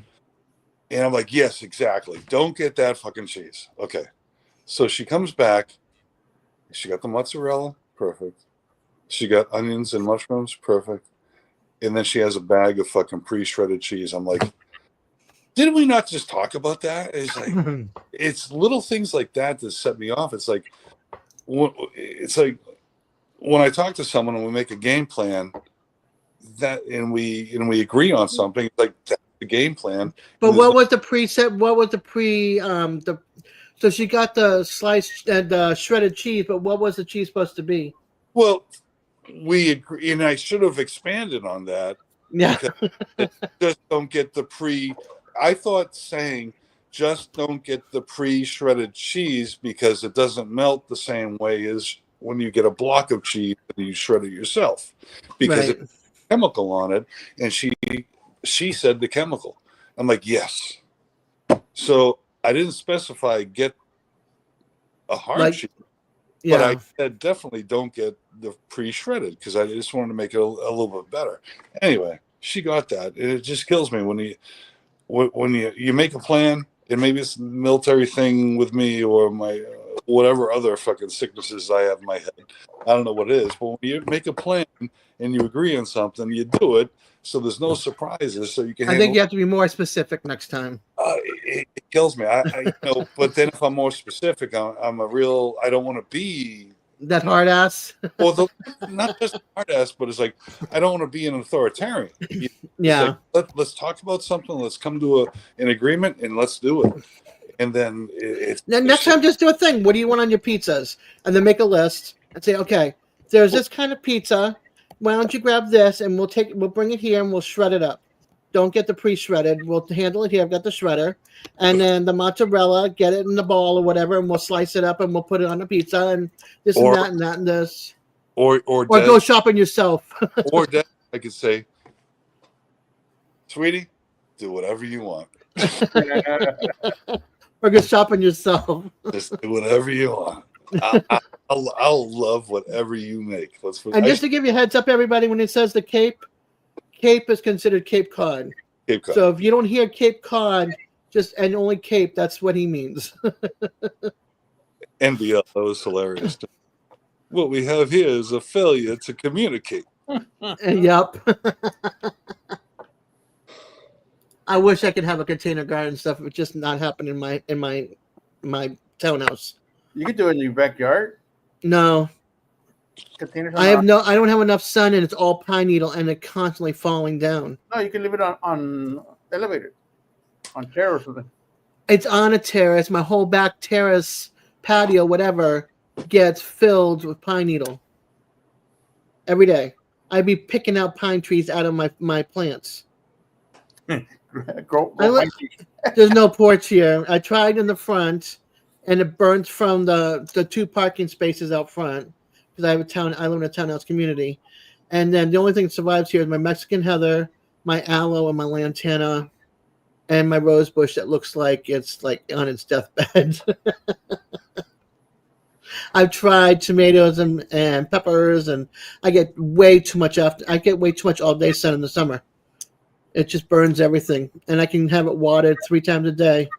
And I'm like, yes, exactly. Don't get that fucking cheese. Okay. So she comes back. She got the mozzarella. Perfect. She got onions and mushrooms. Perfect. And then she has a bag of fucking pre-shredded cheese. I'm like, did we not just talk about that? It's like, it's little things like that set me off. It's like when I talk to someone and we make a game plan, and we agree on something, it's like that's the game plan. But what was the preset? What was the so she got the sliced and shredded cheese, but what was the cheese supposed to be? Well, we agree, and I should have expanded on that. Yeah. Just don't get I thought saying just don't get the pre-shredded cheese because it doesn't melt the same way as when you get a block of cheese and you shred it yourself, because Right. it's chemical on it. And she said the chemical. I'm like, yes. So I didn't specify get a hard cheese. Yeah. But I said definitely don't get the pre-shredded because I just wanted to make it a little bit better. Anyway, she got that. It just kills me when you make a plan, and maybe it's a military thing with me or my whatever other fucking sicknesses I have in my head. I don't know what it is, but when you make a plan and you agree on something, you do it. So there's no surprises. So you can. I think you have to be more specific next time. It kills me. I but then if I'm more specific, I'm a real. I don't want to be that hard ass. Well, not just hard ass, but it's like I don't want to be an authoritarian. Yeah. Like, let's talk about something. Let's come to an agreement and let's do it. And then next time, just do a thing. What do you want on your pizzas? And then make a list and say, okay, there's this kind of pizza. Why don't you grab this and we'll bring it here and we'll shred it up. Don't get the pre-shredded. We'll handle it here. I've got the shredder. And then the mozzarella, get it in the ball or whatever, and we'll slice it up and we'll put it on the pizza and this and that and that and this. Or go shopping yourself. Or I could say, sweetie, do whatever you want. Or go shopping yourself. Just do whatever you want. I'll love whatever you make. And just to give you a heads up, everybody, when it says the Cape is considered Cape Cod. Cape Cod. So if you don't hear Cape Cod, and only Cape, that's what he means. NBL, that was hilarious. What we have here is a failure to communicate. Yep. I wish I could have a container garden stuff. It's just not happening in my townhouse. You could do it in your backyard. No. Containers. I don't have enough sun, and it's all pine needle, and it's constantly falling down. No, you can leave it on elevator, on terrace or something. It's on a terrace. My whole back terrace, patio, whatever, gets filled with pine needle. Every day, I'd be picking out pine trees out of my plants. There's no porch here. I tried in the front, and it burns from the 2 parking spaces out front. Because I live in a townhouse community, and then the only thing that survives here is my Mexican heather, my aloe, and my lantana, and my rose bush that looks like it's like on its deathbed. I've tried tomatoes and peppers, and I get way too much all day sun in the summer. It just burns everything, and I can have it watered 3 times a day.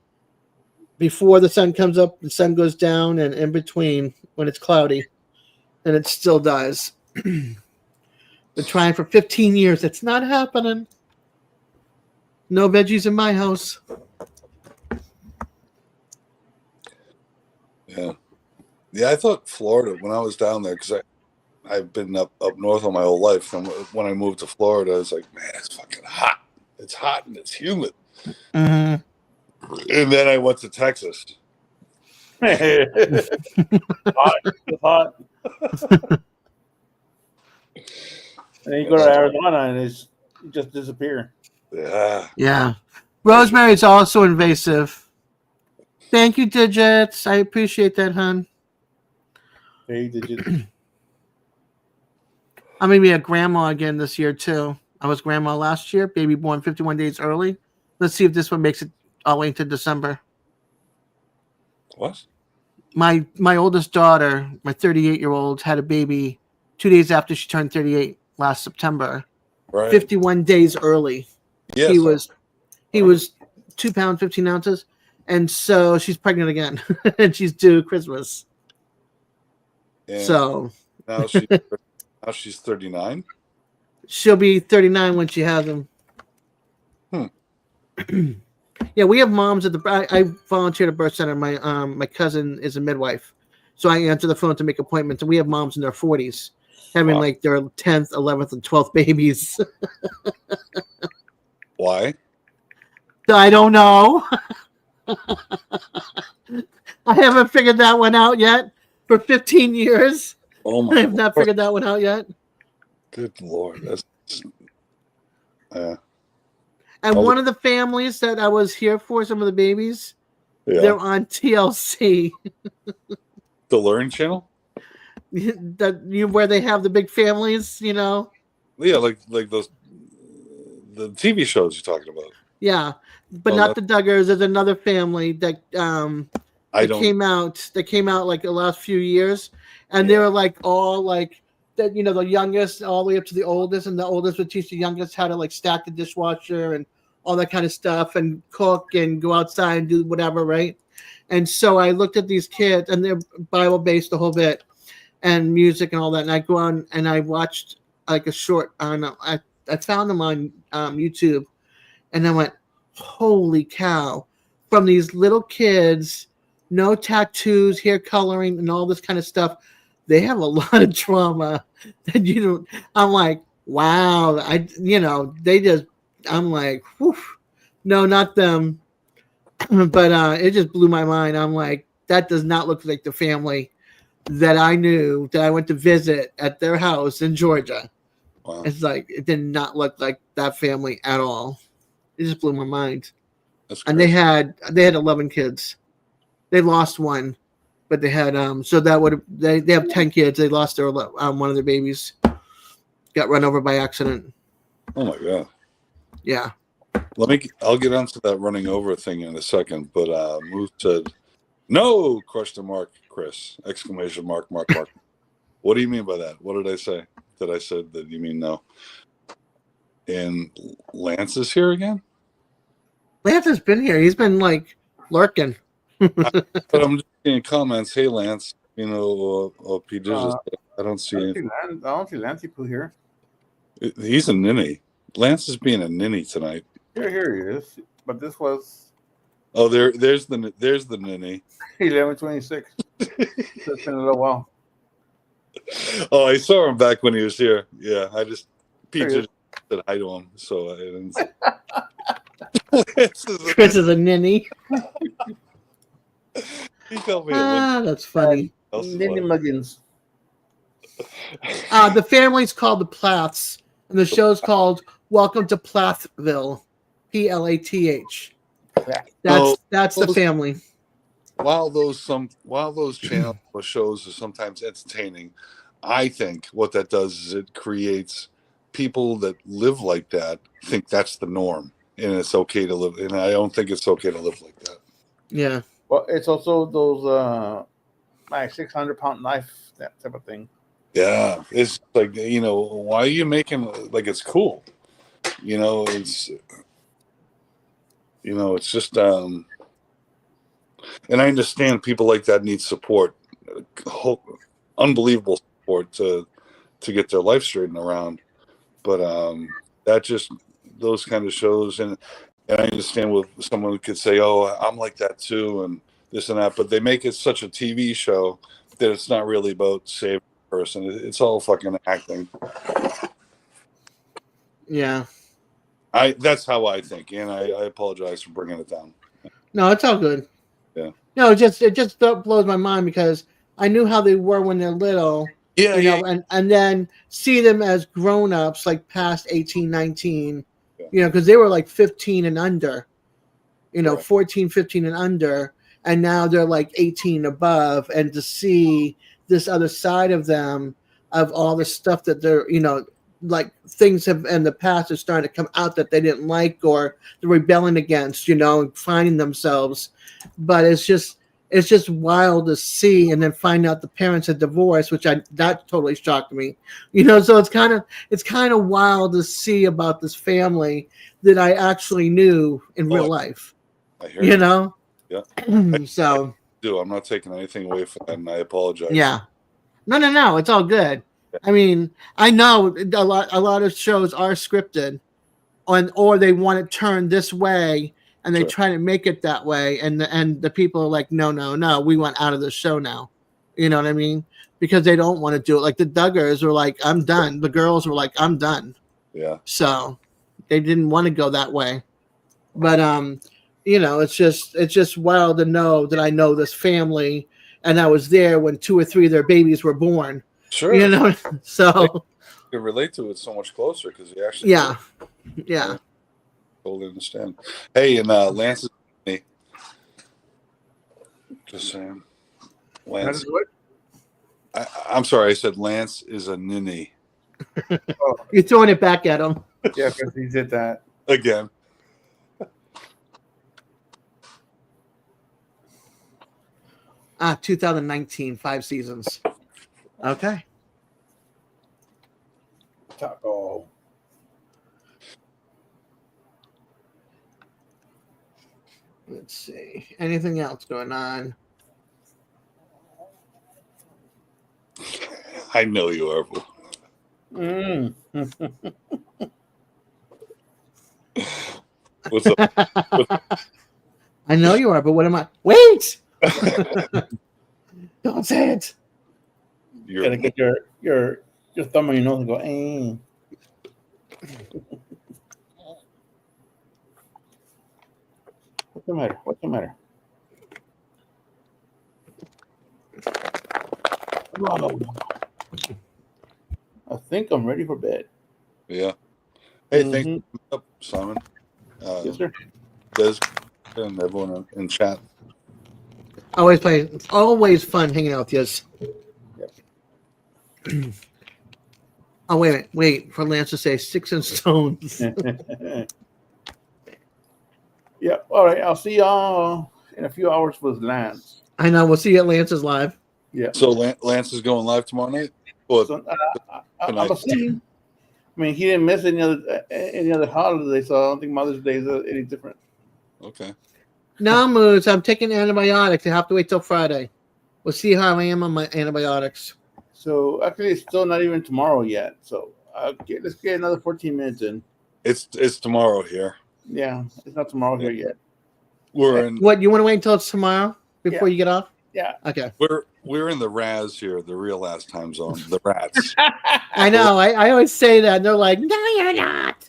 Before the sun comes up, the sun goes down, and in between when it's cloudy. And it still dies. Been trying for 15 years. It's not happening. No veggies in my house. Yeah. I thought Florida, when I was down there, because I've been up north all my whole life. And when I moved to Florida, I was like, man, it's fucking hot. It's hot and it's humid. Mm-hmm. And then I went to Texas. hot. And then you go to Arizona and you just disappear. Yeah. Rosemary's also invasive. Thank you, Digits. I appreciate that, hon. Hey, Digits. I'm going to be a grandma again this year, too. I was grandma last year, baby born 51 days early. Let's see if this one makes it all the way into December. What? My oldest daughter, my 38-year-old, had a baby 2 days after she turned 38 last September. Right. 51 days early. Yes. He was 2 pounds 15 ounces, and so she's pregnant again, and she's due Christmas. And so now she's 39. She'll be 39 when she has him. Yeah, we have moms at I volunteer at a birth center. My cousin is a midwife, so I answer the phone to make appointments. And we have moms in their 40s having like their 10th, 11th, and 12th babies. Why? I don't know. I haven't figured that one out yet. For 15 years, I have not figured that one out yet. Good Lord, that's And one of the families that I was here for, some of the babies, they're on TLC. The Learn Channel? Where they have the big families, Yeah, like those the TV shows you're talking about. Yeah, but not the Duggars. There's another family that came out like the last few years, and they were like all like that. The youngest all the way up to the oldest, and the oldest would teach the youngest how to like stack the dishwasher and all that kind of stuff, and cook and go outside and do whatever, right? And so I looked at these kids, and they're Bible based a whole bit, and music and all that. And I go on and I watched like a short. I don't know. I found them on YouTube, and I went, "Holy cow!" From these little kids, no tattoos, hair coloring, and all this kind of stuff. They have a lot of trauma that you don't. I'm like, wow. They just. I'm like, whew. No, not them. But it just blew my mind. I'm like, that does not look like the family that I knew that I went to visit at their house in Georgia. Wow. It's like it did not look like that family at all. It just blew my mind. That's And great. they had 11 kids. They lost one, but they had so that would they have 10 kids. They lost their one of their babies. Got run over by accident. Oh my God. Yeah. I'll get onto that running over thing in a second, but Moose said, "No!" Question mark, Chris! Exclamation mark, mark, mark. What do you mean by that? What did I say? That I said that you mean no? And Lance is here again? Lance has been here. He's been like lurking. But I'm just seeing comments. Hey, Lance. P. Digits. I don't see anything. I don't see Lancey Poo here. He's a ninny. Lance is being a ninny tonight. Here he is. But this was Oh, there's the ninny. 11:26. It's been a little while. Oh, I saw him back when he was here. Yeah, Pete There he is. just said hi to him, so I didn't. Chris is a ninny. He told me it was That's funny. Ninny Muggins. The family's called the Plaths, and the show's called Welcome to Plathville. Plath. That's the family. While those channel shows are sometimes entertaining, I think what that does is it creates people that live like that think that's the norm, and it's okay to live. And I don't think it's okay to live like that. Yeah. Well, it's also those like 600-pound knife, that type of thing. Yeah, it's like why are you making like it's cool? It's just and I understand people like that need support, unbelievable support to get their life straightened around. But that just those kind of shows, and I understand what someone could say, oh, I'm like that too, and this and that, but they make it such a TV show that it's not really about saving a person. It's all fucking acting. Yeah. That's how I think, and I apologize for bringing it down. No, it's all good. Yeah. No, it just blows my mind because I knew how they were when they're little. Yeah, and then see them as grown-ups, like past 18, 19, Yeah. Because they were like 15 and under, Right. 14, 15 and under, and now they're like 18 above, and to see this other side of them, of all the stuff that they're, like things have in the past are starting to come out that they didn't like or they're rebelling against, and finding themselves. But it's just wild to see, and then find out the parents had divorced, that totally shocked me, so it's kind of wild to see about this family that I actually knew in real life, I hear you. Yeah. So I'm not taking anything away from that, and I apologize. yeah, no, it's all good. I mean, I know a lot of shows are scripted, or they want it turned this way, and they Sure. try to make it that way, and the people are like, no, we want out of the show now. You know what I mean? Because they don't want to do it. Like the Duggars were like, I'm done. The girls were like, I'm done. Yeah. So they didn't want to go that way. But it's just wild to know that I know this family, and I was there when 2 or 3 of their babies were born. Sure. So You can relate to it so much closer because you actually yeah. totally understand. Hey, and Lance is me. Just saying. Lance. I'm sorry, I said Lance is a ninny. You're throwing it back at them. Yeah, because he did that. Again. 2019, 5 seasons. Okay. Let's see. Anything else going on? I know you are. Mm. What's up? I know you are, but what am I? Wait! Don't say it. You gotta get your thumb on your nose and go, eh. What's the matter? What's the matter? Oh, I think I'm ready for bed. Yeah. Hey, thanks Mhm. for coming up, Simon. Yes, sir. Des and everyone in chat. Always fun hanging out with you. Oh, wait a minute. Wait for Lance to say sticks and stones. Yeah. All right. I'll see y'all in a few hours with Lance. I know. We'll see you at Lance's live. Yeah. So Lance is going live tomorrow night? Well, So, I'm tonight. assuming. I mean, he didn't miss any other holiday, so I don't think Mother's Day is any different. Okay. No, Moose. I'm taking antibiotics. I have to wait till Friday. We'll see how I am on my antibiotics. So actually, it's still not even tomorrow yet. So let's get another 14 minutes in. It's tomorrow here. Yeah, it's not tomorrow here yet. We're in What, you want to wait until it's tomorrow before you get off? Yeah. Okay. we're in the Raz here, the real last time zone. The rats. I know. I always say that. And they're like, no, you're not.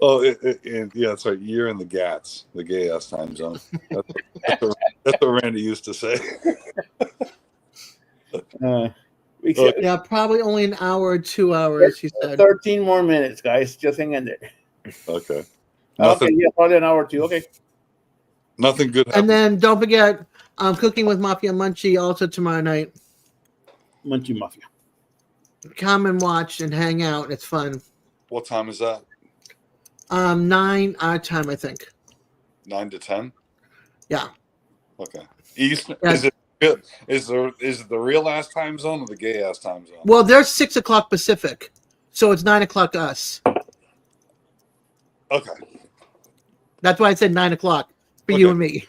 Oh, yeah, that's right. You're in the GATS, the gay ass time zone. That's what Randy used to say. We said Yeah, probably only an hour or 2 hours, he said. 13 more minutes, guys. Just hang in there. Okay. Okay, yeah, probably an hour or two. Okay. Nothing good And happened. then don't forget, I'm cooking with Mafia Munchie also tomorrow night. Munchie Mafia. Come and watch and hang out. It's fun. What time is that? 9 our time, I think. 9 to 10? Yeah. Okay. East Yeah. is it the real ass time zone or the gay ass time zone? Well, they're 6 o'clock Pacific, so it's 9 o'clock us. Okay. That's why I said 9 o'clock for you and me.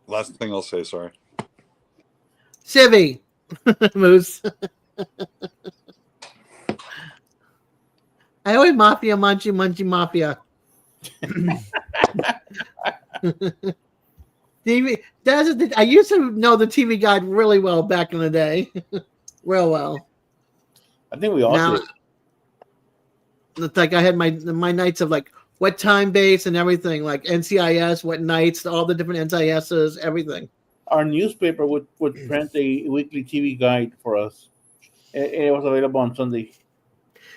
Last thing I'll say, sorry. Civvy, Moose. I always Mafia Munchie Mafia. TV. I used to know the TV guide really well back in the day, real well. I think we all Now, did. it's like I had my nights of like what time base and everything, like NCIS, what nights, all the different NCISs, everything. Our newspaper would print a weekly TV guide for us. It was available on Sunday.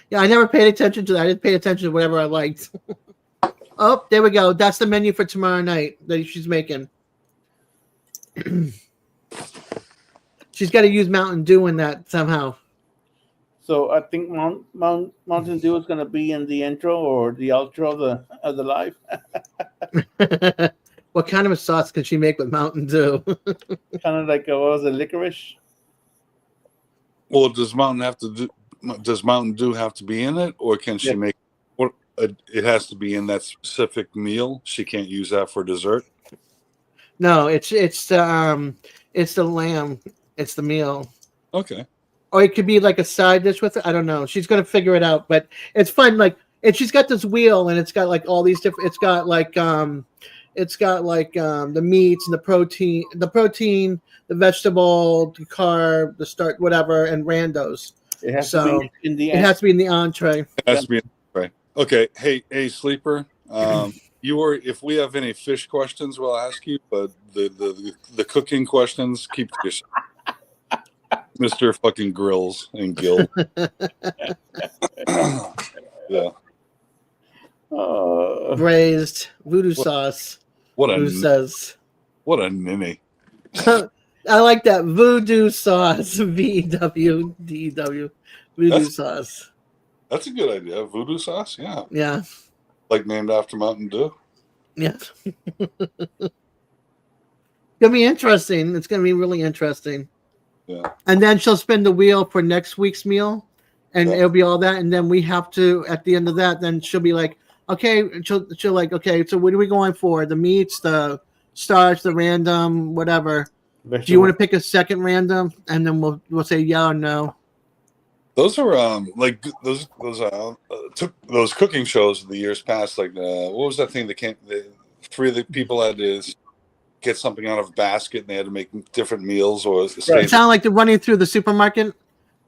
Yeah, I never paid attention to that. I didn't pay attention to whatever I liked. Oh, there we go. That's the menu for tomorrow night that she's making. She's got to use Mountain Dew in that somehow. So I think Mountain Dew is going to be in the intro or the outro of the live. What kind of a sauce can she make with Mountain Dew? Kind of like what was it, licorice? Well, does Mountain Dew have to be in it, or can she make it has to be in that specific meal? She can't use that for dessert. No, it's the lamb. It's the meal. Okay. Or it could be like a side dish with it. I don't know. She's gonna figure it out, but it's fun. Like, and she's got this wheel, and it's got like all these different. It's got like the meats and the protein, the vegetable, the carb, the start, whatever, and randos. It has to be in the It has to be in the entree. It has to be right. Okay. Hey, sleeper. If we have any fish questions, we'll ask you. But the cooking questions, keep to yourself. Mr. fucking Grills and Gil. Yeah. Braised voodoo sauce. What Who says? What a ninny. I like that voodoo sauce. VWDW. Voodoo sauce. That's a good idea. Voodoo sauce, yeah. Yeah. Like named after Mountain Dew. Yeah. Gonna be interesting. It's gonna be really interesting. Yeah. And then she'll spin the wheel for next week's meal, and Yeah. it'll be all that. And then we have to, at the end of that, then she'll be like, okay, she'll like, okay, so what are we going for? The meats, the starch, the random, whatever. Do you want to pick a second random, and then we'll say yeah or no? Those are like those cooking shows of the years past. Like what was that thing that came? Three of the people had to get something out of a basket, and they had to make different meals. Or It sounds like they're running through the supermarket,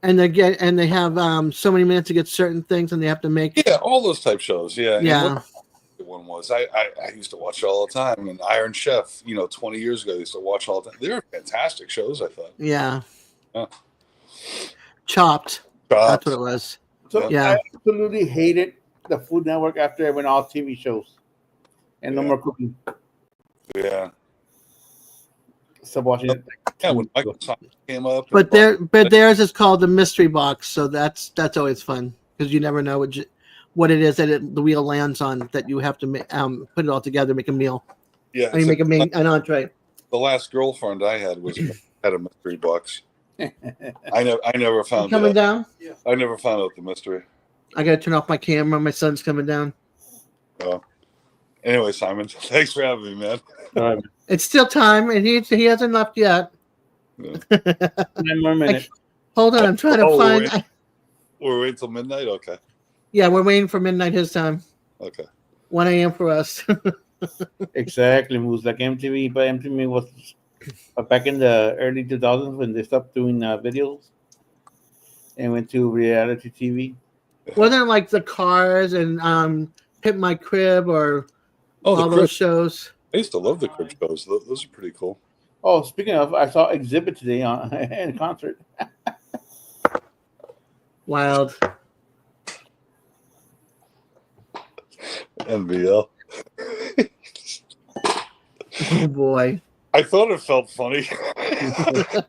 and they have so many minutes to get certain things, and they have to make. Yeah, all those type shows. Yeah, Yeah. And one was I used to watch it all the time. And Iron Chef, 20 years ago, I used to watch all the time. They were fantastic shows, I thought. Yeah. Yeah. Chopped. That's what it was. So Yeah. I absolutely hated the Food Network after it went all TV shows and no Yeah. more cooking. Yeah. Stop watching it. Yeah, when Michael Thompson came up. But theirs is called the mystery box, so that's always fun because you never know what it is that the wheel lands on that you have to put it all together, make a meal. Yeah, And you make an entree. the last girlfriend I had had a mystery box. I never found Coming it. down. I never found out the mystery. I gotta turn off my camera. My son's coming down. Anyway, Simon, thanks for having me, man. All right, It's still time, and he hasn't left yet. Yeah. 9 more minutes. Hold on, I'm trying to Oh, find. wait. We're waiting till midnight. Okay. Yeah, we're waiting for midnight his time. Okay. 1 a.m. for us. Exactly, moves like MTV, but MTV was back in the early 2000s when they stopped doing videos and went to reality TV. Wasn't it like the Cars and Hit My Crib or Oh, all the those crib. shows? I used to love the crib shows. Those are pretty cool. Oh, speaking of, I saw Exhibit today in concert. Wild. NBL. Oh boy. I thought it felt funny. The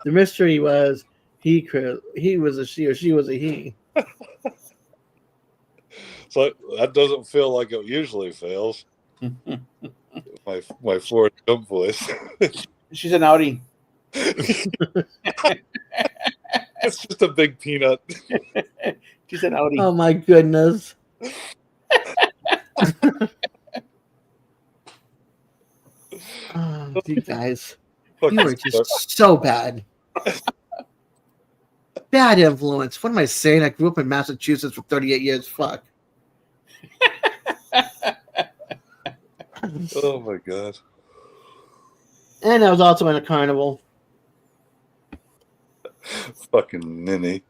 mystery was he was a she or she was a he. So that doesn't feel like it usually fails. My Ford Gump voice. She's an outie. It's just a big peanut. She's an outie. Oh my goodness. Oh, you guys. You were just so bad. Bad influence. What am I saying? I grew up in Massachusetts for 38 years. Fuck. Oh my god. And I was also in a carnival. Fucking ninny.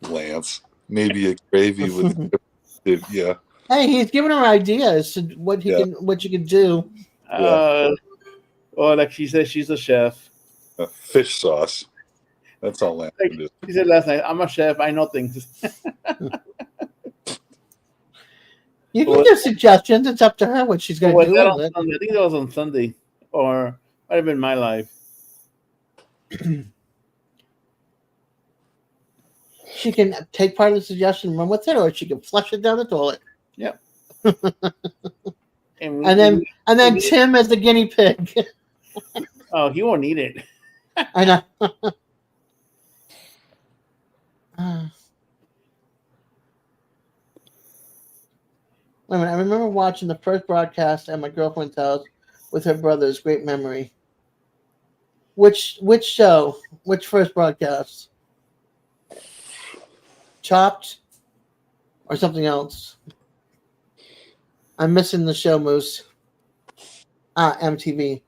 Lance. Maybe a gravy with yeah. Hey, he's giving her ideas to what you can do. Well, like she said, she's a chef. Fish sauce. That's all Lance can do. She said last night, I'm a chef. I know things. You can give suggestions. It's up to her what she's going Was to do that on with it. Sunday? I think that was on Sunday, or might have been my live. She can take part of the suggestion and run with it, or she can flush it down the toilet. And And then Tim as the guinea pig. oh, he won't eat it. I know. Wait a minute, I remember watching the first broadcast at my girlfriend's house with her brothers. Great memory. Which show? Which first broadcast? Chopped? Or something else? I'm missing the show, Moose. MTV.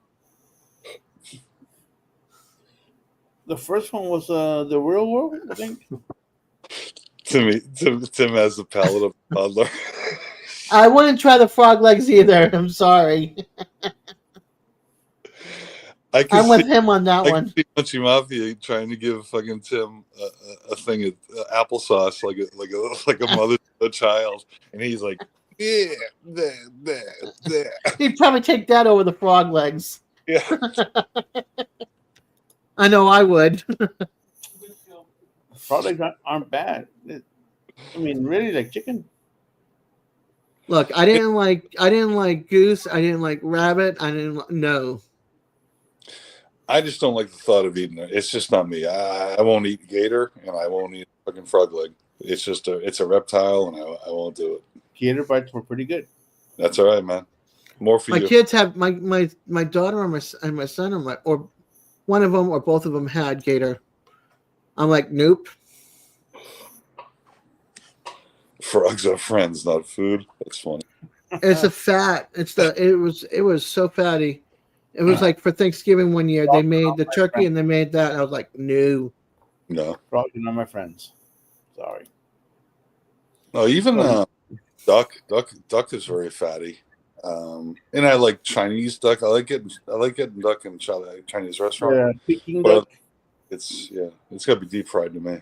The first one was the Real World, I think. Tim has the palate of a toddler. I wouldn't try the frog legs either. I'm sorry. I'm with him on that I one. can see Punchy Mafia trying to give fucking Tim a thing of applesauce like a mother to a child, and he's like, yeah, there. He'd probably take that over the frog legs. Yeah. I know I would. Frog legs aren't bad. I mean, really, like chicken. Look, I didn't like goose. I didn't like rabbit. No. I just don't like the thought of eating it. It's just not me. I won't eat gator, and I won't eat fucking frog leg. It's just it's a reptile, and I won't do it. Gator bites were pretty good. That's all right, man. More for My you. kids have my daughter and my son or one of them or both of them had gator. I'm like, nope. Frogs are friends, not food. That's funny. It's the fat. It was so fatty. It was like for Thanksgiving one year they made the turkey and they made that. And I was like, no. No. Frogs are not my friends. Sorry. No, even duck is very fatty. And I like Chinese duck. I like getting duck in Chinese restaurant. Yeah, Peking But duck. it's got to be deep fried to me.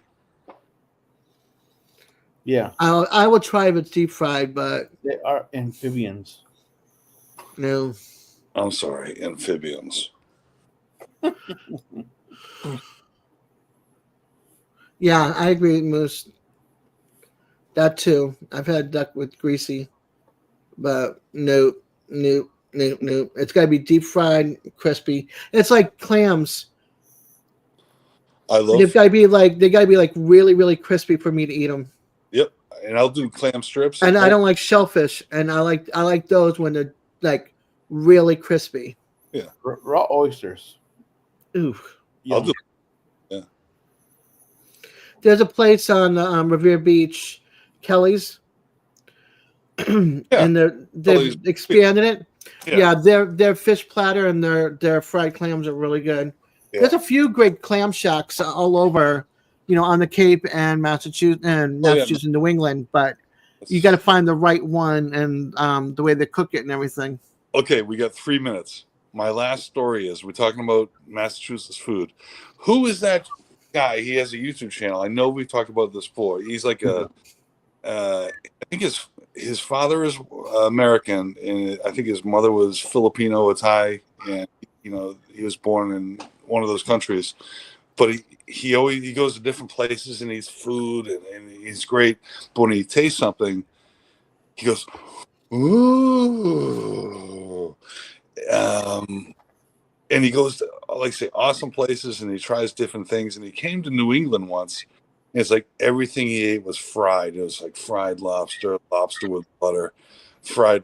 Yeah, I will try if it's deep fried, but they are amphibians. no. I'm sorry, amphibians. Yeah, I agree, Moose. That too. I've had duck with greasy, but nope. It's got to be deep fried, crispy. It's like clams. I love. They got to be like really, really crispy for me to eat them. Yep, and I'll do clam strips. And I don't like shellfish, and I like those when they're like really crispy. Raw oysters. Ooh. I'll do. There's a place on Revere Beach, Kelly's, and they've Kelly's. expanded it. Yeah. Yeah, their fish platter and their fried clams are really good. Yeah. There's a few great clam shacks all over, on the Cape and Massachusetts and New England, but you got to find the right one and the way they cook it and everything. Okay, we got 3 minutes. My last story is we're talking about Massachusetts food. Who is that guy? He has a YouTube channel. I know we talked about this before. He's like I think his father is American, and I think his mother was Filipino or Thai, and he was born in one of those countries. But he goes to different places and eats food, and he's great. But when he tastes something, he goes, ooh. And he goes to, like I say, awesome places, and he tries different things. And he came to New England once. And it's like everything he ate was fried. It was like fried lobster with butter, fried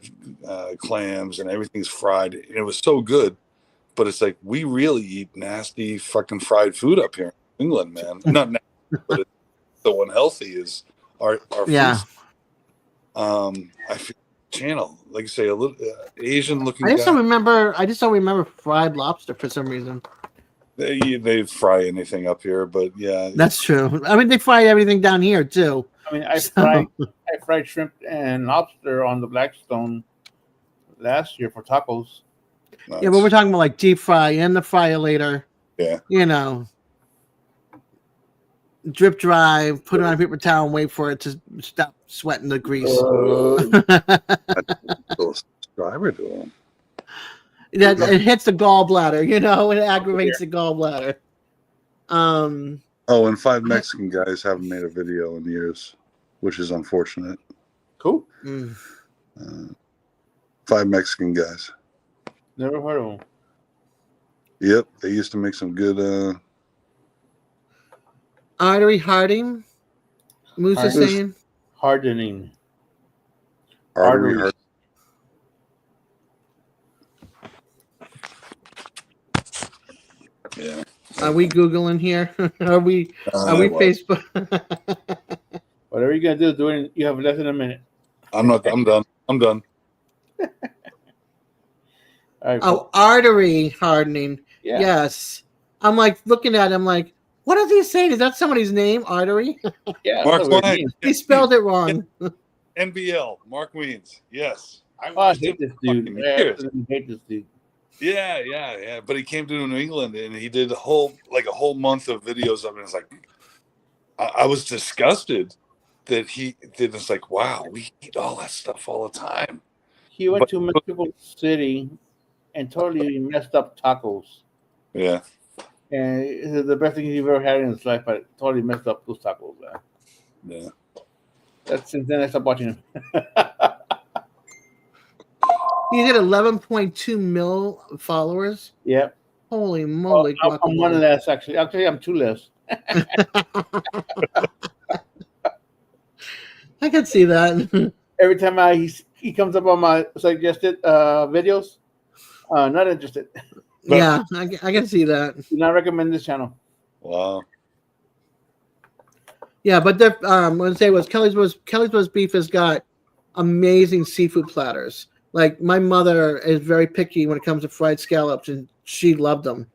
clams, and everything's fried. And it was so good. But it's like we really eat nasty fucking fried food up here in England, man. Not nasty, but it's so unhealthy is our Yeah. food. I feel channel, like you say, a little Asian looking. I just don't remember fried lobster for some reason. They fry anything up here, but yeah, That's true. I mean, they fry everything down here too. I mean, I So- fried shrimp and lobster on the Blackstone last year for tacos. nuts. Yeah, but we're talking about like deep fry in the fryer later. Yeah. Drip dry, put it on a paper towel and wait for it to stop sweating the grease. Subscriber to them. It hits the gallbladder, it aggravates the gallbladder. Oh, and 5 Mexican guys haven't made a video in years, which is unfortunate. Cool. 5 Mexican guys. Never heard of them. Yep, they used to make some good. Artery Harding, Moose is Harding. saying. Hardening. Artery. Arteries. Yeah. Are we Googling here? Are we Well, Facebook? Whatever you're gonna do it. You have less than a minute. I'm done. I'm done. All right. Oh, artery hardening. yeah. Yes. I'm like looking at him like, what are they saying? Is that somebody's name? Artery? Yeah. Mark that's what it Wayne. means. He spelled it wrong. NBL. Mark Weens. Yes. I watched hate him this dude. fucking I years. absolutely hate this dude. Yeah. But he came to New England and he did a whole month of videos of it. It's like I was disgusted that he did. It's like, wow, we eat all that stuff all the time. He went But- to Mexico City and totally messed up tacos. Yeah. And it's the best thing he's ever had in his life, but totally messed up those tacos. Man. Yeah. That's since then I stopped watching him. He's at 11.2 mil followers. Yep. Holy moly. I'm one of less actually. Actually, I'm two less. I can see that. every time he comes up on my suggested videos, not interested. Yeah, I can see that. Do not recommend this channel. Wow. Yeah, but the I'm gonna say was Kelly's Roast Beef has got amazing seafood platters. Like my mother is very picky when it comes to fried scallops, and she loved them.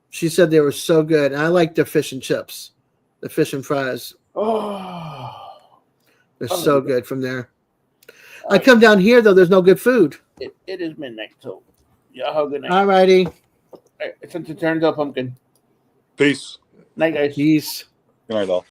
She said they were so good. And I like their fish and chips, the fish and fries. Oh, They're Oh, so yeah. good from there. I come down here though. There's no good food. it is midnight, so y'all have a good night. Alrighty, Since it turned to pumpkin. Peace. Night, guys. peace. Good night, all.